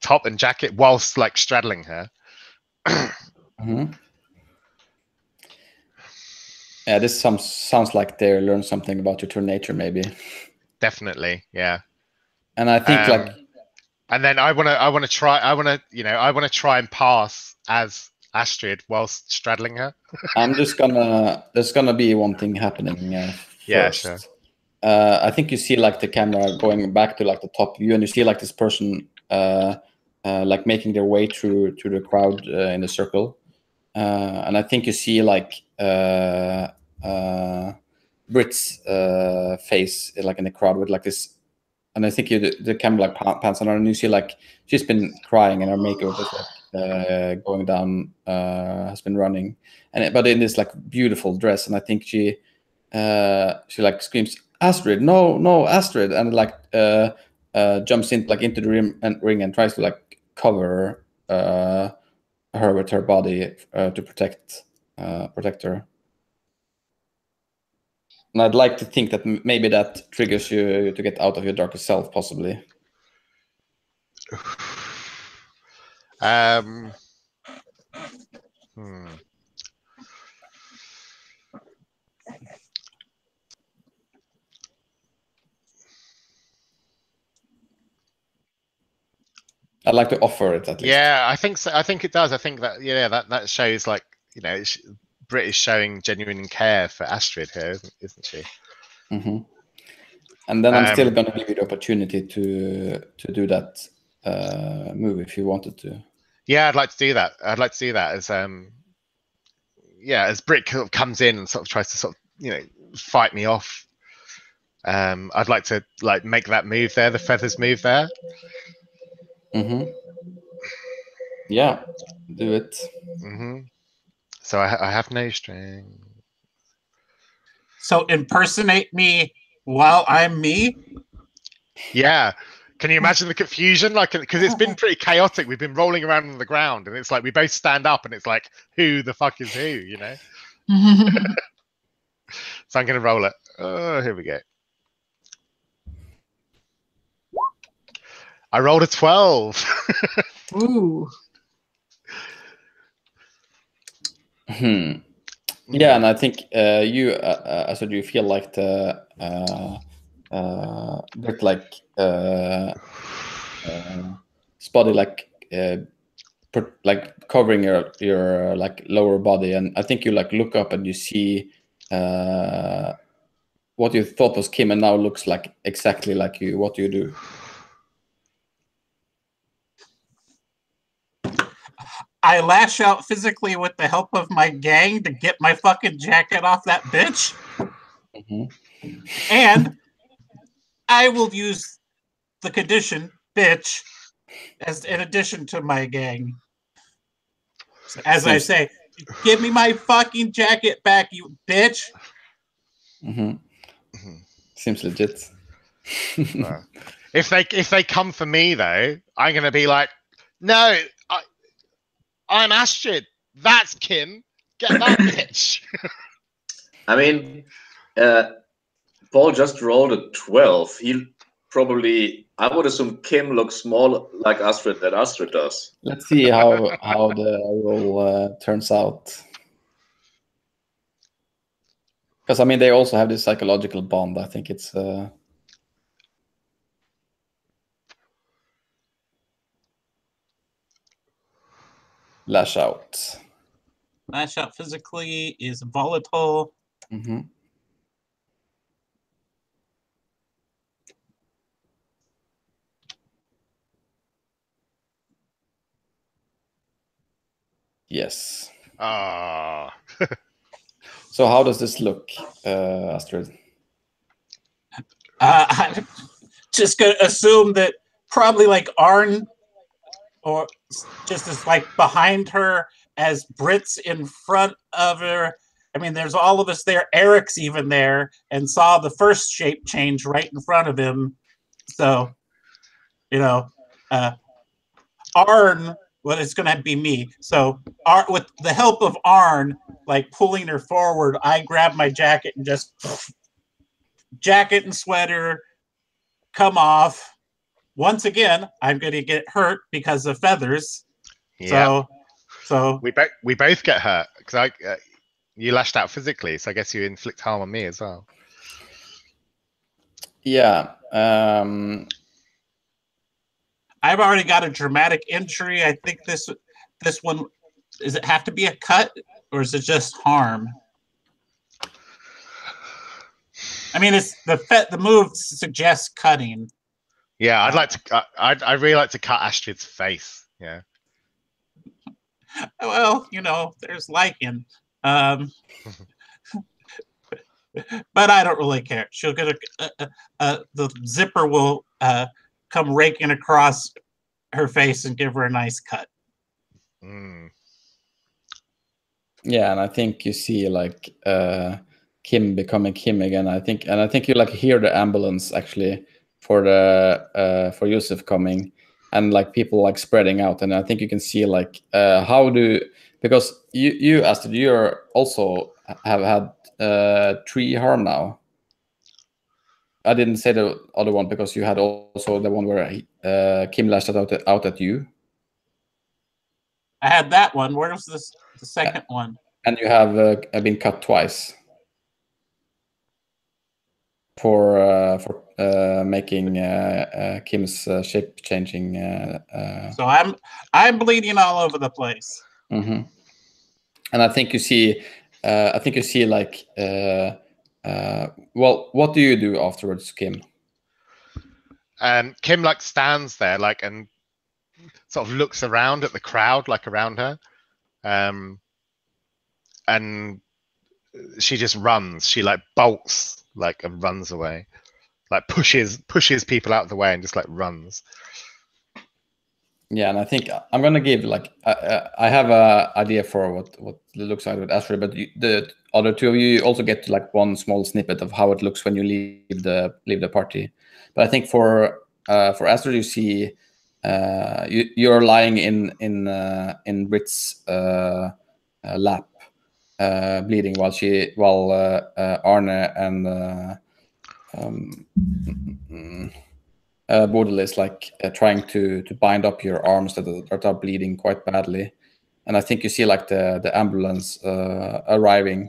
top and jacket whilst like straddling her. Yeah, this sounds like they learned something about your true nature, maybe. Definitely, yeah. And I think And then I wanna try and pass as Astrid whilst straddling her. There's gonna be one thing happening Yeah, first. sure. I think you see like the camera going back to like the top view, and you see like this person like making their way through the crowd in the circle, and I think you see like Brit's face like in the crowd with like this, and I think the camera like pans on her, and you see like she's been crying, and her makeup is like going down, has been running, but in this like beautiful dress, and I think she like screams, Astrid, no, Astrid, and like jumps into the ring and tries to like cover her with her body to protect her. And I'd like to think that maybe that triggers you to get out of your darkest self, possibly. Hmm. I'd like to offer it at least. Yeah, I think so. I think it does. I think that that shows like Brit is showing genuine care for Astrid here, isn't she? Mm-hmm. And then I'm still going to give you the opportunity to do that move if you wanted to. Yeah, I'd like to do that. I'd like to do that as as Brit comes in and sort of tries to sort of fight me off. I'd like to like make that move there, the feathers move there. Mm-hmm. Yeah, do it. Mm-hmm. So I have no string. So impersonate me while I'm me? Yeah. Can you imagine the confusion? Like, because it's been pretty chaotic. We've been rolling around on the ground, and it's like we both stand up, and it's like, who the fuck is who? So I'm going to roll it. Oh, here we go. I rolled a 12. Ooh. Yeah, and I think you, I said, you feel like the bit like spotty, like covering your like lower body, and I think you like look up and you see what you thought was Kim, and now looks like exactly like you. What do you do? I lash out physically with the help of my gang to get my fucking jacket off that bitch. Mm-hmm. And I will use the condition, bitch, as in addition to my gang. So as I say, give me my fucking jacket back, you bitch. Mm-hmm. Seems legit. If they come for me though, I'm gonna be like, no, I'm Astrid. That's Kim. Get that bitch. I mean, Paul just rolled a 12. He probably, I would assume Kim looks more like Astrid than Astrid does. Let's see how the roll turns out. Because I mean, they also have this psychological bond. I think it's lash out. Lash out physically is volatile. Mm-hmm. Yes. Ah. So how does this look, Astrid? I'm just gonna assume that probably like Arn, or just as like behind her, as Brit's in front of her. I mean, there's all of us there. Eric's even there and saw the first shape change right in front of him. So, Arn, well, it's going to be me. So, with the help of Arn, like pulling her forward, I grab my jacket and just jacket and sweater come off. Once again, I'm going to get hurt because of feathers. Yeah. So we both get hurt because you lashed out physically, so I guess you inflict harm on me as well. Yeah. I've already got a dramatic entry. I think this one, does it have to be a cut or is it just harm? I mean, it's the move suggests cutting. Yeah, I'd like to. I'd really like to cut Astrid's face. Yeah. Well, there's lichen. But I don't really care. She'll get the zipper will come raking across her face and give her a nice cut. Mm. Yeah, and I think you see like Kim becoming Kim again. I think you like hear the ambulance actually for Yusuf coming, and like people like spreading out, and I think you can see like because you Astrid, you're also have had 3 harm now. I didn't say the other one because you had also the one where Kim lashed out at you. I had that one. Where was the second one? And you have been cut twice for making Kim's shape changing. So I'm bleeding all over the place. Mm-hmm. And I think you see like well, what do you do afterwards, Kim? Kim like stands there like and sort of looks around at the crowd like around her, and she just runs. She like bolts like and runs away, like pushes people out of the way and just like runs. Yeah, and I think I'm gonna give like I have a idea for what it looks like with Astrid, but the other 2 of you also get like one small snippet of how it looks when you leave the party. But I think for Astrid, you see you're lying in Brit's lap, bleeding while Arne and Bodil is like trying to bind up your arms that are bleeding quite badly, and I think you see like the ambulance arriving.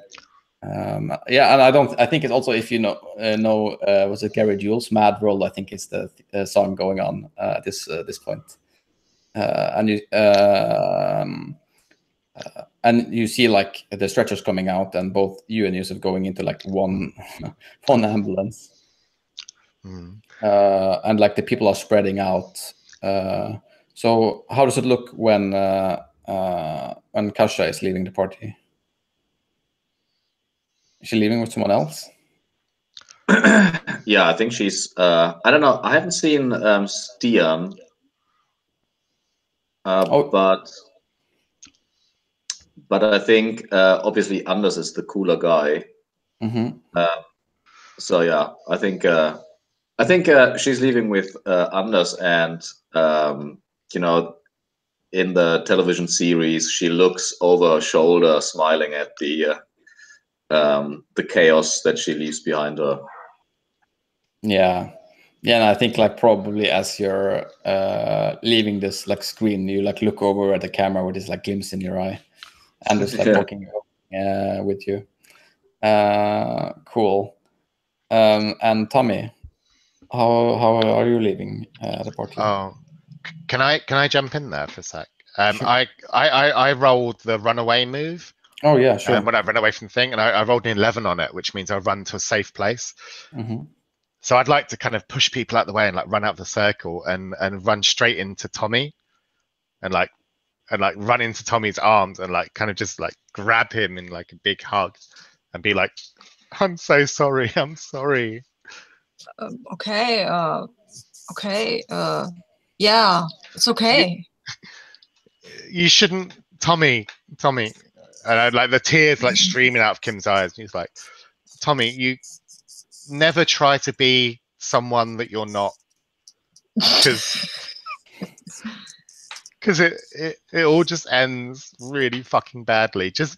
Yeah, and I think it's also, if you know was it Gary Jules' Mad World? I think it's the song going on at this point, and you see like the stretchers coming out, and both you and Yusuf going into like one ambulance. Mm. And like the people are spreading out. So how does it look when Kasha is leaving the party? Is she leaving with someone else? Yeah, I think she's. I don't know. I haven't seen Stian, but I think obviously Anders is the cooler guy. Mm-hmm. So yeah, I think she's leaving with Anders, and in the television series, she looks over her shoulder, smiling at the chaos that she leaves behind her. Yeah, and I think like probably as you're leaving this like screen, you like look over at the camera with this like glimpse in your eye, and just like walking with you. Cool. And Tommy, how are you leaving the party? Oh, can I jump in there for a sec? Sure. I rolled the runaway move. Oh yeah, sure. When I ran away from the thing, and I rolled an 11 on it, which means I run to a safe place. Mm-hmm. So I'd like to kind of push people out the way and like run out of the circle and run straight into Tommy, and run into Tommy's arms and like kind of just like grab him in like a big hug and be like, "I'm so sorry. I'm sorry." Okay. Yeah, it's okay. You shouldn't, Tommy. And I'd like the tears like streaming out of Kim's eyes. And he's like, "Tommy, you never try to be someone that you're not, because it all just ends really fucking badly. Just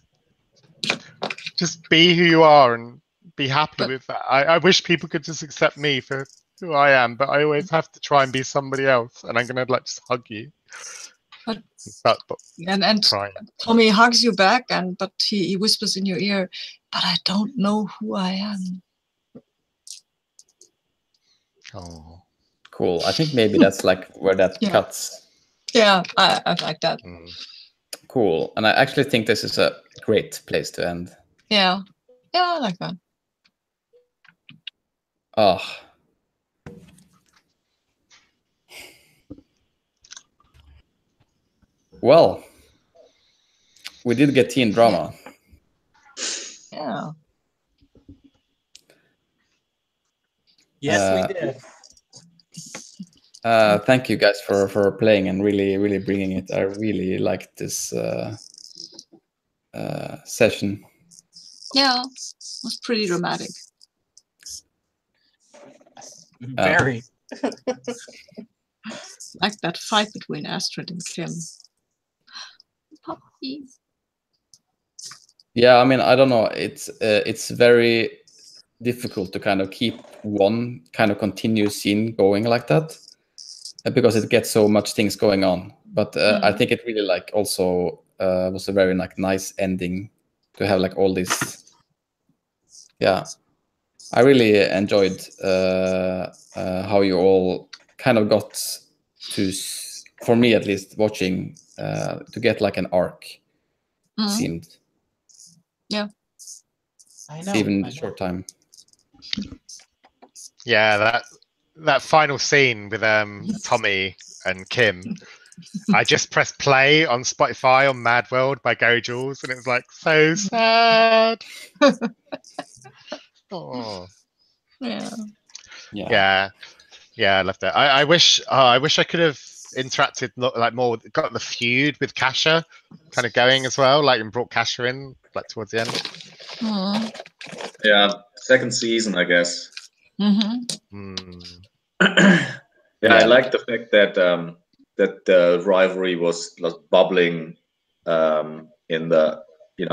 be who you are and be happy with that. I wish people could just accept me for who I am, but I always have to try and be somebody else, and I'm gonna like just hug you." But and crying. Tommy hugs you back, but he whispers in your ear, "But I don't know who I am." Oh, Cool. I think maybe that's like where that Yeah. cuts. Yeah, I like that. Cool. And I actually think this is a great place to end. Yeah. Yeah, I like that. Oh. Well, we did get teen drama. Yeah. Yes, we did. Thank you guys for playing and really bringing it. I really liked this session. Yeah. It was pretty dramatic. Very. Like that fight between Astrid and Kim. Puppies. Yeah, I mean, I don't know. It's very difficult to kind of keep one kind of continuous scene going like that because it gets so much things going on. But I think it really like also was a very like nice ending to have like all this. Yeah, I really enjoyed how you all kind of got to, for me at least, watching to get like an arc. Seemed. Yeah. I know. Even in a short time. Yeah, that final scene with Tommy and Kim. I just pressed play on Spotify on Mad World by Gary Jules, and it was like so sad. Oh. Yeah. Yeah, I loved it. I wish I could have interacted like more, got the feud with Kasha kind of going as well, like and brought Kasha in like towards the end. Yeah, second season, I guess. Yeah, I like the fact that that the rivalry was bubbling in the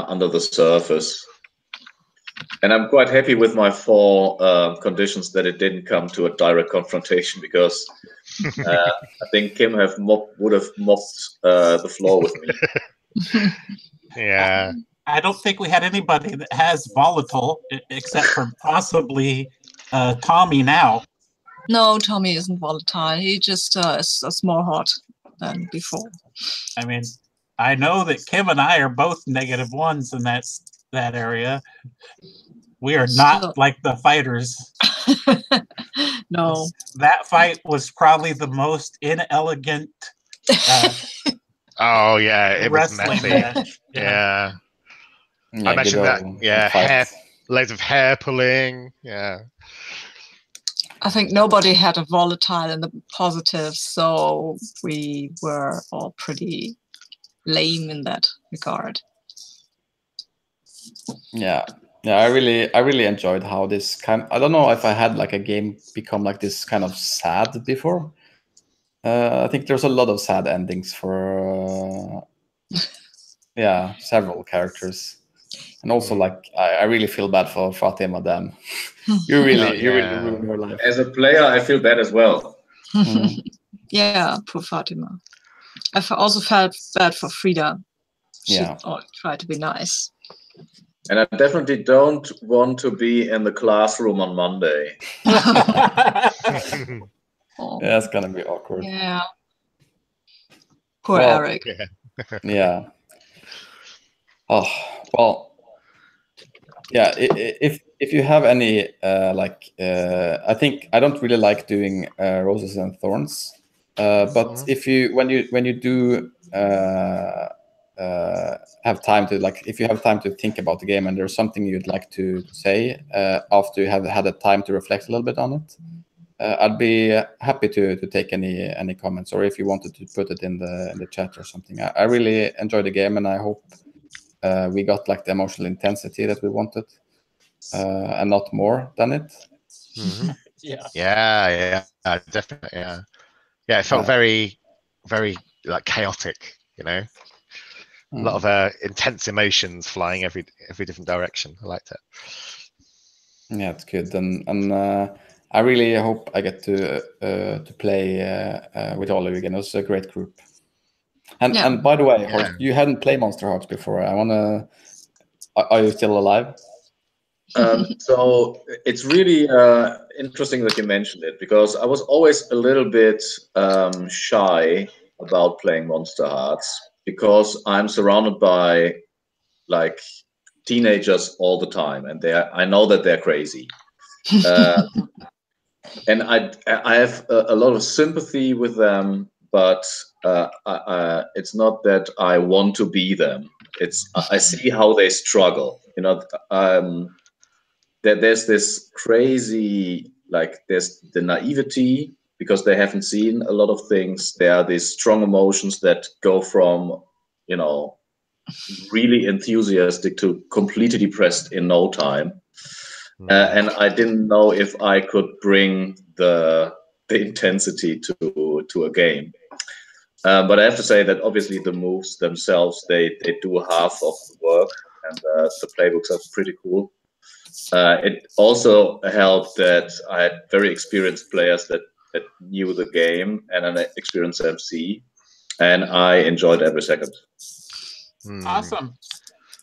under the surface. And I'm quite happy with my 4 conditions that it didn't come to a direct confrontation because I think Kim would have mopped the floor with me. Yeah. I don't think we had anybody that has volatile except for possibly Tommy now. No, Tommy isn't volatile. He just is more hot than before. I mean, I know that Kim and I are both -1s in that area. We are not like the fighters. No. That fight was probably the most inelegant oh yeah, it was wrestling messy. match. Yeah. I imagine that. Yeah, loads of hair pulling. Yeah. I think nobody had a volatile in the positive, so we were all pretty lame in that regard. Yeah, I really enjoyed how this I don't know if I had like a game become like this kind of sad before. I think there's a lot of sad endings for yeah, several characters. And also, like, I really feel bad for Fatima. Then you really ruined her life. As a player, I feel bad as well. Yeah, poor Fatima. I also felt bad for Frida. She tried to be nice. And I definitely don't want to be in the classroom on Monday. Yeah, it's gonna be awkward. Yeah. Poor Eric. Yeah. Oh well. Yeah, if you have any I think I don't really like doing roses and thorns, but if you when you do have time to if you have time to think about the game and there's something you'd like to say after you have had a time to reflect a little bit on it, I'd be happy to take any comments, or if you wanted to put it in the chat or something. I really enjoyed the game, and I hope we got like the emotional intensity that we wanted, and not more than it. Yeah, definitely. Yeah, it felt very like chaotic, a lot of intense emotions flying every different direction. I liked it. Yeah, it's good, and I really hope I get to play with all of you again. It was a great group. And by the way, Horst, you hadn't played Monsterhearts before. Are you still alive? So it's really interesting that you mentioned it, because I was always a little bit shy about playing Monsterhearts, because I'm surrounded by like teenagers all the time, and I know that they're crazy. And I have a lot of sympathy with them, but it's not that I want to be them. It's I see how they struggle. You know, there's this crazy, like, there's the naivety because they haven't seen a lot of things. There are these strong emotions that go from, you know, really enthusiastic to completely depressed in no time. And I didn't know if I could bring the intensity to a game. But I have to say that obviously the moves themselves, they do half of the work, and the playbooks are pretty cool. It also helped that I had very experienced players that knew the game, and an experienced MC, and I enjoyed every second. Awesome.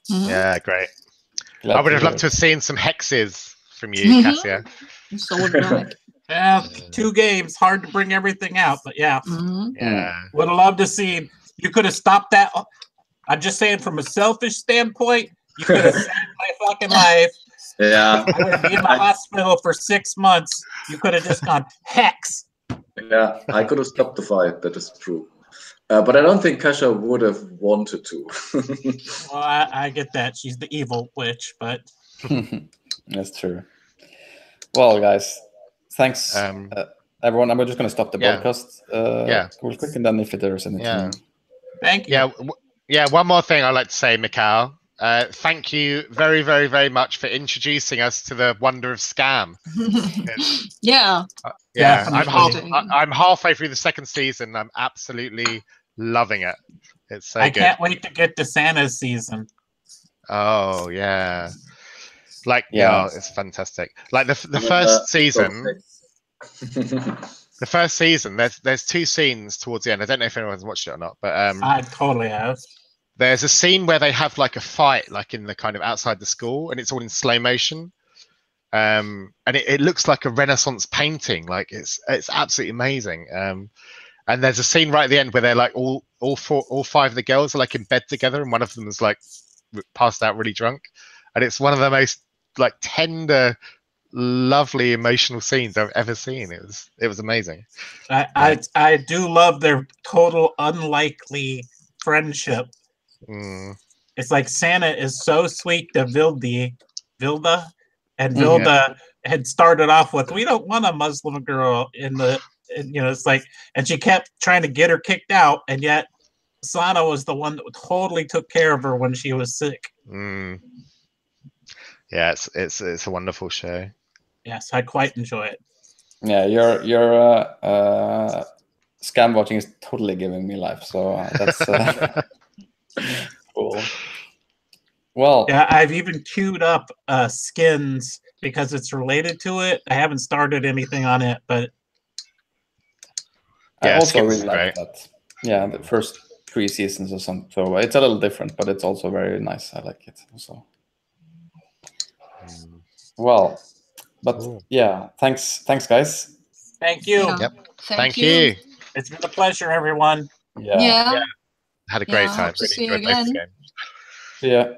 Yeah, great. Glad I would to have hear loved it. to have seen some hexes from you, Cassia. So would I. Yeah, 2 games, hard to bring everything out, but yeah. Yeah. Would have loved to see. You could have stopped that. I'm just saying, from a selfish standpoint, you could have saved my fucking life. Yeah, I would be in the hospital for 6 months. You could have just gone hex. yeah, I could have stopped the fight. That is true. But I don't think Kasha would have wanted to. Well, I get that. She's the evil witch, but That's true. Well, guys, thanks, everyone. I'm just going to stop the broadcast real quick, and then if there's anything. thank you. Yeah, one more thing I'd like to say, Mikhail. Thank you very, very, very much for introducing us to the wonder of Skam. Yeah. Yeah, Definitely. I'm halfway through the 2nd season. I'm absolutely loving it. It's so I good. can't wait to get to Santa's season. Oh yeah, like Yeah. it's fantastic. Like the first season. The first season, there's 2 scenes towards the end. I don't know if anyone's watched it or not, but I totally have. there's a scene where they have like a fight, like in the kind of outside the school, and it's all in slow motion. And it looks like a Renaissance painting. Like it's absolutely amazing. And there's a scene right at the end where they're like all 5 of the girls are like in bed together, and one of them is like passed out really drunk, and it's one of the most like tender, lovely, emotional scenes I've ever seen. It was amazing. I do love their total unlikely friendship. It's like Santa is so sweet to Vilda, and Vilda had started off with, "We don't want a Muslim girl in the," it's like, and she kept trying to get her kicked out, and yet Santa was the one that totally took care of her when she was sick. Yeah, it's a wonderful show. Yes, I quite enjoy it. Yeah, your Skam watching is totally giving me life. So that's cool. Well, yeah, I've even queued up Skins because it's related to it. I haven't started anything on it, but I also Skins really is like great. that. Yeah, the first 3 seasons or something. So it's a little different, but it's also very nice. I like it also. Well, but yeah, thanks guys. thank you. Yeah. Yep. Thank you. It's been a pleasure, everyone. Yeah. Yeah. Had a great time. Hope to see Really you enjoyed both the again. games. Yeah.